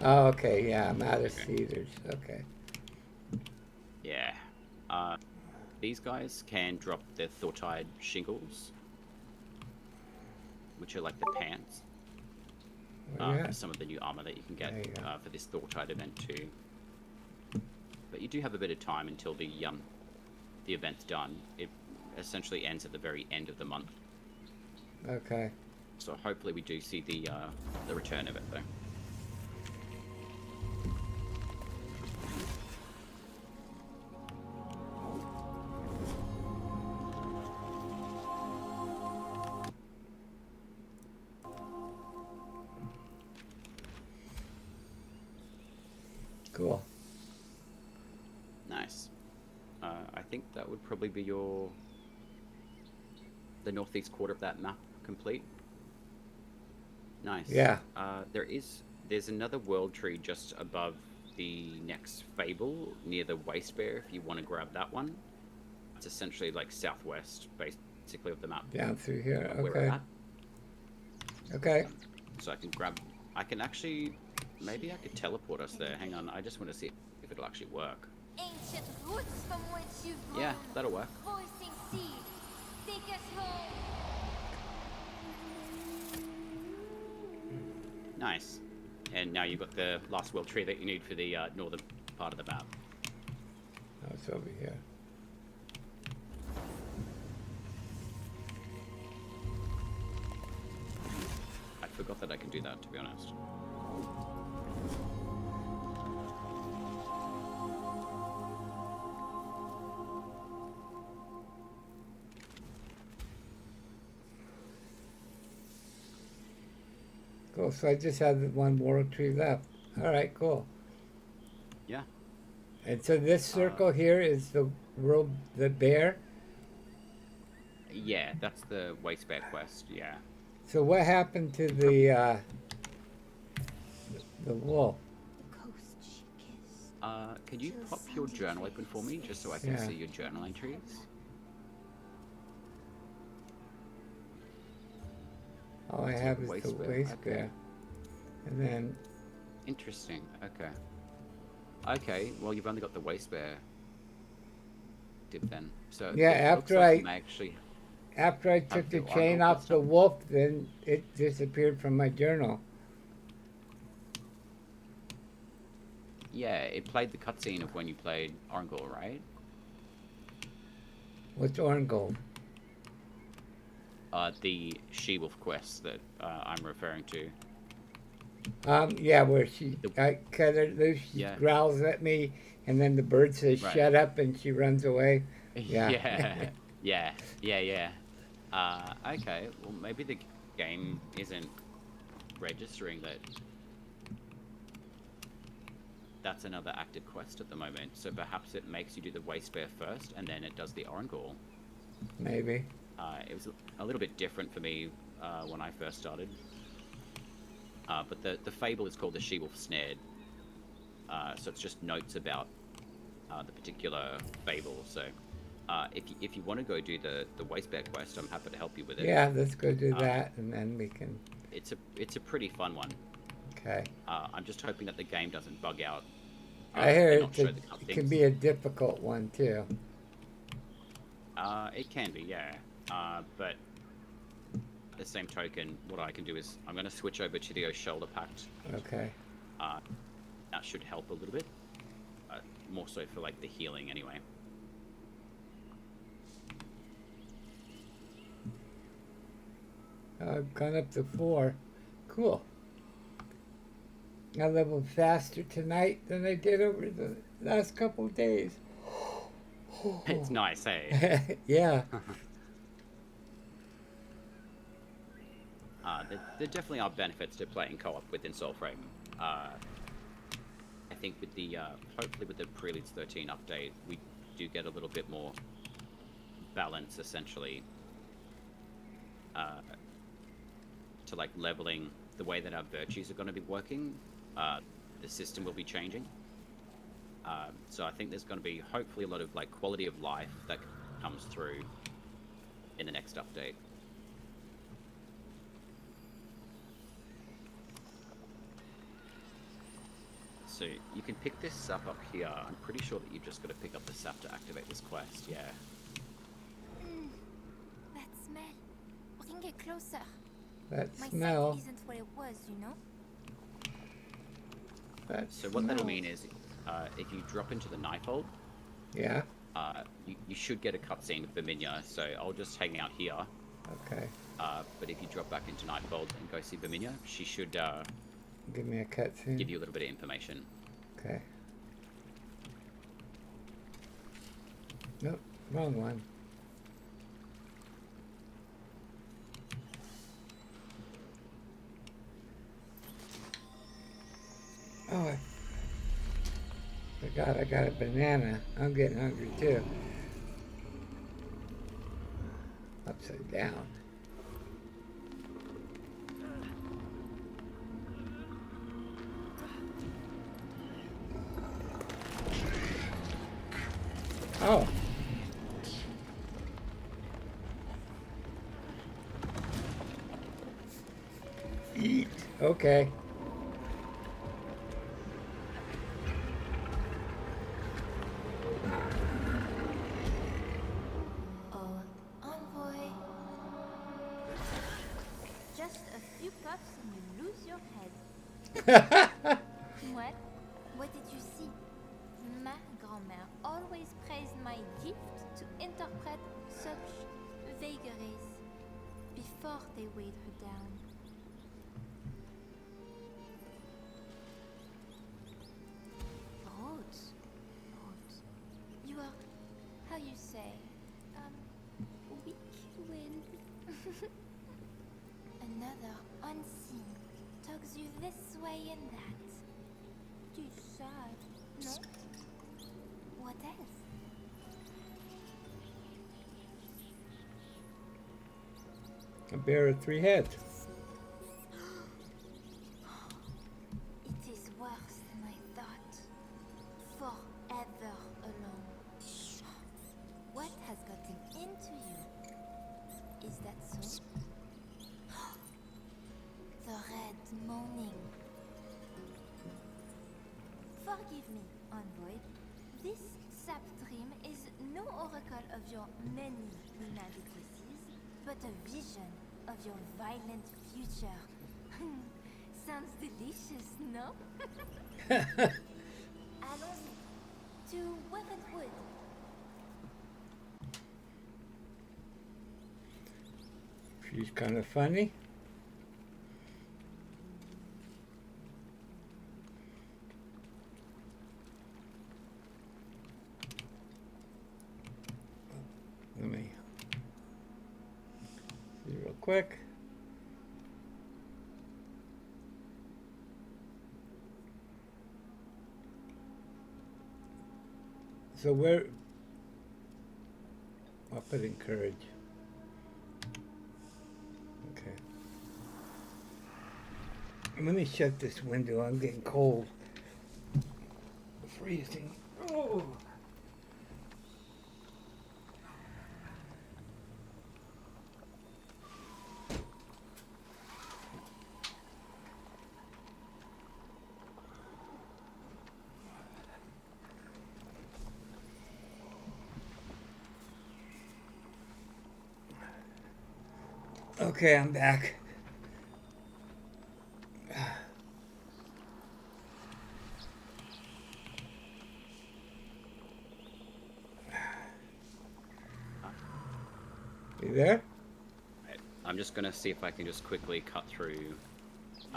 Oh, okay, yeah, I'm out of cedars. Okay. Yeah. These guys can drop their Thortide shingles, which are like the pants. Yeah. Some of the new armor that you can get There you go. for this Thortide event too. But you do have a bit of time until the event's done. It essentially ends at the very end of the month. Okay. So hopefully we do see the return of it though. Cool. Nice. I think that would probably be the northeast quarter of that map complete. Nice. Yeah. There's another Wyld tree just above the next Fable near the Waste Bear if you want to grab that one. It's essentially like southwest basically of the map. Down through here. Where we're Okay. at. Okay. So I can actually, maybe I could teleport us there. Hang on, I just want to see if it'll actually work. Ancient roots from whence you've grown. Yeah, that'll work. Voicing seed. Take us home. Nice. And now you've got the last Wyld tree that you need for the northern part of the map. Oh, it's over here. I forgot that I can do that, to be honest. Cool. So I just have the one Wyld tree left. All right. Cool. Yeah. And so this circle here is the bear. Yeah, that's the Waste Bear quest, yeah. So what happened to the wolf? The coast she kissed. Could you pop your journal open for me, just so I can Yeah. see your journal entries? All I have is the Waste bear, waste okay. bear. And then, Interesting, okay. Okay, well you've only got the Waste Bear dip then. So Yeah, it looks after like I- you may actually after I took the the chain armor off the stuff. wolf, then it disappeared from my journal. Yeah, it played the cutscene of when you played Orangol, right? What's Orangol? The she-wolf quest that I'm referring to. Yeah, where I cut her loose, she Yeah. growls at me, and then the bird says, Right. shut up, and she runs away. Yeah. yeah. Okay, well maybe the game isn't registering that that's another active quest at the moment, so perhaps it makes you do the Waste Bear first, and then it does the Orangol. Maybe. It was a little bit different for me when I first started. But the fable is called the She-Wolf Snared. So it's just notes about the particular fable. So if you want to go do the waste bear quest, I'm happy to help you with it. Yeah, let's go do that, and then we can. It's a pretty fun one. Okay. I'm just hoping that the game doesn't bug out. I and heard not show it the can cutscenes. be a difficult one too. It can be, yeah. But at the same token, what I can do is I'm going to switch over to the Shoulder Pact. Okay. That should help a little bit. More so for like the healing anyway. I've gone up to 4. Cool. I leveled faster tonight than I did over the last couple of days. It's nice, hey? Yeah. There definitely are benefits to playing co-op within SoulFrame. I think with the hopefully with the Prelude 13 update, we do get a little bit more balance, essentially, to like leveling the way that our virtues are going to be working. The system will be changing. So I think there's going to be hopefully a lot of like quality of life that comes through in the next update. So you can pick this sap up here. I'm pretty sure that you've just got to pick up the sap to activate this quest, yeah. That smell. Bring it closer. That My smell. sight isn't what it was, you know? That So what that'll smell. mean is, if you drop into the Nightfold, Yeah. you should get a cutscene with Verminia, so I'll just hang out here. Okay. But if you drop back into Nightfold and go see Verminia, she should Give me a cutscene. give you a little bit of information. Okay. Nope. Wrong one. Oh, I forgot I got a banana. I'm getting hungry too. Upside down. Oh. Eat. Okay. Oh, envoy. Just a few puffs and you lose your head. What did you see? Ma grand-mère always praised my gift to interpret such vagaries before they weighed her down. Rhodes. You are, how you say, weak-willed. Another unseen tugs you this way and that. Too sad, no? What else? A bear with 3 heads. It is worse than I thought. Forever alone. What has gotten into you? Is that so? The red moaning. Forgive me, envoy. This sap dream is no oracle of your many inadequacies, but a vision of your violent future. Sounds delicious, no? Allons-y. To Weavenwood. She's kind of funny. Let me see real quick. So where? I'll put encourage. Okay. Let me shut this window. I'm getting cold. Freezing. Oh. Okay, I'm back. You there? Right. I'm just gonna see if I can just quickly cut through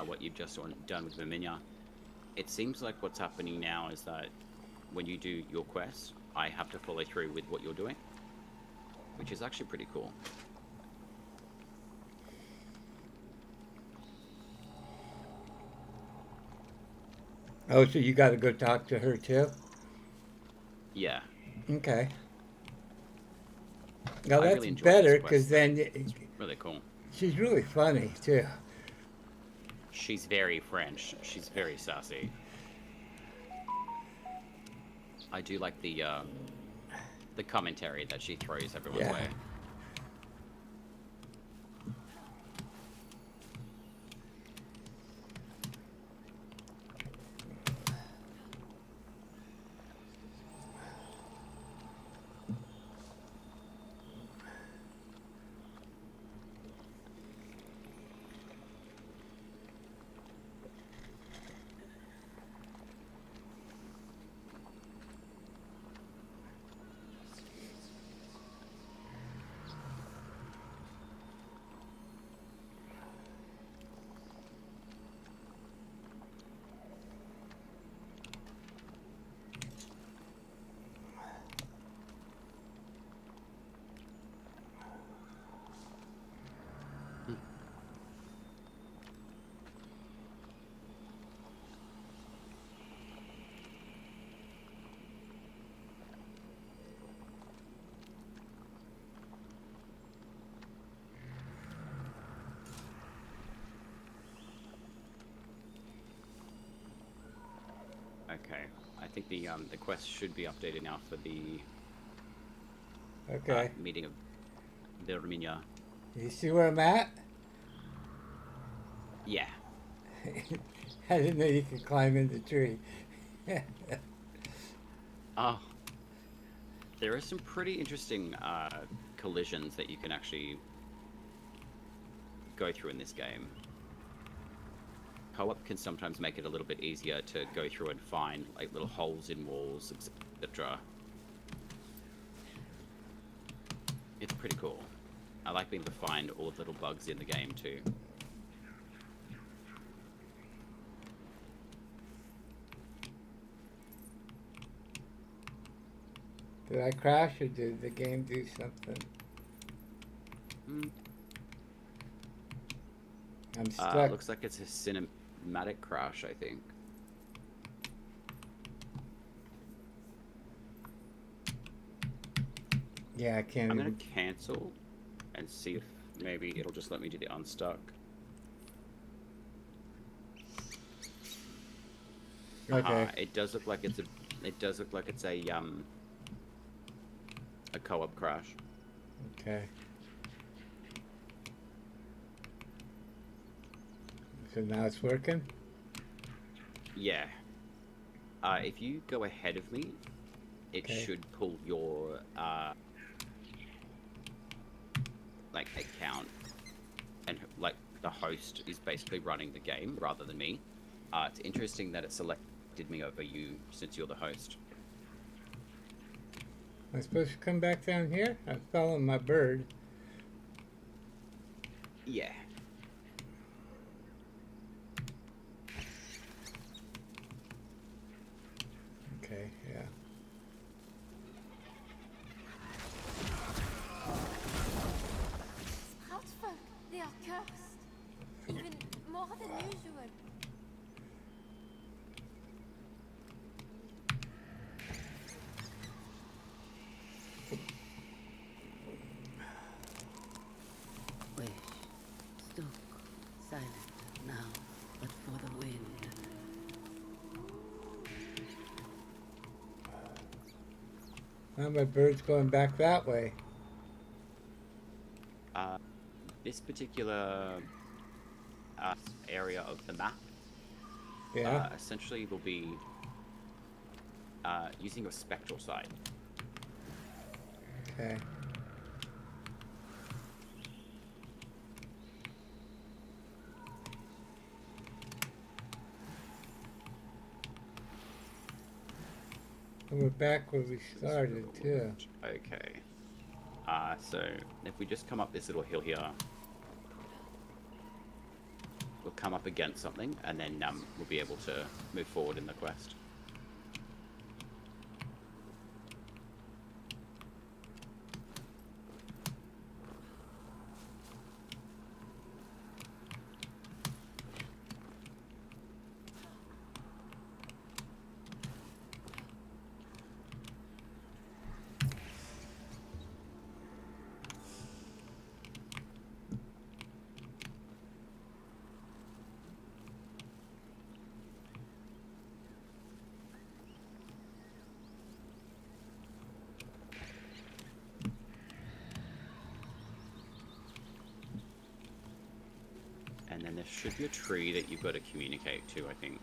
what you've just done with Verminia. It seems like what's happening now is that when you do your quest, I have to follow through with what you're doing, which is actually pretty cool. Oh, so you got to go talk to her too? Yeah. Okay. Now I that's really enjoyed better this because quest. then It's really cool. she's really funny too. She's very French. She's very sassy. I do like the commentary that she throws everyone's Yeah. way. Okay, I think the quest should be updated now for the Okay. meeting of Verminia. You see where I'm at? Yeah. I didn't know you could climb in the tree. Oh, there are some pretty interesting collisions that you can actually go through in this game. Co-op can sometimes make it a little bit easier to go through and find like little holes in walls, etc. It's pretty cool. I like being able to find all the little bugs in the game too. Did I crash or did the game do something? I'm stuck. Looks like it's a cinematic crash, I think. Yeah, I can't I'm gonna even. cancel and see if maybe it'll just let me do the unstuck. Okay. It does look like it's a. It does look like it's a co-op crash. Okay. So now it's working? Yeah. If you go ahead of me, it Okay. should pull your like account, and like the host is basically running the game rather than me. It's interesting that it selected me over you since you're the host. Am I supposed to come back down here? I'm following my bird. Yeah. Okay, yeah. Sproutsfolk, they are cursed. Even more than usual. Wish, stuck, silent now, but for the wind. Now my bird's going back that way. This particular area of the map Yeah? essentially will be using your spectral side. Okay. And we're back where we started, too. Okay. So if we just come up this little hill here, we'll come up against something, and then we'll be able to move forward in the quest. And then there should be a tree that you've got to communicate to, I think.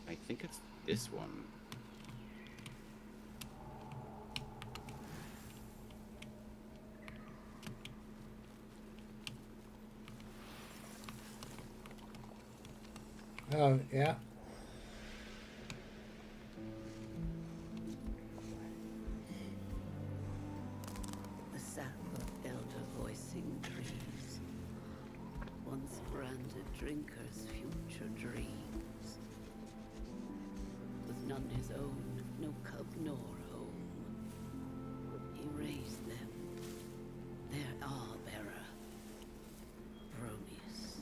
I think it's this one. Oh, yeah. The sap of elder voicing trees, once branded drinkers' future dreams. With none his own, no cub nor home, he raised them, their all-bearer, Bromius.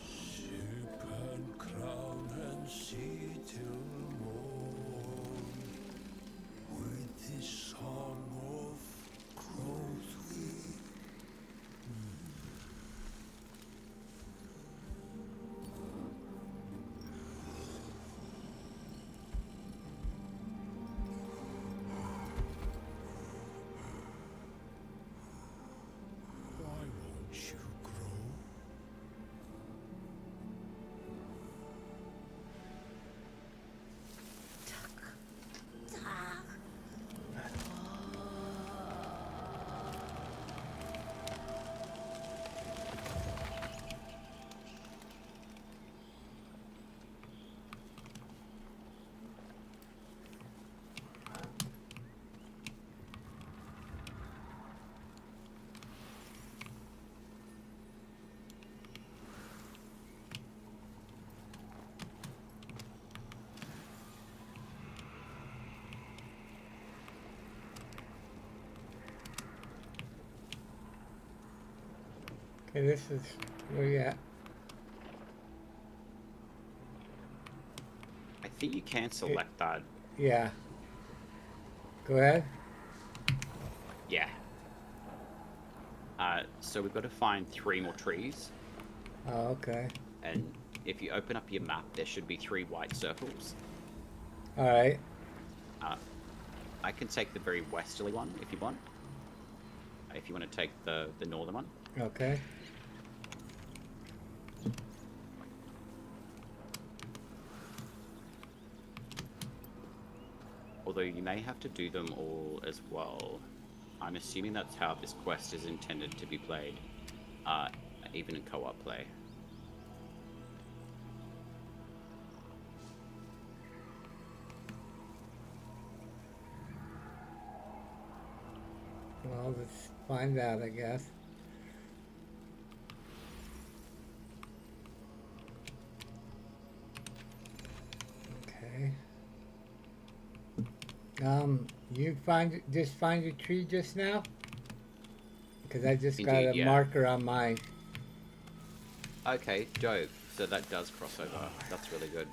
Ship and crown and sea till morn, with the song of growth we Why won't you grow? Okay, this is where you at. I think you can select that. Yeah. Go ahead. Yeah. So we've got to find 3 more trees, Oh, okay. and if you open up your map, there should be 3 white circles. All right. I can take the very westerly one if you want. If you want to take the northern one. Okay. Although you may have to do them all as well. I'm assuming that's how this quest is intended to be played, even in co-op play. Well, let's find out, I guess. Okay. You just find a tree just now? Because I just got Indeed, a yeah. marker on mine. Okay, dope. So that does cross over. That's really good.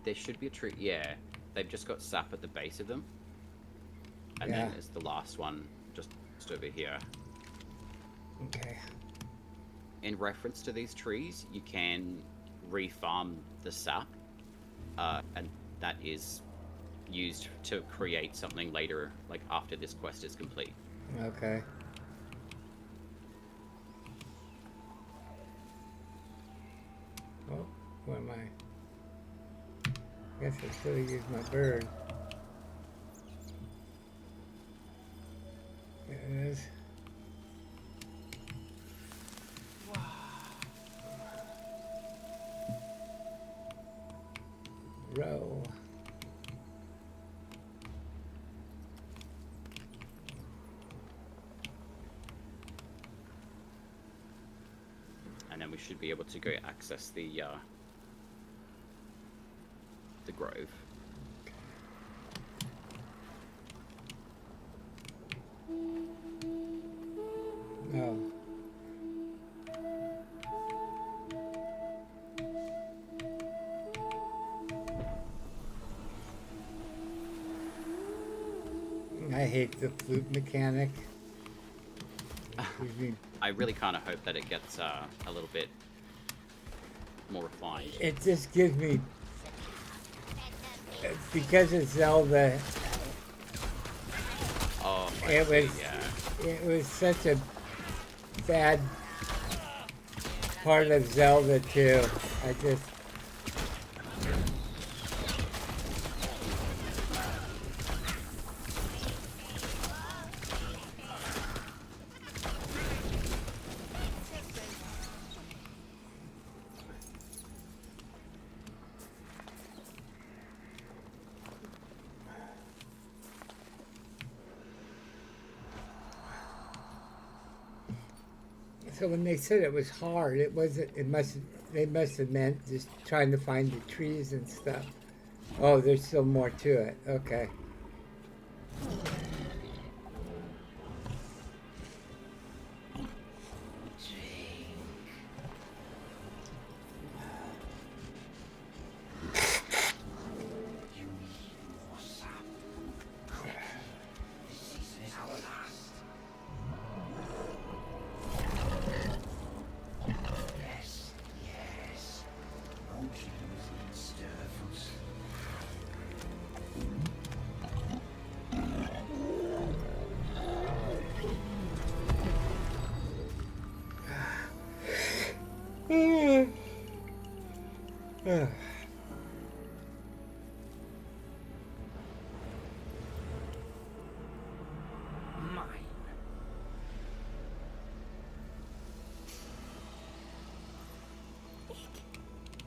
There should be a tree. Yeah, they've just got sap at the base of them. And then Yeah. there's the last one just just over here. Okay. In reference to these trees, you can refarm the sap, and that is used to create something later, like after this quest is complete. Okay. Oh, where am I? Guess I still use my bird. There it is. Row. And then we should be able to go access the grove. No. I hate the flute mechanic. I really kind of hope that it gets a little bit more refined. It just gives me, because it's Zelda. Oh, It was, yeah. it was such a bad part of Zelda too. I just. So when they said it was hard, it wasn't. They must have meant just trying to find the trees and stuff. Oh, there's still more to it. Okay.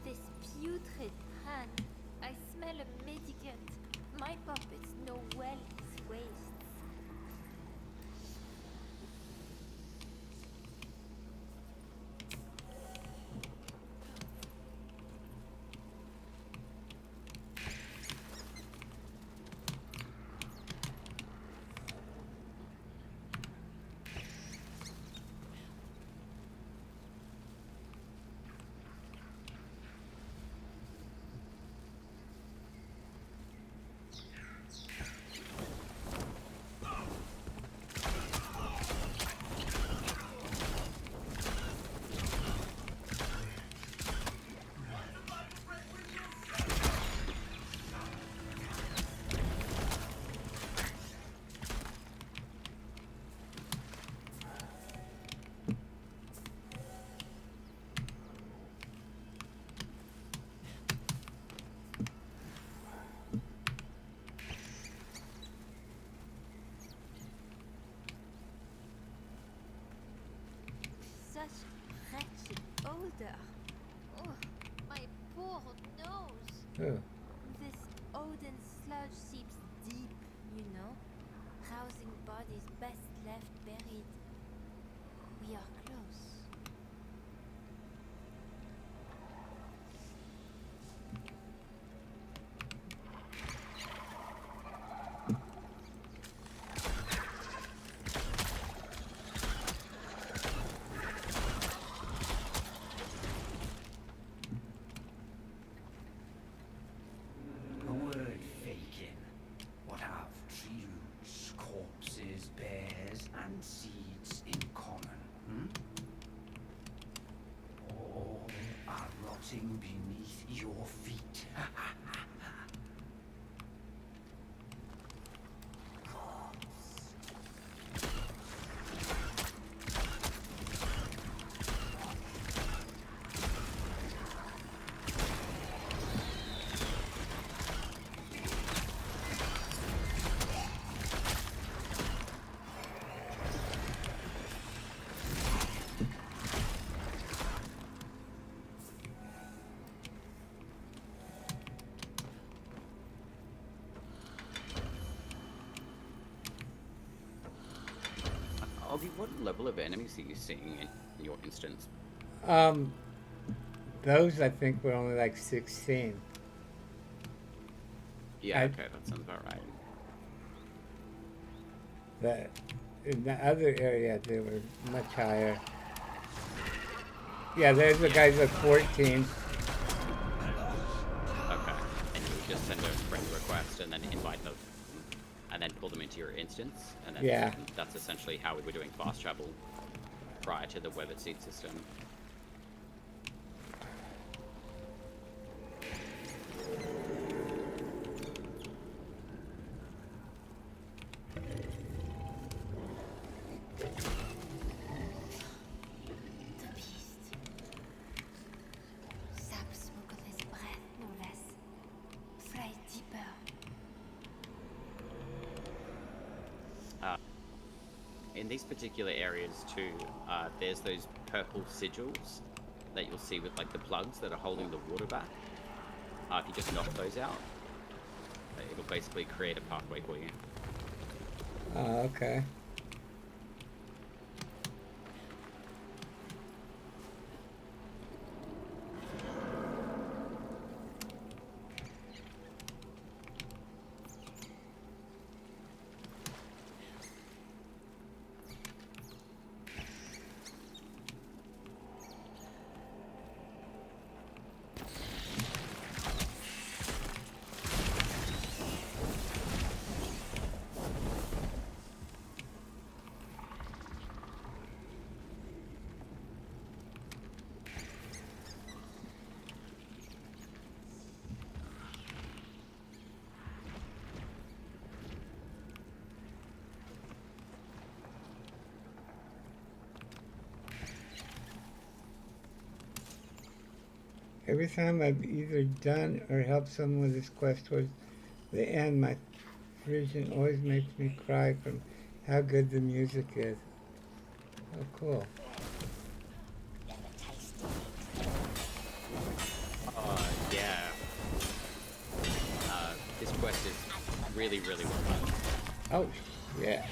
This putrid hand. I smell a medicant. My puppets know well his wastes. Such wretched odor. Oh, my poor nose. Oh. This Odin sludge seeps deep, you know, housing bodies best left buried. We are close. A word faking. What have tree roots, corpses, bears, and rotting beneath your feet. Oggie, what level of enemies are you seeing in your instance? Those I think were only like 16. Yeah, okay, that sounds about right. But in the other area, they were much higher. Yeah, there's the guys at 14. Okay, and you would just send a friend request and then invite them, and then pull them into your instance, and then Yeah. that's essentially how we were doing fast travel prior to the weathered seed system. The beast. Sap smokeless breath, no less. Fly deeper. In these particular areas too, there's those purple sigils that you'll see with like the plugs that are holding the water back. If you just knock those out, it'll basically create a pathway for you. Okay. Every time I've either done or helped someone with this quest towards the end, my vision always makes me cry from how good the music is. Oh, cool. Yeah. This quest is really, really well done. Oh, yeah.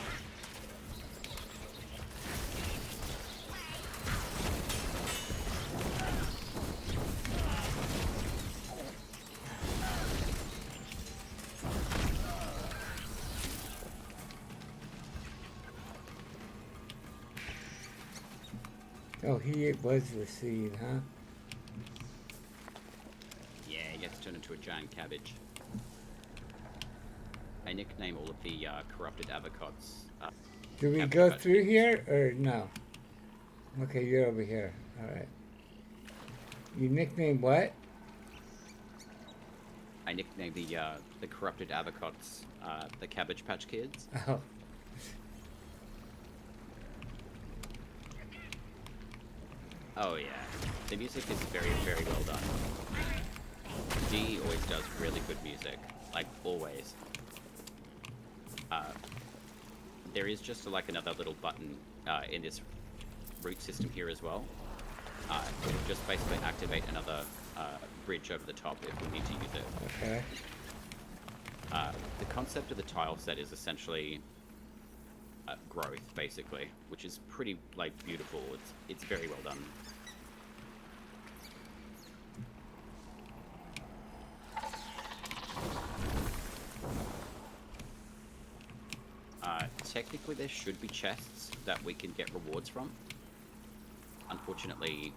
Oh, he was the seed, huh? Yeah, he gets turned into a giant cabbage. I nickname all of the corrupted avocados. Do we cabbage go patch through kids. here or no? Okay, you're over here. All right. You nicknamed what? I nicknamed the corrupted avocados the Cabbage Patch Kids. Oh. Oh yeah, the music is very, very well done. D always does really good music, like always. There is just like another little button in this root system here as well. It'll just basically activate another bridge over the top if we need to use it. Okay. The concept of the tile set is essentially growth, basically, which is pretty like beautiful. It's very well done. Technically, there should be chests that we can get rewards from. Unfortunately,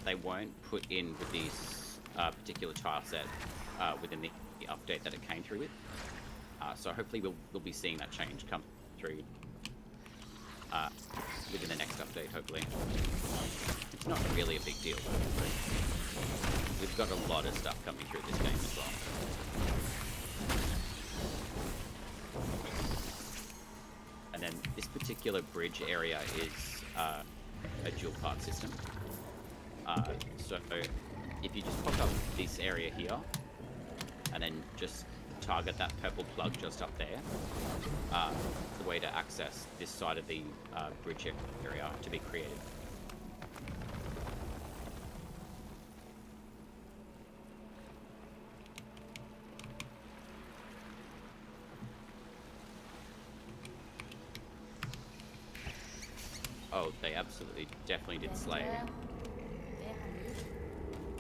they won't put in with this particular tile set within the update that it came through with. So hopefully we'll be seeing that change come through within the next update, hopefully. It's not really a big deal though. We've got a lot of stuff coming through this game as well. And then this particular bridge area is a dual part system. So if you just pop up this area here and then just target that purple plug just up there, the way to access this side of the bridge area to be created. Oh, they absolutely, definitely did slay.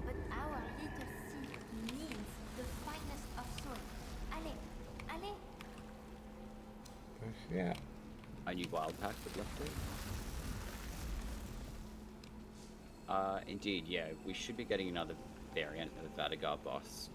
But our little seed needs the finest of soil. Allez, allez. Yeah. A new wild pack would love to. Indeed, yeah. We should be getting another variant of Vadagar boss.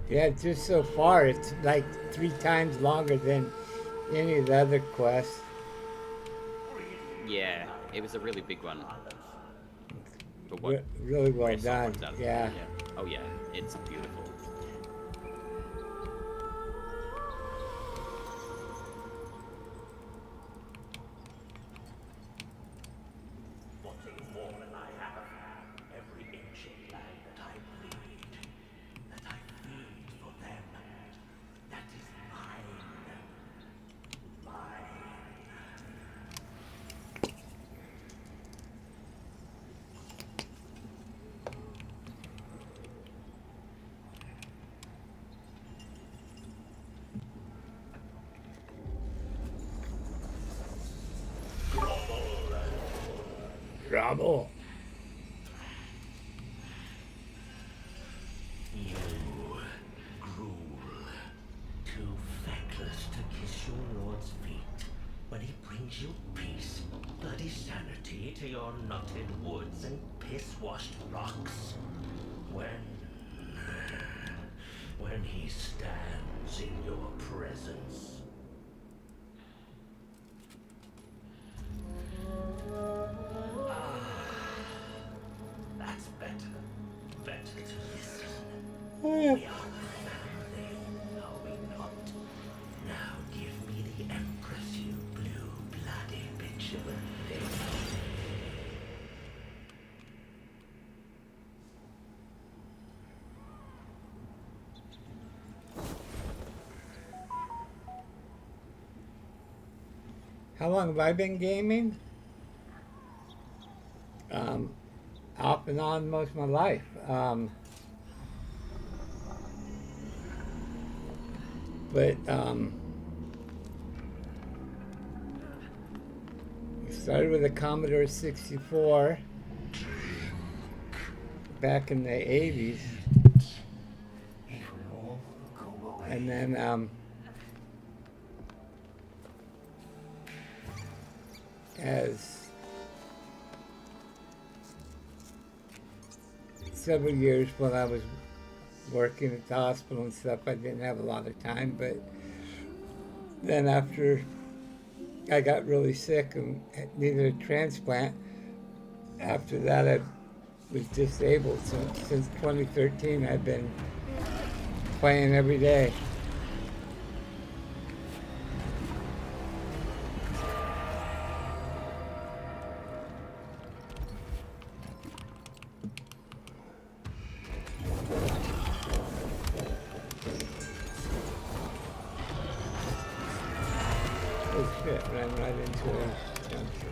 Yeah, just so far, it's like 3 times longer than any of the other quests. Yeah, it was a really big one. But what? Really well done. Yeah. Oh yeah, it's beautiful. Bravo. You gruel, too feckless to kiss your lord's feet, but he brings you peace, bloody sanity to your knotted woods and piss-washed rocks. When he stands in your presence. That's better. Better to listen. We are family, are we not? Now give me the Empress, you blue-bloody bitch of a thing. How long have I been gaming? Off and on most of my life. I started with a Commodore 64 back in the 80s. And then as several years when I was working at the hospital and stuff, I didn't have a lot of time, but then after I got really sick and needed a transplant, after that I was disabled. So since 2013 I've been playing every day. Oh shit, ran right into a junction.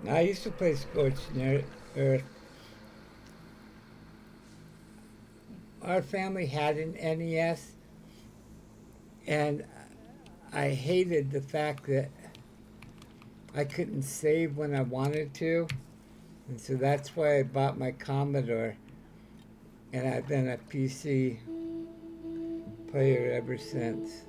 I used to play Scorched Earth. Our family had an NES, and I hated the fact that I couldn't save when I wanted to, and so that's why I bought my Commodore, and I've been a PC player ever since.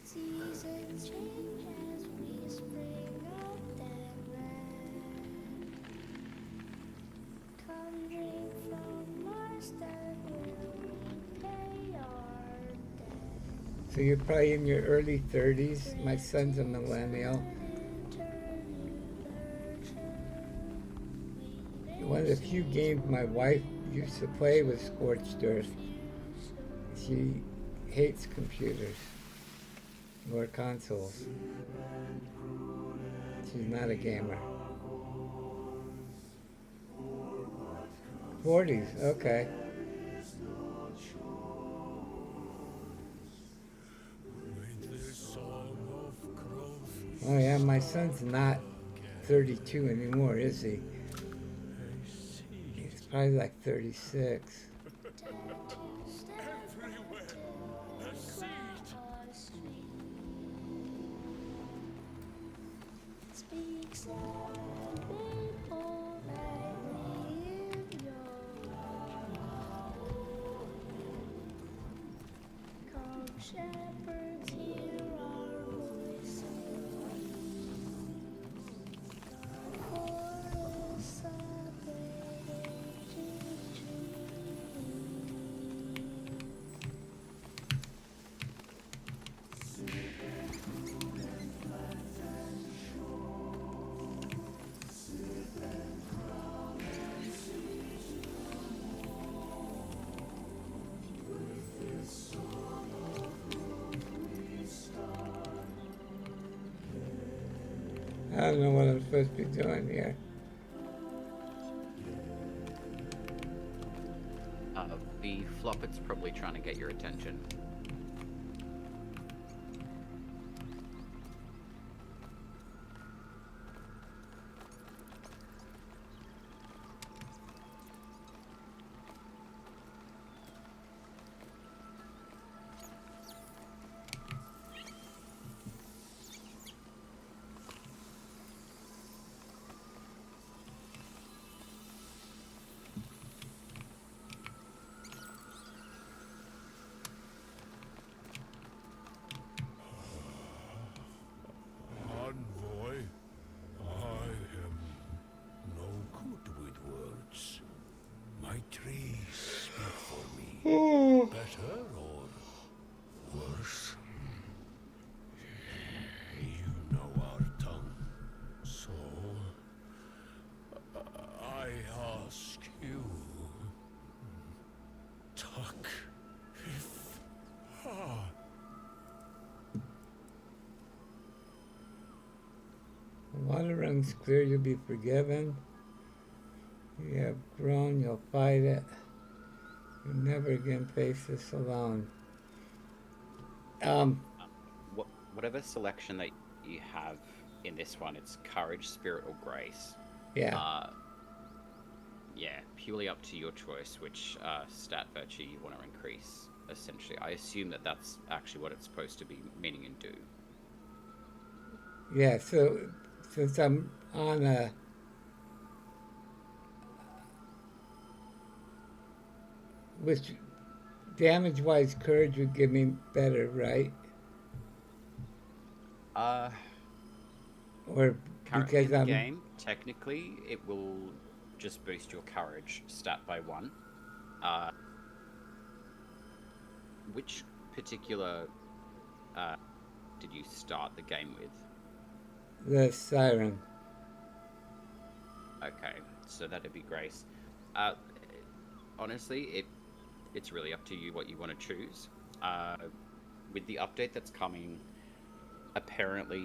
Seasons change as we spring up and red. Come drink from Mars that will repay our debt. So you're probably in your early 30s. My son's a millennial. One of the few games my wife used to play was Scorched Earth. She hates computers or consoles. She's not a gamer. 40s, okay. Oh yeah, my son's not 32 anymore, is he? He's probably like 36. Speaks of people that live your come shepherds, hear our voices. Chorus of great ancient trees. I don't know what I'm supposed to be doing here. The Floppet's probably trying to get your attention. Envoy, I am no good with words. My trees speak for me. Better or worse? You know our tongue. So, I ask you, talk if... The water runs clear, you'll be forgiven. You have grown, you'll fight it. You'll never again face this alone. Whatever selection that you have in this one, it's courage, spirit, or grace. Yeah. Yeah, purely up to your choice which stat virtue you want to increase, essentially. I assume that that's actually what it's supposed to be meaning and do. Yeah, so since I'm on a which damage wise courage would give me better, right? Or Currently because in the I'm game, technically, it will just boost your courage stat by 1. Which particular did you start the game with? the siren. Okay, so that'd be grace. Honestly, it's really up to you what you want to choose. With the update that's coming, apparently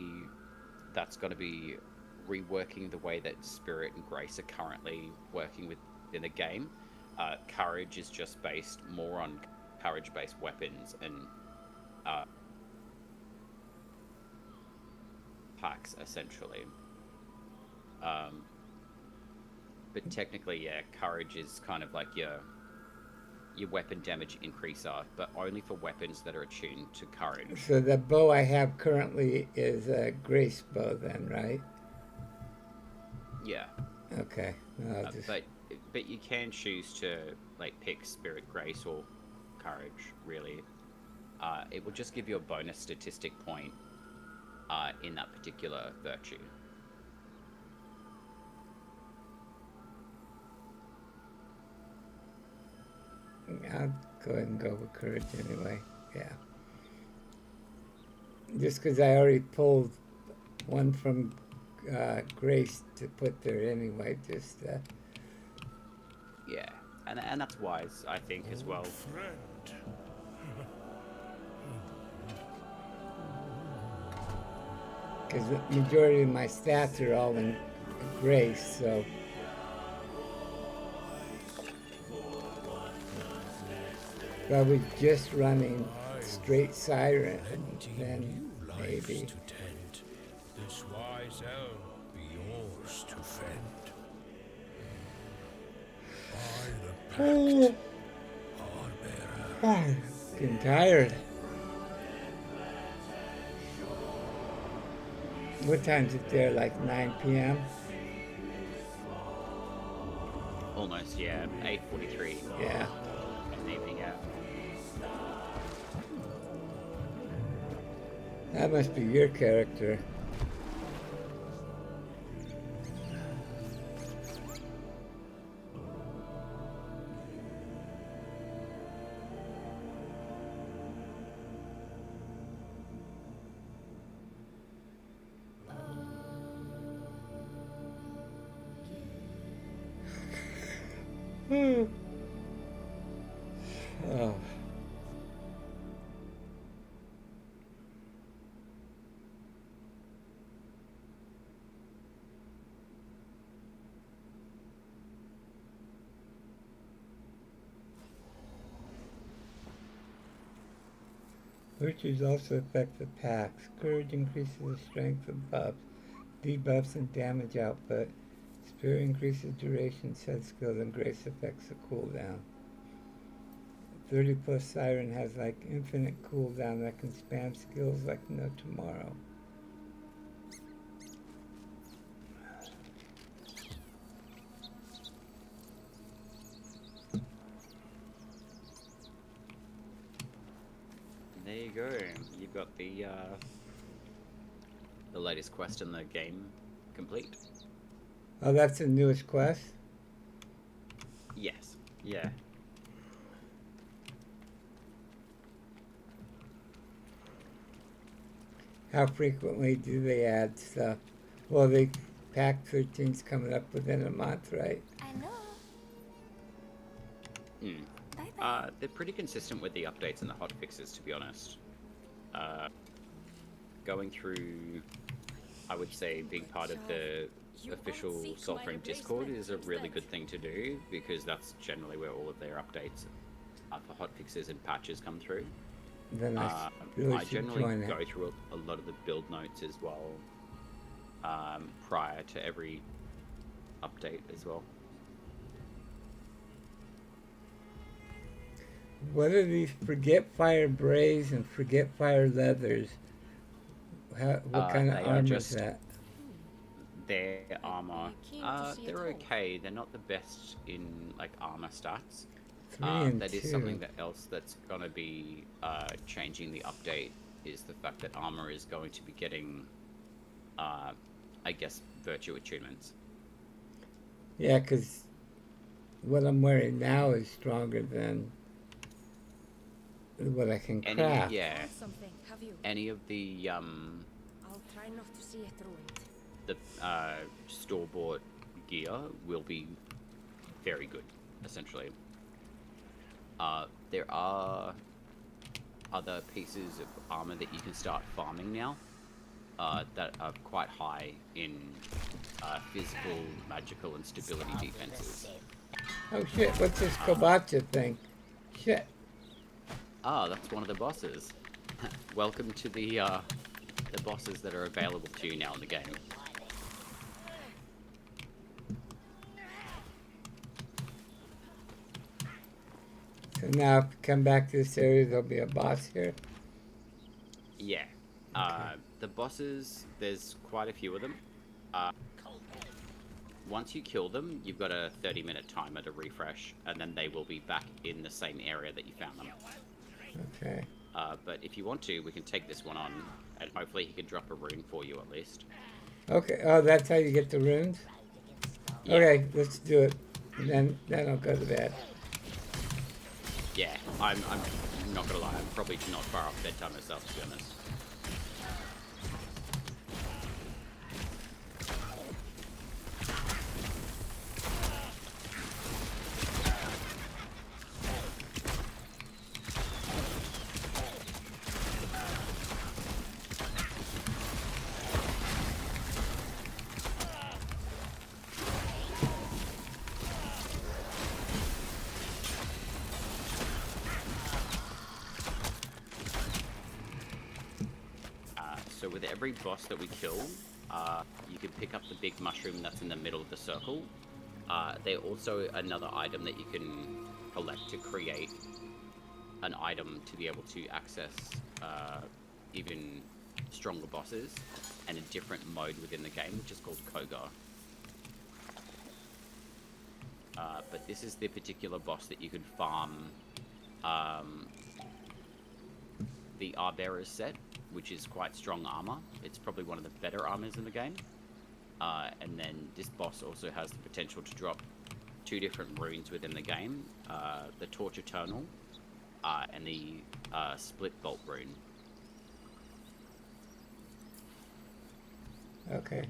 that's going to be reworking the way that spirit and grace are currently working within the game. courage is just based more on courage-based weapons and packs, essentially. But technically, yeah, courage is kind of like your weapon damage increaser, but only for weapons that are attuned to courage. So the bow I have currently is a grace bow then, right? Yeah. Okay. I'll just... But you can choose to like pick spirit, grace, or courage. Really, it will just give you a bonus statistic point in that particular virtue. I'll go ahead and go with courage anyway. Yeah. Just because I already pulled one from grace to put there anyway, just... Yeah, and that's wise, I think, as well. Friend. Because the majority of my stats are all in grace, so... If I was just running straight Siren, then maybe. To tend. This wise elm be yours to fend. By the pact, Arbearer. I'm getting tired. What time's it there? Like 9 p.m.? Almost, yeah. 8:43. Yeah. In the evening, yeah. That must be your character. Oh. Virtues also affect the packs. Courage increases the strength of buffs, debuffs, and damage output. Spirit increases duration, set skills, and grace affects the cooldown. 30 plus Siren has like infinite cooldown that can spam skills like no tomorrow. There you go. You've got the latest quest in the game complete. Oh, that's the newest quest? Yes. Yeah. How frequently do they add stuff? Well, they pack 13's coming up within a month, right? I know. Hmm. Bye-bye. They're pretty consistent with the updates and the hotfixes, to be honest. Going through, I would say, being part of the official SoulFrame Discord is a really good thing to do, because that's generally where all of their updates for hotfixes and patches come through. Then I really I should generally join go it. through a lot of the build notes as well, prior to every update as well. What are these Forget Fire Braves and Forget Fire Leathers? What kind of they are armor just- is that? Their armor, keen to see it they're all? okay. They're not the best in like armor stats. 3 and That 2. is something that else that's gonna be changing the update, is the fact that armor is going to be getting, I guess, virtue attunements. Yeah, because what I'm wearing now is stronger than what I can craft. Yeah, Found something, have you? any of the I'll try not to see it ruined. store-bought gear will be very good, essentially. There are other pieces of armor that you can start farming now that are quite high in physical, magical, and stability defenses. Oh shit, what's this Kobacha thing? Shit. Ah, that's one of the bosses. Welcome to the bosses that are available to you now in the game. So now if you come back to this area, there'll be a boss here? Yeah. The bosses, there's quite a few of them. Once you kill them, you've got a 30-minute timer to refresh, and then they will be back in the same area that you found them. Okay. But if you want to, we can take this one on, and hopefully he can drop a rune for you at least. Okay, oh, that's how you get the runes? Yeah. Okay, let's do it. And then I'll go to bed. Yeah, I'm not gonna lie, I'm probably not far off bedtime myself, to be honest. So with every boss that we kill, you can pick up the big mushroom that's in the middle of the circle. They're also another item that you can collect to create an item to be able to access even stronger bosses and a different mode within the game, which is called Kogar. But this is the particular boss that you can farm the Arbearer's set, which is quite strong armor. It's probably one of the better armors in the game. And then this boss also has the potential to drop 2 different runes within the game. The Torch Eternal and the Split Bolt rune. Okay.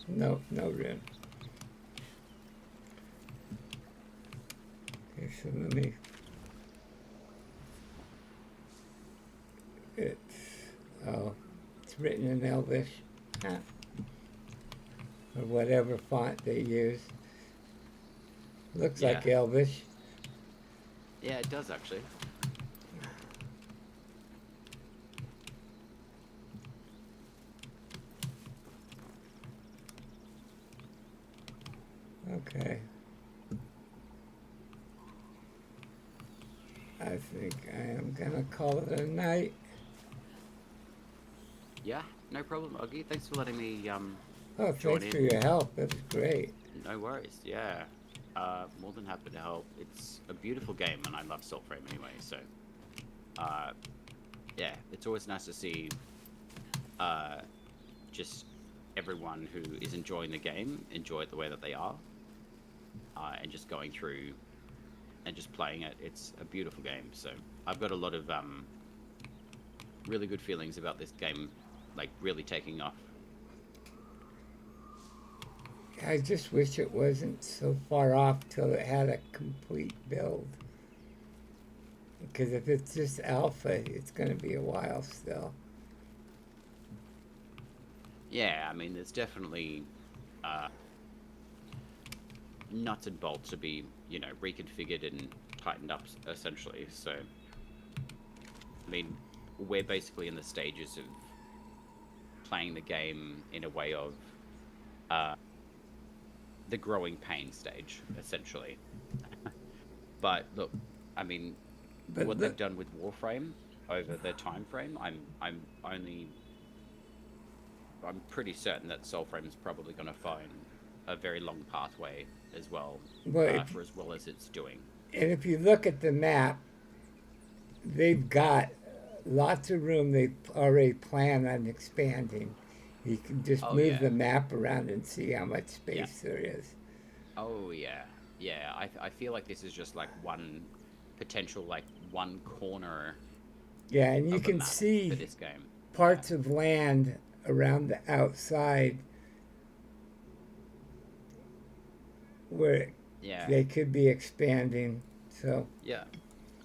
No rune. Okay, so let me... It's written in Elvish. Or whatever font they use. Looks like Elvish. Yeah, it does actually. Okay. I think I am gonna call it a night. Yeah, no problem, Oggie. Thanks for letting me Oh, join thanks in. for your help. That was great. No worries, yeah. More than happy to help. It's a beautiful game, and I love SoulFrame anyway, so... yeah, it's always nice to see just everyone who is enjoying the game enjoy it the way that they are. And just going through and just playing it. It's a beautiful game, so I've got a lot of really good feelings about this game, like, really taking off. I just wish it wasn't so far off till it had a complete build. Because if it's just alpha, it's going to be a while still. Yeah, I mean, there's definitely nuts and bolts to be, you know, reconfigured and tightened up, essentially. So, I mean, we're basically in the stages of playing the game in a way of the growing pain stage, essentially. But look, I mean, what they've done with Warframe over the time frame, I'm pretty certain that SoulFrame is probably going to find a very long pathway as well, for as well as it's doing. And if you look at the map, they've got lots of room. They've already planned on expanding. You can just move the map around and see how much space there is. Oh yeah, yeah. I feel like this is just like one potential, like one corner. Yeah, and you can see for this game. Parts of land around the outside where they could be expanding. So yeah,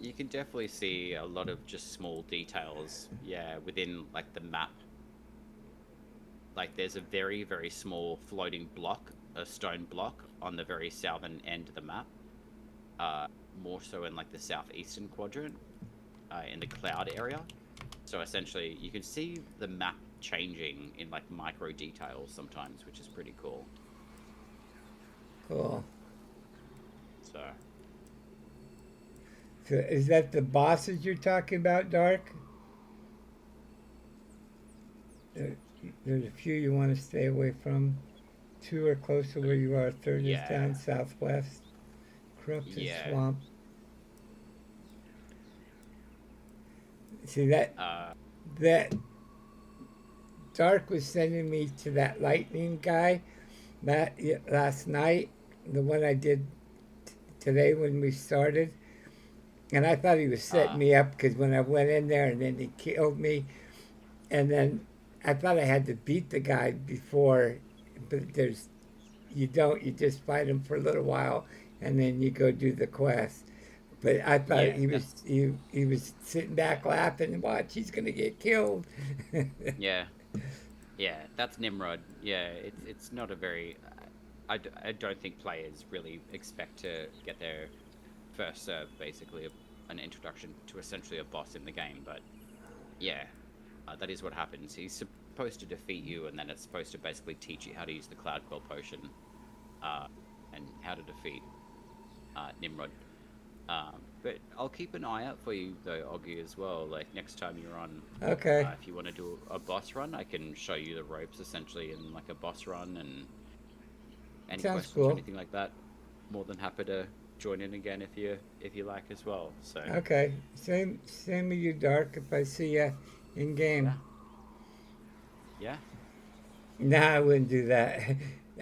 you can definitely see a lot of just small details. Yeah, within like the map. Like there's a very, very small floating block, a stone block on the very southern end of the map, more so in like the southeastern quadrant, in the cloud area. So essentially, you can see the map changing in like micro details sometimes, which is pretty cool. Cool. So is that the bosses you're talking about, Dark? There's a few you want to stay away from. 2 are close to where you are. 3rd is down southwest. Corrupted Swamp. See that Dark was sending me to that lightning guy last night, the one I did today when we started, and I thought he was setting me up because when I went in there and then he killed me, and then I thought I had to beat the guy before, but you don't. You just fight him for a little while and then you go do the quest. But I thought he was sitting back laughing and watch, he's gonna get killed. Yeah, that's Nimrod. Yeah, it's not a very. I don't think players really expect to get their first serve, basically an introduction to essentially a boss in the game. But yeah, that is what happens. He's supposed to defeat you, and then it's supposed to basically teach you how to use the Cloud Quill potion, and how to defeat Nimrod. But I'll keep an eye out for you though, Oggie, as well. Like next time you're on, okay. If you want to do a boss run, I can show you the ropes essentially in like a boss run, and any questions or anything like that. More than happy to join in again if you like as well. So okay, same with you, Dark. If I see you in game. Yeah. Nah, I wouldn't do that.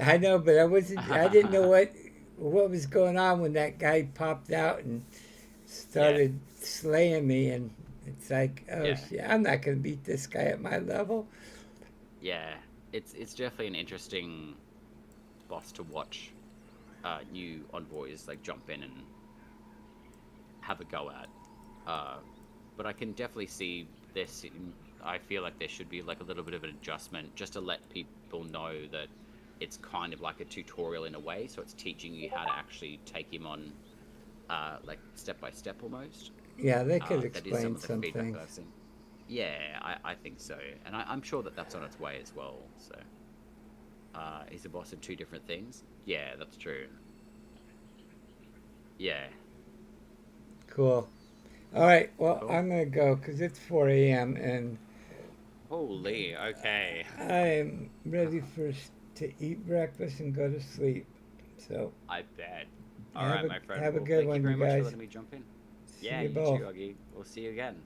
I know, but I didn't know what was going on when that guy popped out and started slaying me, and it's like, shit, I'm not gonna beat this guy at my level. Yeah, it's definitely an interesting boss to watch. New envoys like jump in and have a go at. But I can definitely see this. I feel like there should be like a little bit of an adjustment just to let people know that it's kind of like a tutorial in a way. So it's teaching you how to actually take him on, like step by step almost. Yeah, they could that is explain some of the feedback something. that I've seen. Yeah, I think so, and I'm sure that that's on its way as well. So, is the boss of 2 different things? Yeah, that's true. Yeah. Cool. All right, well, Cool. I'm gonna go because it's 4 a.m. and Holy, okay. I'm ready to eat breakfast and go to sleep. So I bet. All right, my friend. Have a Well, good thank one, you very you much guys. for letting me jump in. See Yeah, you you both. too, Oggie. We'll see you again.